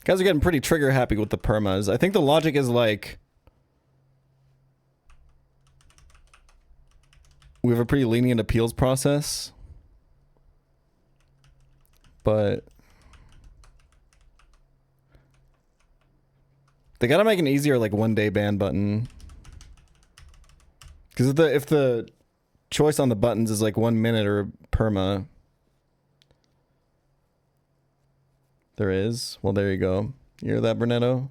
Guys are getting pretty trigger happy with the permas. I think the logic is like we have a pretty lenient appeals process, but they gotta make an easier like 1-day ban button. Because if the choice on the buttons is like 1 minute or perma. There is? Well, there you go. You hear that, Brunetto?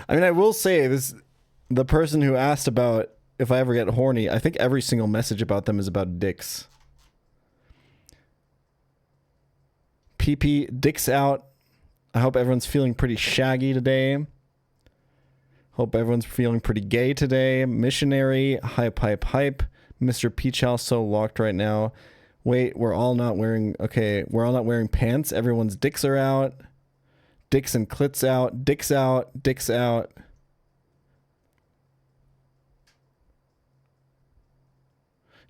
I mean, I will say this, the person who asked about if I ever get horny, I think every single message about them is about dicks. PP, dicks out. I hope everyone's feeling pretty shaggy today. Hope everyone's feeling pretty gay today. Missionary, hype, hype, hype. Mr. pChal so locked right now. Wait, we're all not wearing, okay, we're all not wearing pants. Everyone's dicks are out. Dicks and clits out. Dicks out. Dicks out.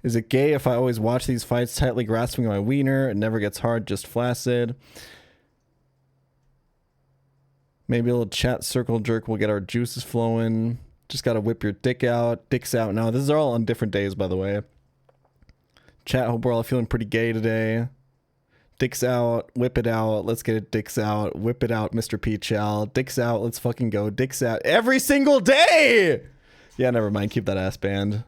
Is it gay if I always watch these fights tightly grasping my wiener? It never gets hard, just flaccid. Maybe a little chat circle jerk will get our juices flowing. Just gotta whip your dick out. Dicks out. Now, this is all on different days, by the way. Chat, hope we're all feeling pretty gay today. Dicks out. Whip it out. Let's get it. Dicks out. Whip it out, Mr. pChal. Dicks out. Let's fucking go. Dicks out. Every single day! Yeah, never mind. Keep that ass banned.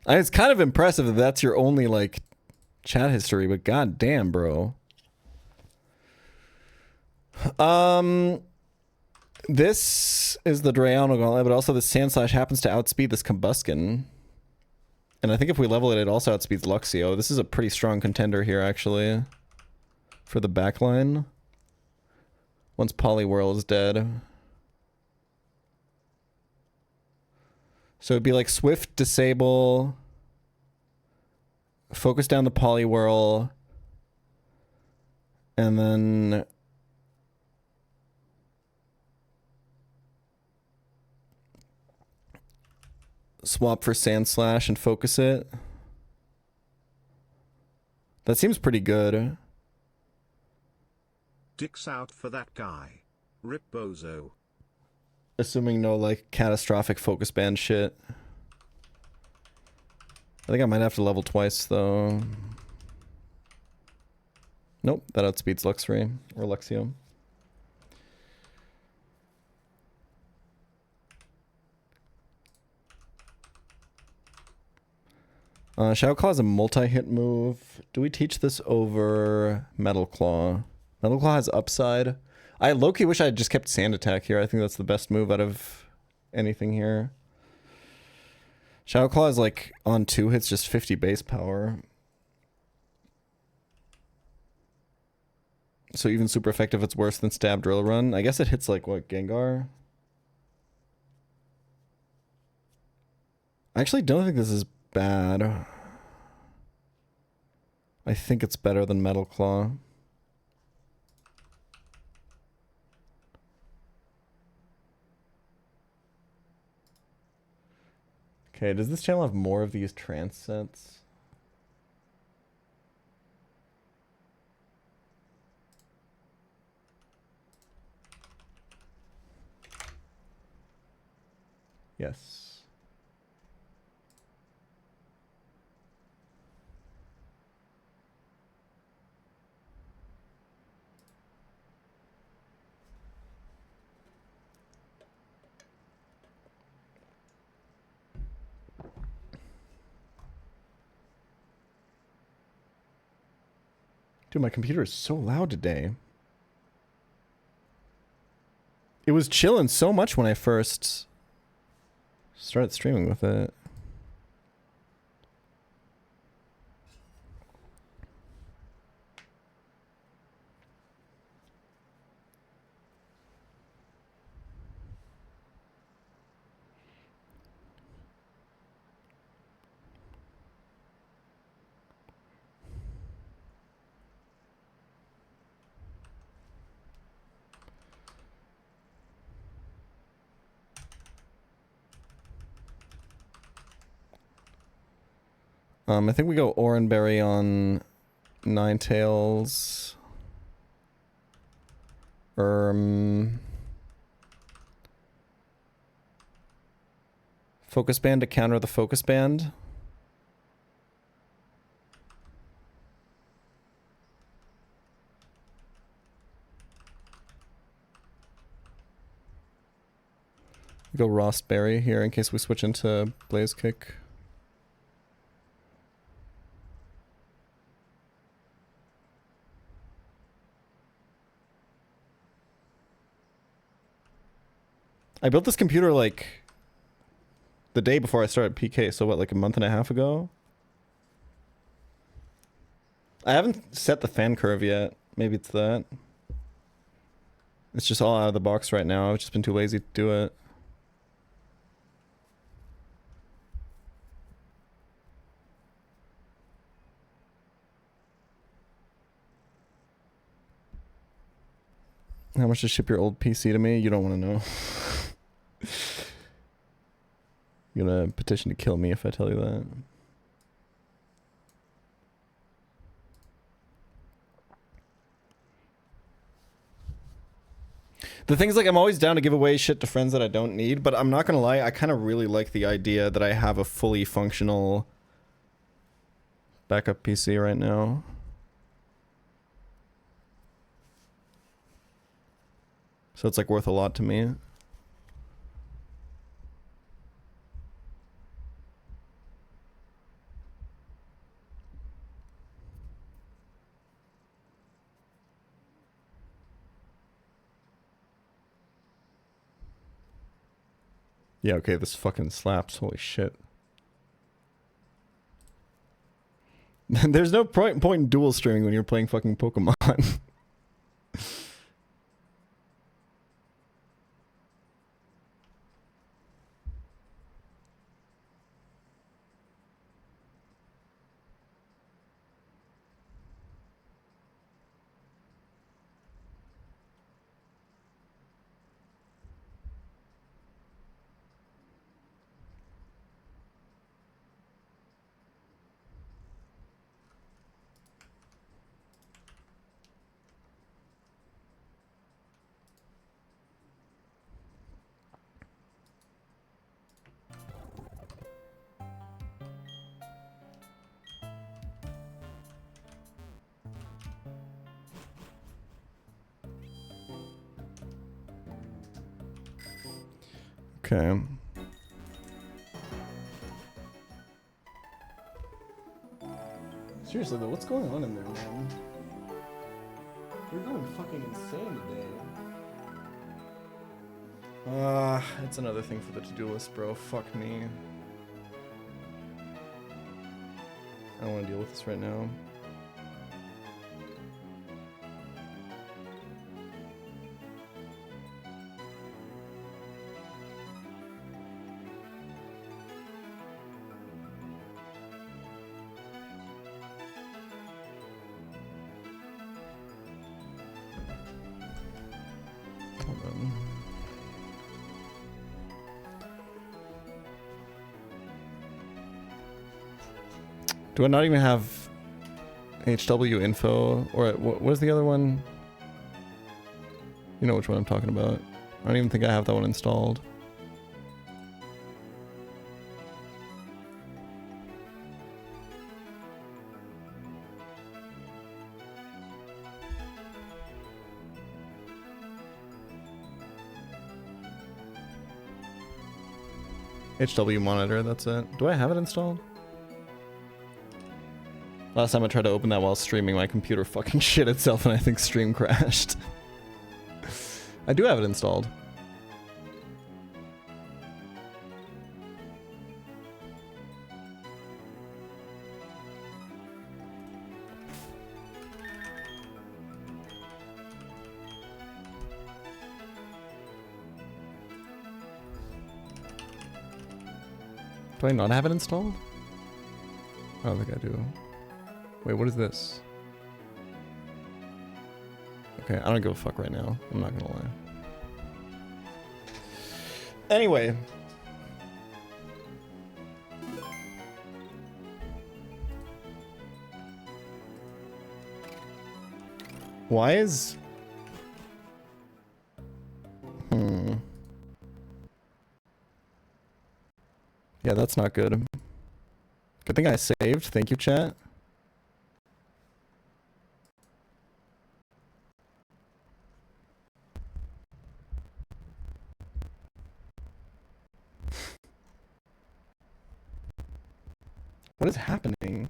It's kind of impressive that that's your only, like, chat history, but god damn, bro. This is the Drayano Gauntlet, but also the Sand Slash happens to outspeed this Combuskin. And I think if we level it, it also outspeeds Luxio. This is a pretty strong contender here, actually, for the backline. Once Poliwhirl is dead. So it'd be like Swift, Disable, focus down the Poliwhirl, and then swap for Sand Slash and focus it. That seems pretty good. Dicks out for that guy. Rip Bozo. Assuming no, like, catastrophic focus band shit. I think I might have to level twice, though. Nope, that outspeeds Luxray, or Luxio. Shadow Claw is a multi-hit move. Do we teach this over Metal Claw? Metal Claw has upside. I low-key wish I had just kept Sand Attack here. I think that's the best move out of anything here. Shadow Claw is like on 2 hits, just 50 base power. So even super effective, it's worse than Stab Drill Run. I guess it hits like, what, Gengar? I actually don't think this is bad. I think it's better than Metal Claw. Okay, does this channel have more of these trance sets? Yes. Dude, my computer is so loud today. It was chilling so much when I first started streaming with it. I think we go Oranberry on Ninetales. Focus Band to counter the Focus Band. Go Rostberry here in case we switch into Blaze Kick. I built this computer like the day before I started PK, so what, like a month and a half ago? I haven't set the fan curve yet. Maybe it's that. It's just all out of the box right now. I've just been too lazy to do it. How much to ship your old PC to me? You don't want to know. You're gonna petition to kill me if I tell you that. The thing is, like, I'm always down to give away shit to friends that I don't need, but I'm not gonna lie, I kind of really like the idea that I have a fully functional backup PC right now. So it's like worth a lot to me. Yeah, okay, this fucking slaps. Holy shit. There's no point in dual streaming when you're playing fucking Pokemon. Okay. Seriously though, what's going on in there, man? You're going fucking insane today. It's another thing for the to-do list, bro. Fuck me. I don't want to deal with this right now. Do I not even have HW info? Or what is the other one? You know which one I'm talking about. I don't even think I have that one installed. HW monitor, that's it. Do I have it installed? Last time I tried to open that while streaming, my computer fucking shit itself and I think stream crashed. I do have it installed. Do I not have it installed? I don't think I do. Wait, what is this? Okay, I don't give a fuck right now. I'm not gonna lie. Anyway. Why is... Yeah, that's not good. Good thing I saved. Thank you, chat. What is happening?